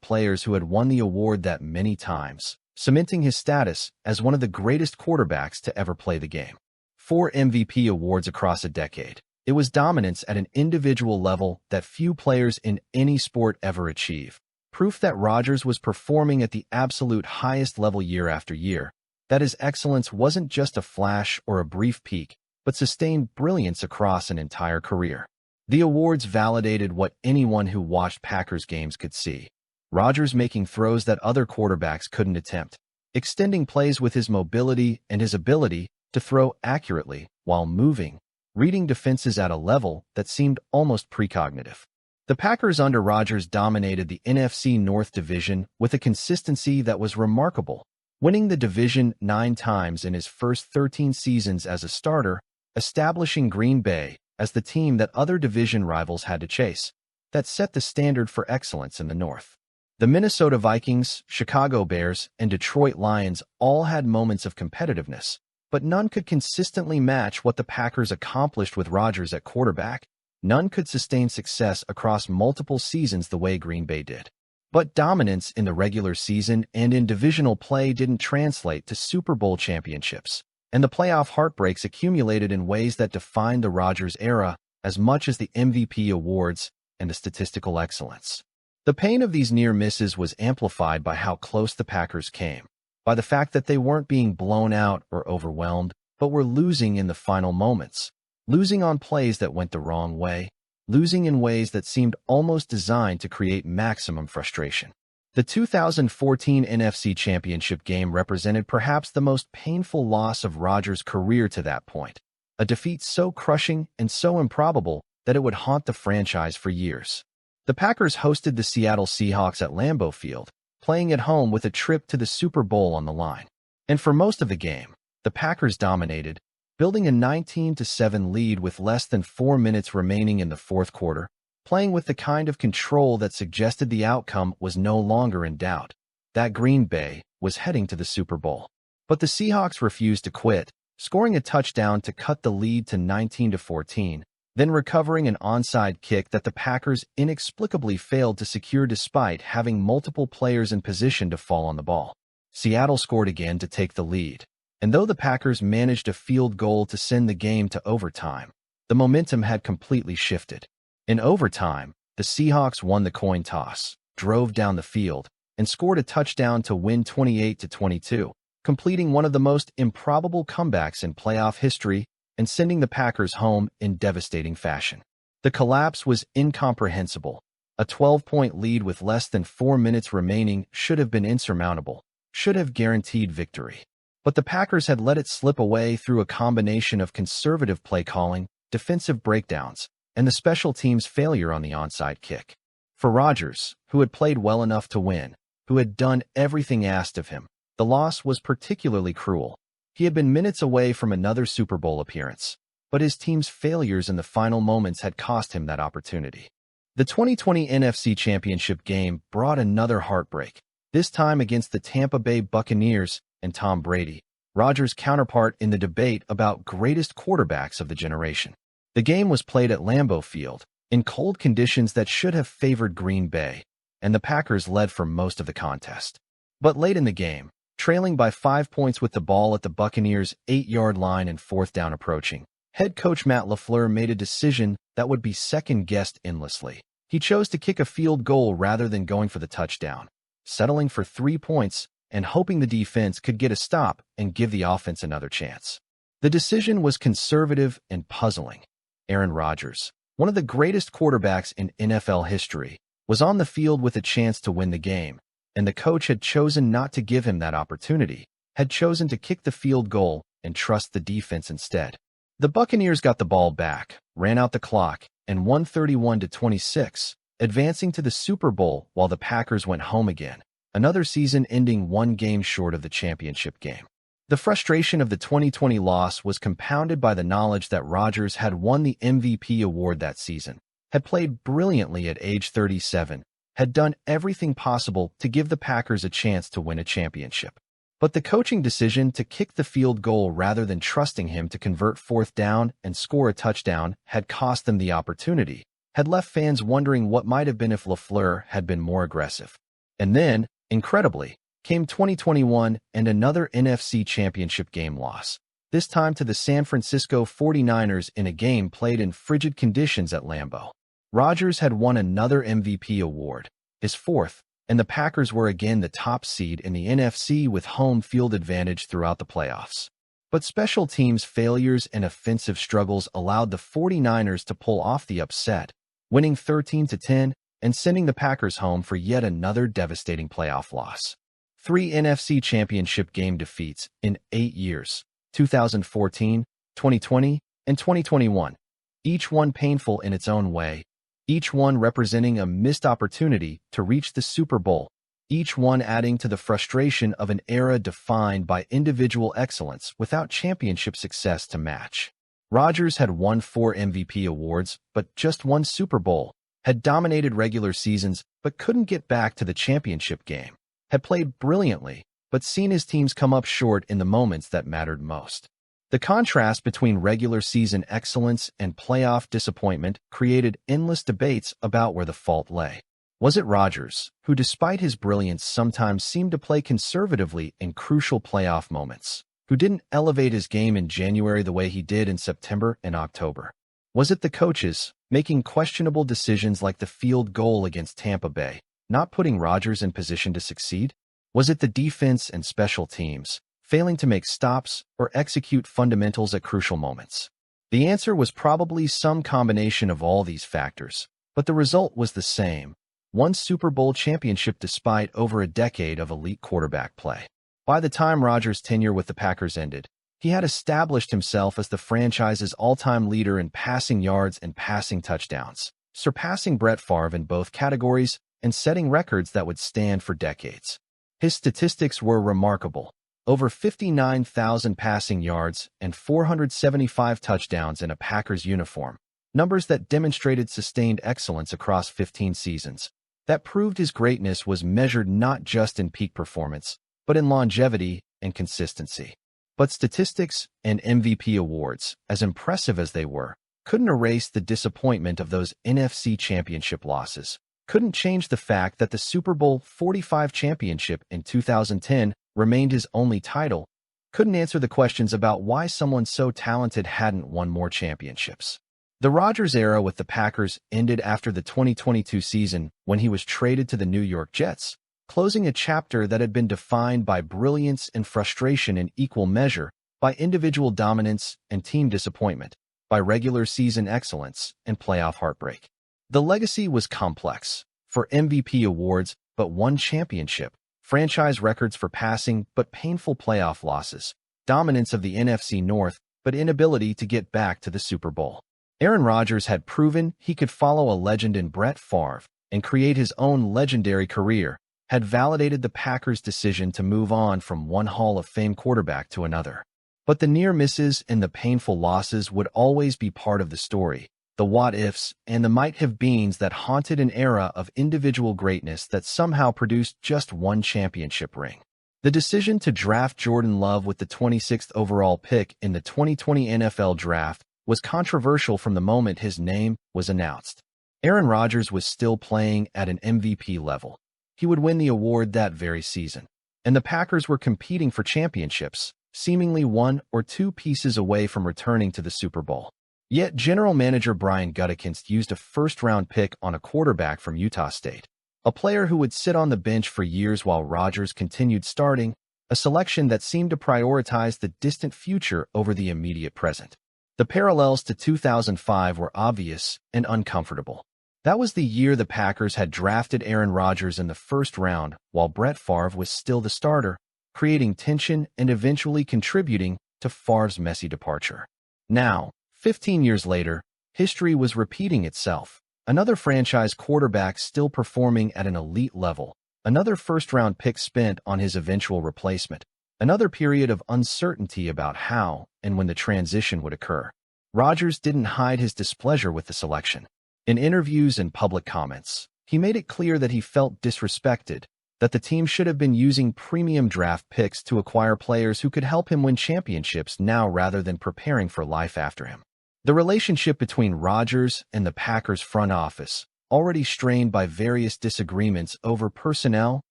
players who had won the award that many times, cementing his status as one of the greatest quarterbacks to ever play the game. 4 MVP awards across a decade. It was dominance at an individual level that few players in any sport ever achieve. Proof that Rodgers was performing at the absolute highest level year after year, that his excellence wasn't just a flash or a brief peak, but sustained brilliance across an entire career. The awards validated what anyone who watched Packers games could see. Rodgers making throws that other quarterbacks couldn't attempt, extending plays with his mobility and his ability to throw accurately while moving, reading defenses at a level that seemed almost precognitive. The Packers under Rodgers dominated the NFC North Division with a consistency that was remarkable, winning the division 9 times in his first 13 seasons as a starter, establishing Green Bay as the team that other division rivals had to chase, that set the standard for excellence in the North. The Minnesota Vikings, Chicago Bears, and Detroit Lions all had moments of competitiveness, but none could consistently match what the Packers accomplished with Rodgers at quarterback. None could sustain success across multiple seasons the way Green Bay did. But dominance in the regular season and in divisional play didn't translate to Super Bowl championships, and the playoff heartbreaks accumulated in ways that defined the Rodgers era as much as the MVP awards and the statistical excellence. The pain of these near misses was amplified by how close the Packers came, by the fact that they weren't being blown out or overwhelmed, but were losing in the final moments, losing on plays that went the wrong way, losing in ways that seemed almost designed to create maximum frustration. The 2014 NFC Championship game represented perhaps the most painful loss of Rodgers' career to that point, a defeat so crushing and so improbable that it would haunt the franchise for years. The Packers hosted the Seattle Seahawks at Lambeau Field, playing at home with a trip to the Super Bowl on the line. And for most of the game, the Packers dominated, building a 19-7 lead with less than 4 minutes remaining in the fourth quarter, playing with the kind of control that suggested the outcome was no longer in doubt, that Green Bay was heading to the Super Bowl. But the Seahawks refused to quit, scoring a touchdown to cut the lead to 19-14, then recovering an onside kick that the Packers inexplicably failed to secure despite having multiple players in position to fall on the ball. Seattle scored again to take the lead, and though the Packers managed a field goal to send the game to overtime, the momentum had completely shifted. In overtime, the Seahawks won the coin toss, drove down the field, and scored a touchdown to win 28-22, completing one of the most improbable comebacks in playoff history and sending the Packers home in devastating fashion. The collapse was incomprehensible. A 12-point lead with less than 4 minutes remaining should have been insurmountable, should have guaranteed victory. But the Packers had let it slip away through a combination of conservative play calling, defensive breakdowns, and the special teams' failure on the onside kick. For Rodgers, who had played well enough to win, who had done everything asked of him, the loss was particularly cruel. He had been minutes away from another Super Bowl appearance, but his team's failures in the final moments had cost him that opportunity. The 2020 NFC Championship game brought another heartbreak, this time against the Tampa Bay Buccaneers and Tom Brady, Rodgers' counterpart in the debate about greatest quarterbacks of the generation. The game was played at Lambeau Field, in cold conditions that should have favored Green Bay, and the Packers led for most of the contest. But late in the game, trailing by 5 points with the ball at the Buccaneers' 8-yard line and fourth down approaching, head coach Matt LaFleur made a decision that would be second-guessed endlessly. He chose to kick a field goal rather than going for the touchdown, settling for 3 points and hoping the defense could get a stop and give the offense another chance. The decision was conservative and puzzling. Aaron Rodgers, one of the greatest quarterbacks in NFL history, was on the field with a chance to win the game, and the coach had chosen not to give him that opportunity, had chosen to kick the field goal and trust the defense instead. The Buccaneers got the ball back, ran out the clock, and won 31-26, advancing to the Super Bowl while the Packers went home again, another season ending one game short of the championship game. The frustration of the 2020 loss was compounded by the knowledge that Rodgers had won the MVP award that season, had played brilliantly at age 37, had done everything possible to give the Packers a chance to win a championship. But the coaching decision to kick the field goal rather than trusting him to convert fourth down and score a touchdown had cost them the opportunity, had left fans wondering what might have been if LaFleur had been more aggressive. And then, incredibly, came 2021 and another NFC Championship game loss, this time to the San Francisco 49ers in a game played in frigid conditions at Lambeau. Rodgers had won another MVP award, his fourth, and the Packers were again the top seed in the NFC with home field advantage throughout the playoffs. But special teams failures and offensive struggles allowed the 49ers to pull off the upset, winning 13-10 and sending the Packers home for yet another devastating playoff loss. 3 NFC Championship game defeats in 8 years, 2014, 2020, and 2021, each one painful in its own way, each one representing a missed opportunity to reach the Super Bowl, each one adding to the frustration of an era defined by individual excellence without championship success to match. Rodgers had won 4 MVP awards, but just one Super Bowl, had dominated regular seasons but couldn't get back to the championship game, had played brilliantly but seen his teams come up short in the moments that mattered most. The contrast between regular season excellence and playoff disappointment created endless debates about where the fault lay. Was it Rodgers, who despite his brilliance sometimes seemed to play conservatively in crucial playoff moments, who didn't elevate his game in January the way he did in September and October? Was it the coaches, making questionable decisions like the field goal against Tampa Bay, not putting Rodgers in position to succeed? Was it the defense and special teams, failing to make stops or execute fundamentals at crucial moments? The answer was probably some combination of all these factors, but the result was the same: one Super Bowl championship despite over a decade of elite quarterback play. By the time Rodgers' tenure with the Packers ended, he had established himself as the franchise's all-time leader in passing yards and passing touchdowns, surpassing Brett Favre in both categories and setting records that would stand for decades. His statistics were remarkable: over 59,000 passing yards and 475 touchdowns in a Packers uniform, numbers that demonstrated sustained excellence across 15 seasons. That proved his greatness was measured not just in peak performance, but in longevity and consistency. But statistics and MVP awards, as impressive as they were, couldn't erase the disappointment of those NFC Championship losses, couldn't change the fact that the Super Bowl 45 championship in 2010 remained his only title, couldn't answer the questions about why someone so talented hadn't won more championships. The Rodgers era with the Packers ended after the 2022 season when he was traded to the New York Jets, closing a chapter that had been defined by brilliance and frustration in equal measure, by individual dominance and team disappointment, by regular season excellence and playoff heartbreak. The legacy was complex: 4 MVP awards, but 1 championship; franchise records for passing but painful playoff losses, dominance of the NFC North but inability to get back to the Super Bowl. Aaron Rodgers had proven he could follow a legend in Brett Favre and create his own legendary career, had validated the Packers' decision to move on from one Hall of Fame quarterback to another. But the near misses and the painful losses would always be part of the story, the what-ifs and the might-have-beens that haunted an era of individual greatness that somehow produced just one championship ring. The decision to draft Jordan Love with the 26th overall pick in the 2020 NFL Draft was controversial from the moment his name was announced. Aaron Rodgers was still playing at an MVP level. He would win the award that very season. And the Packers were competing for championships, seemingly one or two pieces away from returning to the Super Bowl. Yet general manager Brian Gutekunst used a first-round pick on a quarterback from Utah State, a player who would sit on the bench for years while Rodgers continued starting, a selection that seemed to prioritize the distant future over the immediate present. The parallels to 2005 were obvious and uncomfortable. That was the year the Packers had drafted Aaron Rodgers in the first round while Brett Favre was still the starter, creating tension and eventually contributing to Favre's messy departure. Now, 15 years later, history was repeating itself. Another franchise quarterback still performing at an elite level, another first-round pick spent on his eventual replacement, another period of uncertainty about how and when the transition would occur. Rodgers didn't hide his displeasure with the selection. In interviews and public comments, he made it clear that he felt disrespected, that the team should have been using premium draft picks to acquire players who could help him win championships now rather than preparing for life after him. The relationship between Rodgers and the Packers front office, already strained by various disagreements over personnel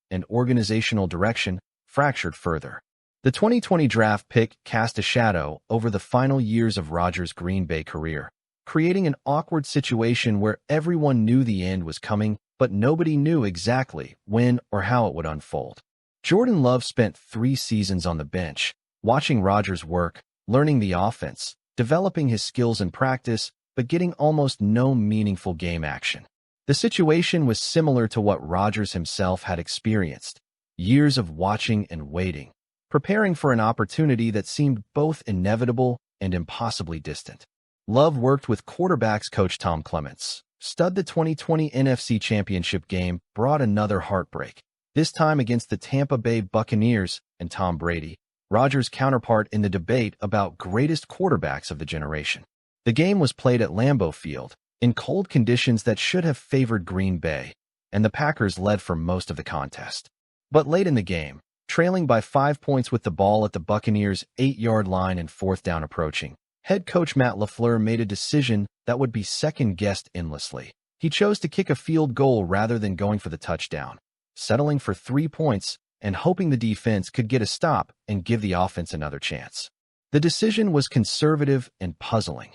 and organizational direction, fractured further. The 2020 draft pick cast a shadow over the final years of Rodgers' Green Bay career, creating an awkward situation where everyone knew the end was coming, but nobody knew exactly when or how it would unfold. Jordan Love spent 3 seasons on the bench, watching Rodgers work, learning the offense, developing his skills in practice, but getting almost no meaningful game action. The situation was similar to what Rodgers himself had experienced: years of watching and waiting, preparing for an opportunity that seemed both inevitable and impossibly distant. Love worked with quarterbacks coach Tom Clements. The 2020 NFC Championship game brought another heartbreak, this time against the Tampa Bay Buccaneers and Tom Brady, Rodgers' counterpart in the debate about greatest quarterbacks of the generation. The game was played at Lambeau Field, in cold conditions that should have favored Green Bay, and the Packers led for most of the contest. But late in the game, trailing by 5 points with the ball at the Buccaneers' 8-yard line and 4th down approaching, head coach Matt LaFleur made a decision that would be second-guessed endlessly. He chose to kick a field goal rather than going for the touchdown, settling for 3 points and hoping the defense could get a stop and give the offense another chance. The decision was conservative and puzzling.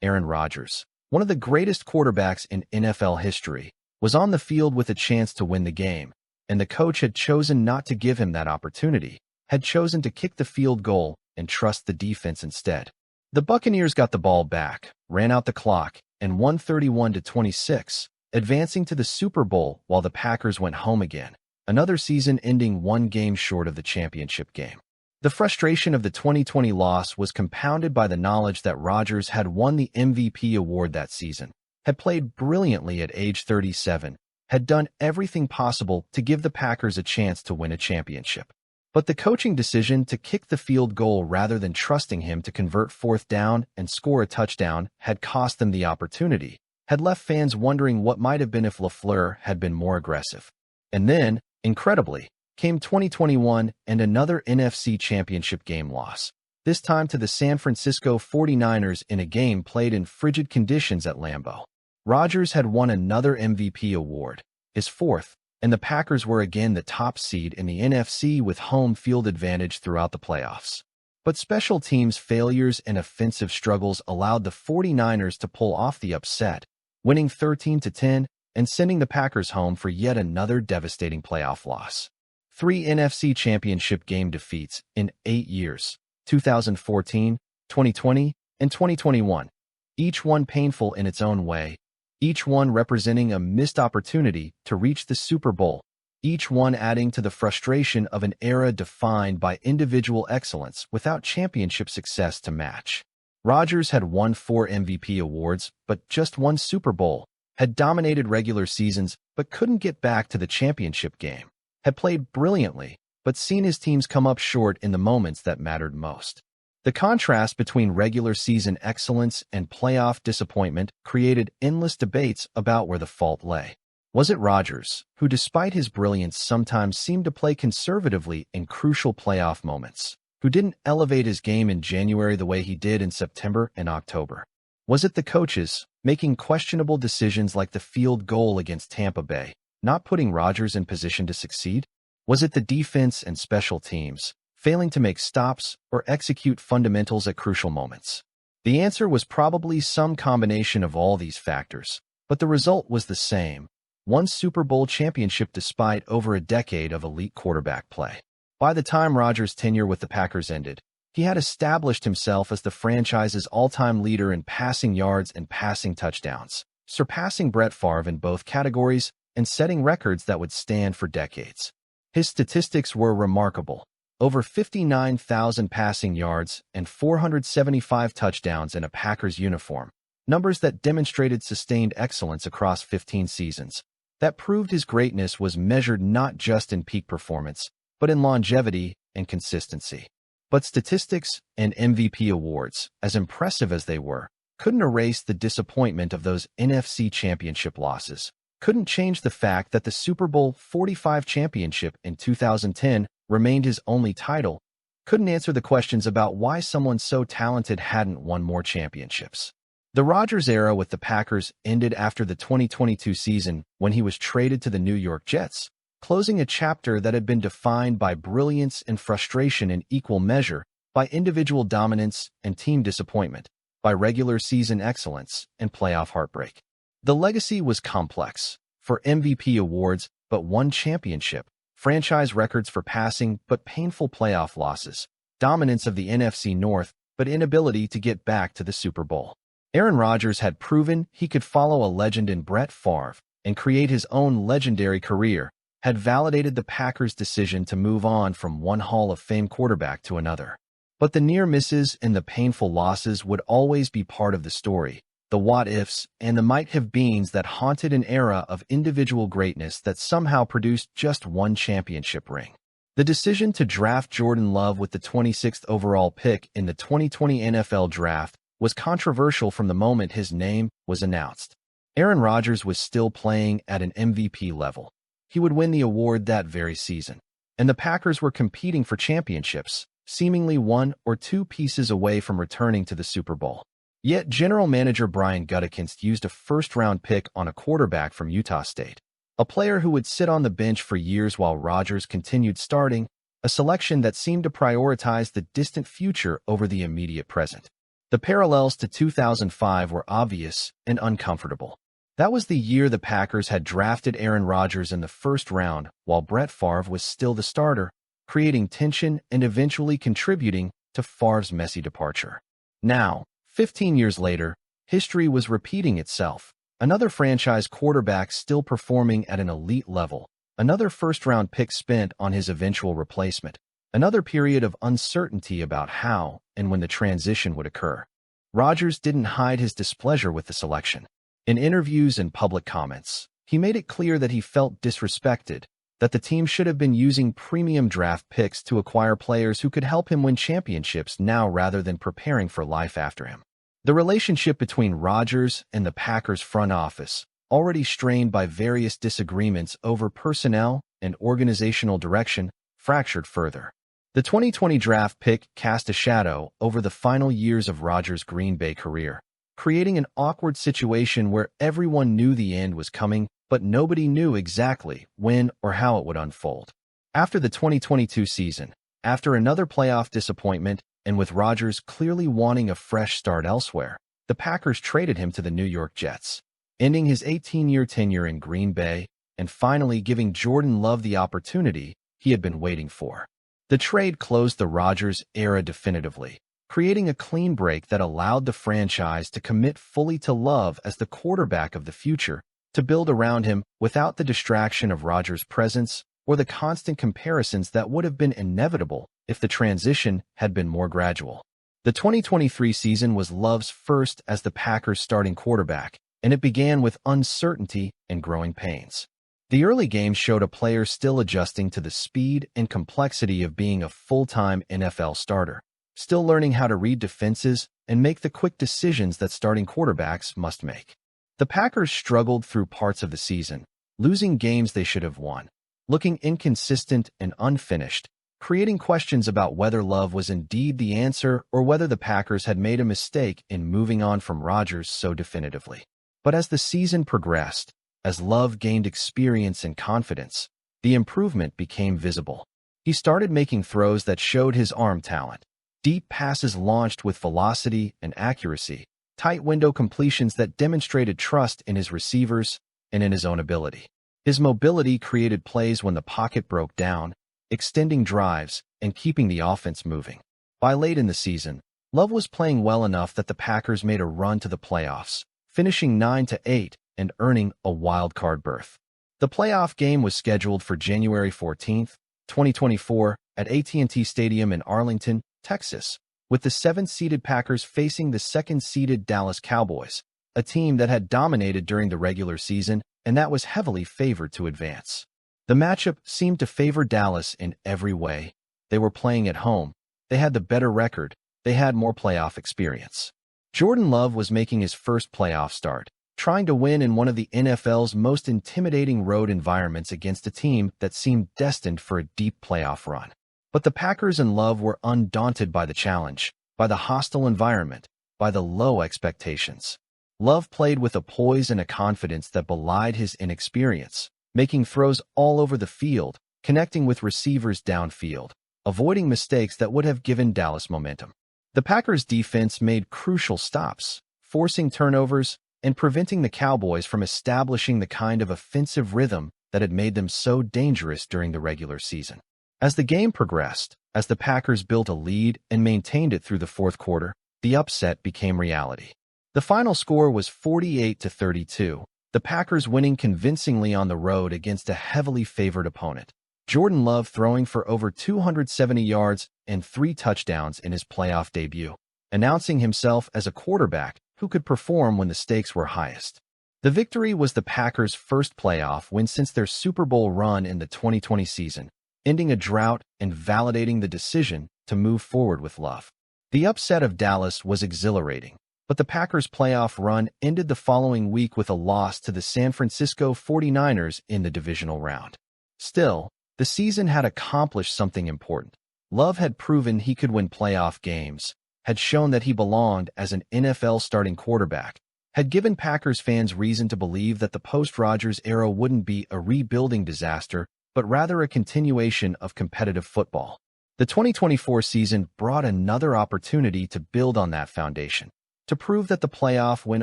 Aaron Rodgers, one of the greatest quarterbacks in NFL history, was on the field with a chance to win the game, and the coach had chosen not to give him that opportunity, had chosen to kick the field goal and trust the defense instead. The Buccaneers got the ball back, ran out the clock, and won 31-26, advancing to the Super Bowl while the Packers went home again, another season ending one game short of the championship game. The frustration of the 2020 loss was compounded by the knowledge that Rodgers had won the MVP award that season, had played brilliantly at age 37, had done everything possible to give the Packers a chance to win a championship. But the coaching decision to kick the field goal rather than trusting him to convert 4th down and score a touchdown had cost them the opportunity, had left fans wondering what might have been if LaFleur had been more aggressive. And then, incredibly, came 2021 and another NFC Championship game loss, this time to the San Francisco 49ers in a game played in frigid conditions at Lambeau. Rodgers had won another MVP award, his 4th, and the Packers were again the top seed in the NFC with home field advantage throughout the playoffs. But special teams failures and offensive struggles allowed the 49ers to pull off the upset, winning 13-10 and sending the Packers home for yet another devastating playoff loss. 3 NFC Championship game defeats in 8 years, 2014, 2020, and 2021, each one painful in its own way, each one representing a missed opportunity to reach the Super Bowl, each one adding to the frustration of an era defined by individual excellence without championship success to match. Rodgers had won 4 MVP awards, but just one Super Bowl, had dominated regular seasons but couldn't get back to the championship game, had played brilliantly but seen his teams come up short in the moments that mattered most. The contrast between regular season excellence and playoff disappointment created endless debates about where the fault lay. Was it Rodgers, who despite his brilliance sometimes seemed to play conservatively in crucial playoff moments, who didn't elevate his game in January the way he did in September and October? Was it the coaches, making questionable decisions like the field goal against Tampa Bay, not putting Rodgers in position to succeed? Was it the defense and special teams, failing to make stops or execute fundamentals at crucial moments? The answer was probably some combination of all these factors, but the result was the same: one Super Bowl championship despite over a decade of elite quarterback play. By the time Rodgers' tenure with the Packers ended, he had established himself as the franchise's all-time leader in passing yards and passing touchdowns, surpassing Brett Favre in both categories and setting records that would stand for decades. His statistics were remarkable: over 59,000 passing yards and 475 touchdowns in a Packers uniform, numbers that demonstrated sustained excellence across 15 seasons. That proved his greatness was measured not just in peak performance, but in longevity and consistency. But statistics and MVP awards, as impressive as they were, couldn't erase the disappointment of those NFC championship losses, couldn't change the fact that the Super Bowl 45 championship in 2010 remained his only title, couldn't answer the questions about why someone so talented hadn't won more championships. The Rodgers era with the Packers ended after the 2022 season when he was traded to the New York Jets, closing a chapter that had been defined by brilliance and frustration in equal measure, by individual dominance and team disappointment, by regular season excellence and playoff heartbreak. The legacy was complex: for MVP awards, but one championship; franchise records for passing, but painful playoff losses; dominance of the NFC North, but inability to get back to the Super Bowl. Aaron Rodgers had proven he could follow a legend in Brett Favre and create his own legendary career, had validated the Packers' decision to move on from one Hall of Fame quarterback to another. But the near misses and the painful losses would always be part of the story, the what-ifs and the might-have-beens that haunted an era of individual greatness that somehow produced just one championship ring. The decision to draft Jordan Love with the 26th overall pick in the 2020 NFL Draft was controversial from the moment his name was announced. Aaron Rodgers was still playing at an MVP level. He would win the award that very season, and the Packers were competing for championships, seemingly one or two pieces away from returning to the Super Bowl. Yet general manager Brian Gutekunst used a first-round pick on a quarterback from Utah State, a player who would sit on the bench for years while Rodgers continued starting, a selection that seemed to prioritize the distant future over the immediate present. The parallels to 2005 were obvious and uncomfortable. That was the year the Packers had drafted Aaron Rodgers in the first round while Brett Favre was still the starter, creating tension and eventually contributing to Favre's messy departure. Now, 15 years later, history was repeating itself. Another franchise quarterback still performing at an elite level, another first-round pick spent on his eventual replacement, another period of uncertainty about how and when the transition would occur. Rodgers didn't hide his displeasure with the selection. In interviews and public comments, he made it clear that he felt disrespected, that the team should have been using premium draft picks to acquire players who could help him win championships now rather than preparing for life after him. The relationship between Rodgers and the Packers front office, already strained by various disagreements over personnel and organizational direction, fractured further. The 2020 draft pick cast a shadow over the final years of Rodgers' Green Bay career, creating an awkward situation where everyone knew the end was coming, but nobody knew exactly when or how it would unfold. After the 2022 season, after another playoff disappointment, and with Rodgers clearly wanting a fresh start elsewhere, the Packers traded him to the New York Jets, ending his 18-year tenure in Green Bay and finally giving Jordan Love the opportunity he had been waiting for. The trade closed the Rodgers era definitively, creating a clean break that allowed the franchise to commit fully to Love as the quarterback of the future, to build around him without the distraction of Rodgers' presence or the constant comparisons that would have been inevitable if the transition had been more gradual. The 2023 season was Love's first as the Packers' starting quarterback, and it began with uncertainty and growing pains. The early games showed a player still adjusting to the speed and complexity of being a full-time NFL starter, still learning how to read defenses and make the quick decisions that starting quarterbacks must make. The Packers struggled through parts of the season, losing games they should have won, looking inconsistent and unfinished, creating questions about whether Love was indeed the answer or whether the Packers had made a mistake in moving on from Rodgers so definitively. But as the season progressed, as Love gained experience and confidence, the improvement became visible. He started making throws that showed his arm talent, deep passes launched with velocity and accuracy, tight window completions that demonstrated trust in his receivers and in his own ability. His mobility created plays when the pocket broke down, extending drives and keeping the offense moving. By late in the season, Love was playing well enough that the Packers made a run to the playoffs, finishing 9-8 and earning a wild-card berth. The playoff game was scheduled for January 14, 2024, at AT&T Stadium in Arlington, Texas, with the 7th-seeded Packers facing the 2nd-seeded Dallas Cowboys, a team that had dominated during the regular season and that was heavily favored to advance. The matchup seemed to favor Dallas in every way. They were playing at home. They had the better record. They had more playoff experience. Jordan Love was making his first playoff start, trying to win in one of the NFL's most intimidating road environments against a team that seemed destined for a deep playoff run. But the Packers and Love were undaunted by the challenge, by the hostile environment, by the low expectations. Love played with a poise and a confidence that belied his inexperience, making throws all over the field, connecting with receivers downfield, avoiding mistakes that would have given Dallas momentum. The Packers' defense made crucial stops, forcing turnovers and preventing the Cowboys from establishing the kind of offensive rhythm that had made them so dangerous during the regular season. As the game progressed, as the Packers built a lead and maintained it through the fourth quarter, the upset became reality. The final score was 48-32, the Packers winning convincingly on the road against a heavily favored opponent. Jordan Love throwing for over 270 yards and 3 touchdowns in his playoff debut, announcing himself as a quarterback who could perform when the stakes were highest. The victory was the Packers' first playoff win since their Super Bowl run in the 2020 season, ending a drought and validating the decision to move forward with Love. The upset of Dallas was exhilarating, but the Packers' playoff run ended the following week with a loss to the San Francisco 49ers in the divisional round. Still, the season had accomplished something important. Love had proven he could win playoff games, had shown that he belonged as an NFL starting quarterback, had given Packers fans reason to believe that the post-Rodgers era wouldn't be a rebuilding disaster, but rather a continuation of competitive football. The 2024 season brought another opportunity to build on that foundation, to prove that the playoff win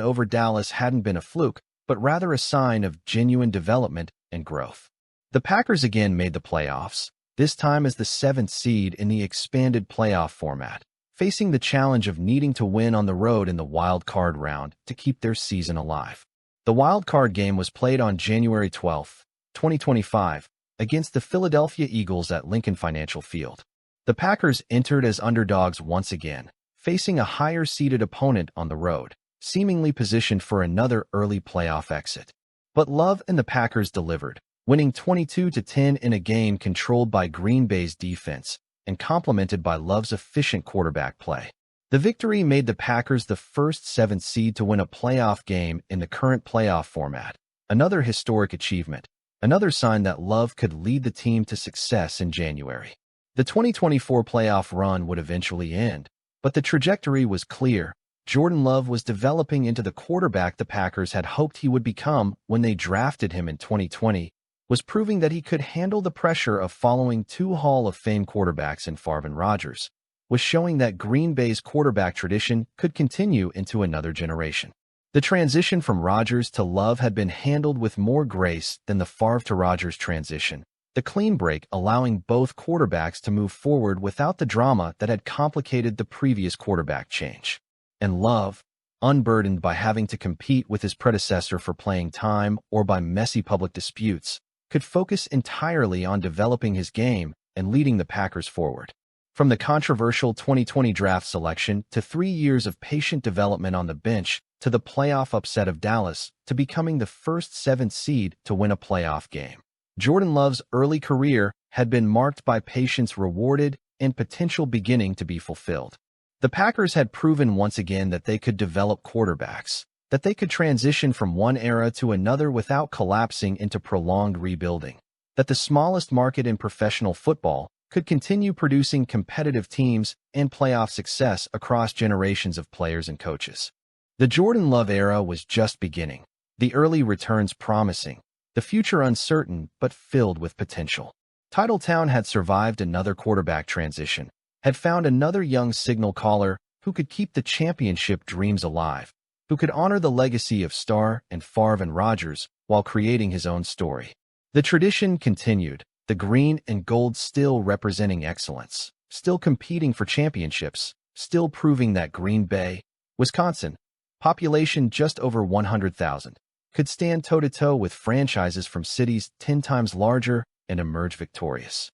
over Dallas hadn't been a fluke, but rather a sign of genuine development and growth. The Packers again made the playoffs, this time as the 7th seed in the expanded playoff format, facing the challenge of needing to win on the road in the wild card round to keep their season alive. The wild card game was played on January 12, 2025, against the Philadelphia Eagles at Lincoln Financial Field. The Packers entered as underdogs once again, facing a higher-seeded opponent on the road, seemingly positioned for another early playoff exit. But Love and the Packers delivered, winning 22-10 in a game controlled by Green Bay's defense and complemented by Love's efficient quarterback play. The victory made the Packers the first 7th seed to win a playoff game in the current playoff format, another historic achievement, another sign that Love could lead the team to success in January. The 2024 playoff run would eventually end, but the trajectory was clear. Jordan Love was developing into the quarterback the Packers had hoped he would become when they drafted him in 2020, was proving that he could handle the pressure of following 2 Hall of Fame quarterbacks in Favre and Rodgers, was showing that Green Bay's quarterback tradition could continue into another generation. The transition from Rodgers to Love had been handled with more grace than the Favre to Rodgers transition, the clean break allowing both quarterbacks to move forward without the drama that had complicated the previous quarterback change. And Love, unburdened by having to compete with his predecessor for playing time or by messy public disputes, could focus entirely on developing his game and leading the Packers forward. From the controversial 2020 draft selection to 3 years of patient development on the bench to the playoff upset of Dallas to becoming the first 7th seed to win a playoff game, Jordan Love's early career had been marked by patience rewarded and potential beginning to be fulfilled. The Packers had proven once again that they could develop quarterbacks, that they could transition from one era to another without collapsing into prolonged rebuilding, that the smallest market in professional football could continue producing competitive teams and playoff success across generations of players and coaches. The Jordan Love era was just beginning, the early returns promising, the future uncertain but filled with potential. Titletown had survived another quarterback transition, had found another young signal caller who could keep the championship dreams alive, who could honor the legacy of Starr and Favre and Rodgers while creating his own story. The tradition continued, the green and gold still representing excellence, still competing for championships, still proving that Green Bay, Wisconsin, population just over 100,000, could stand toe-to-toe with franchises from cities 10 times larger and emerge victorious.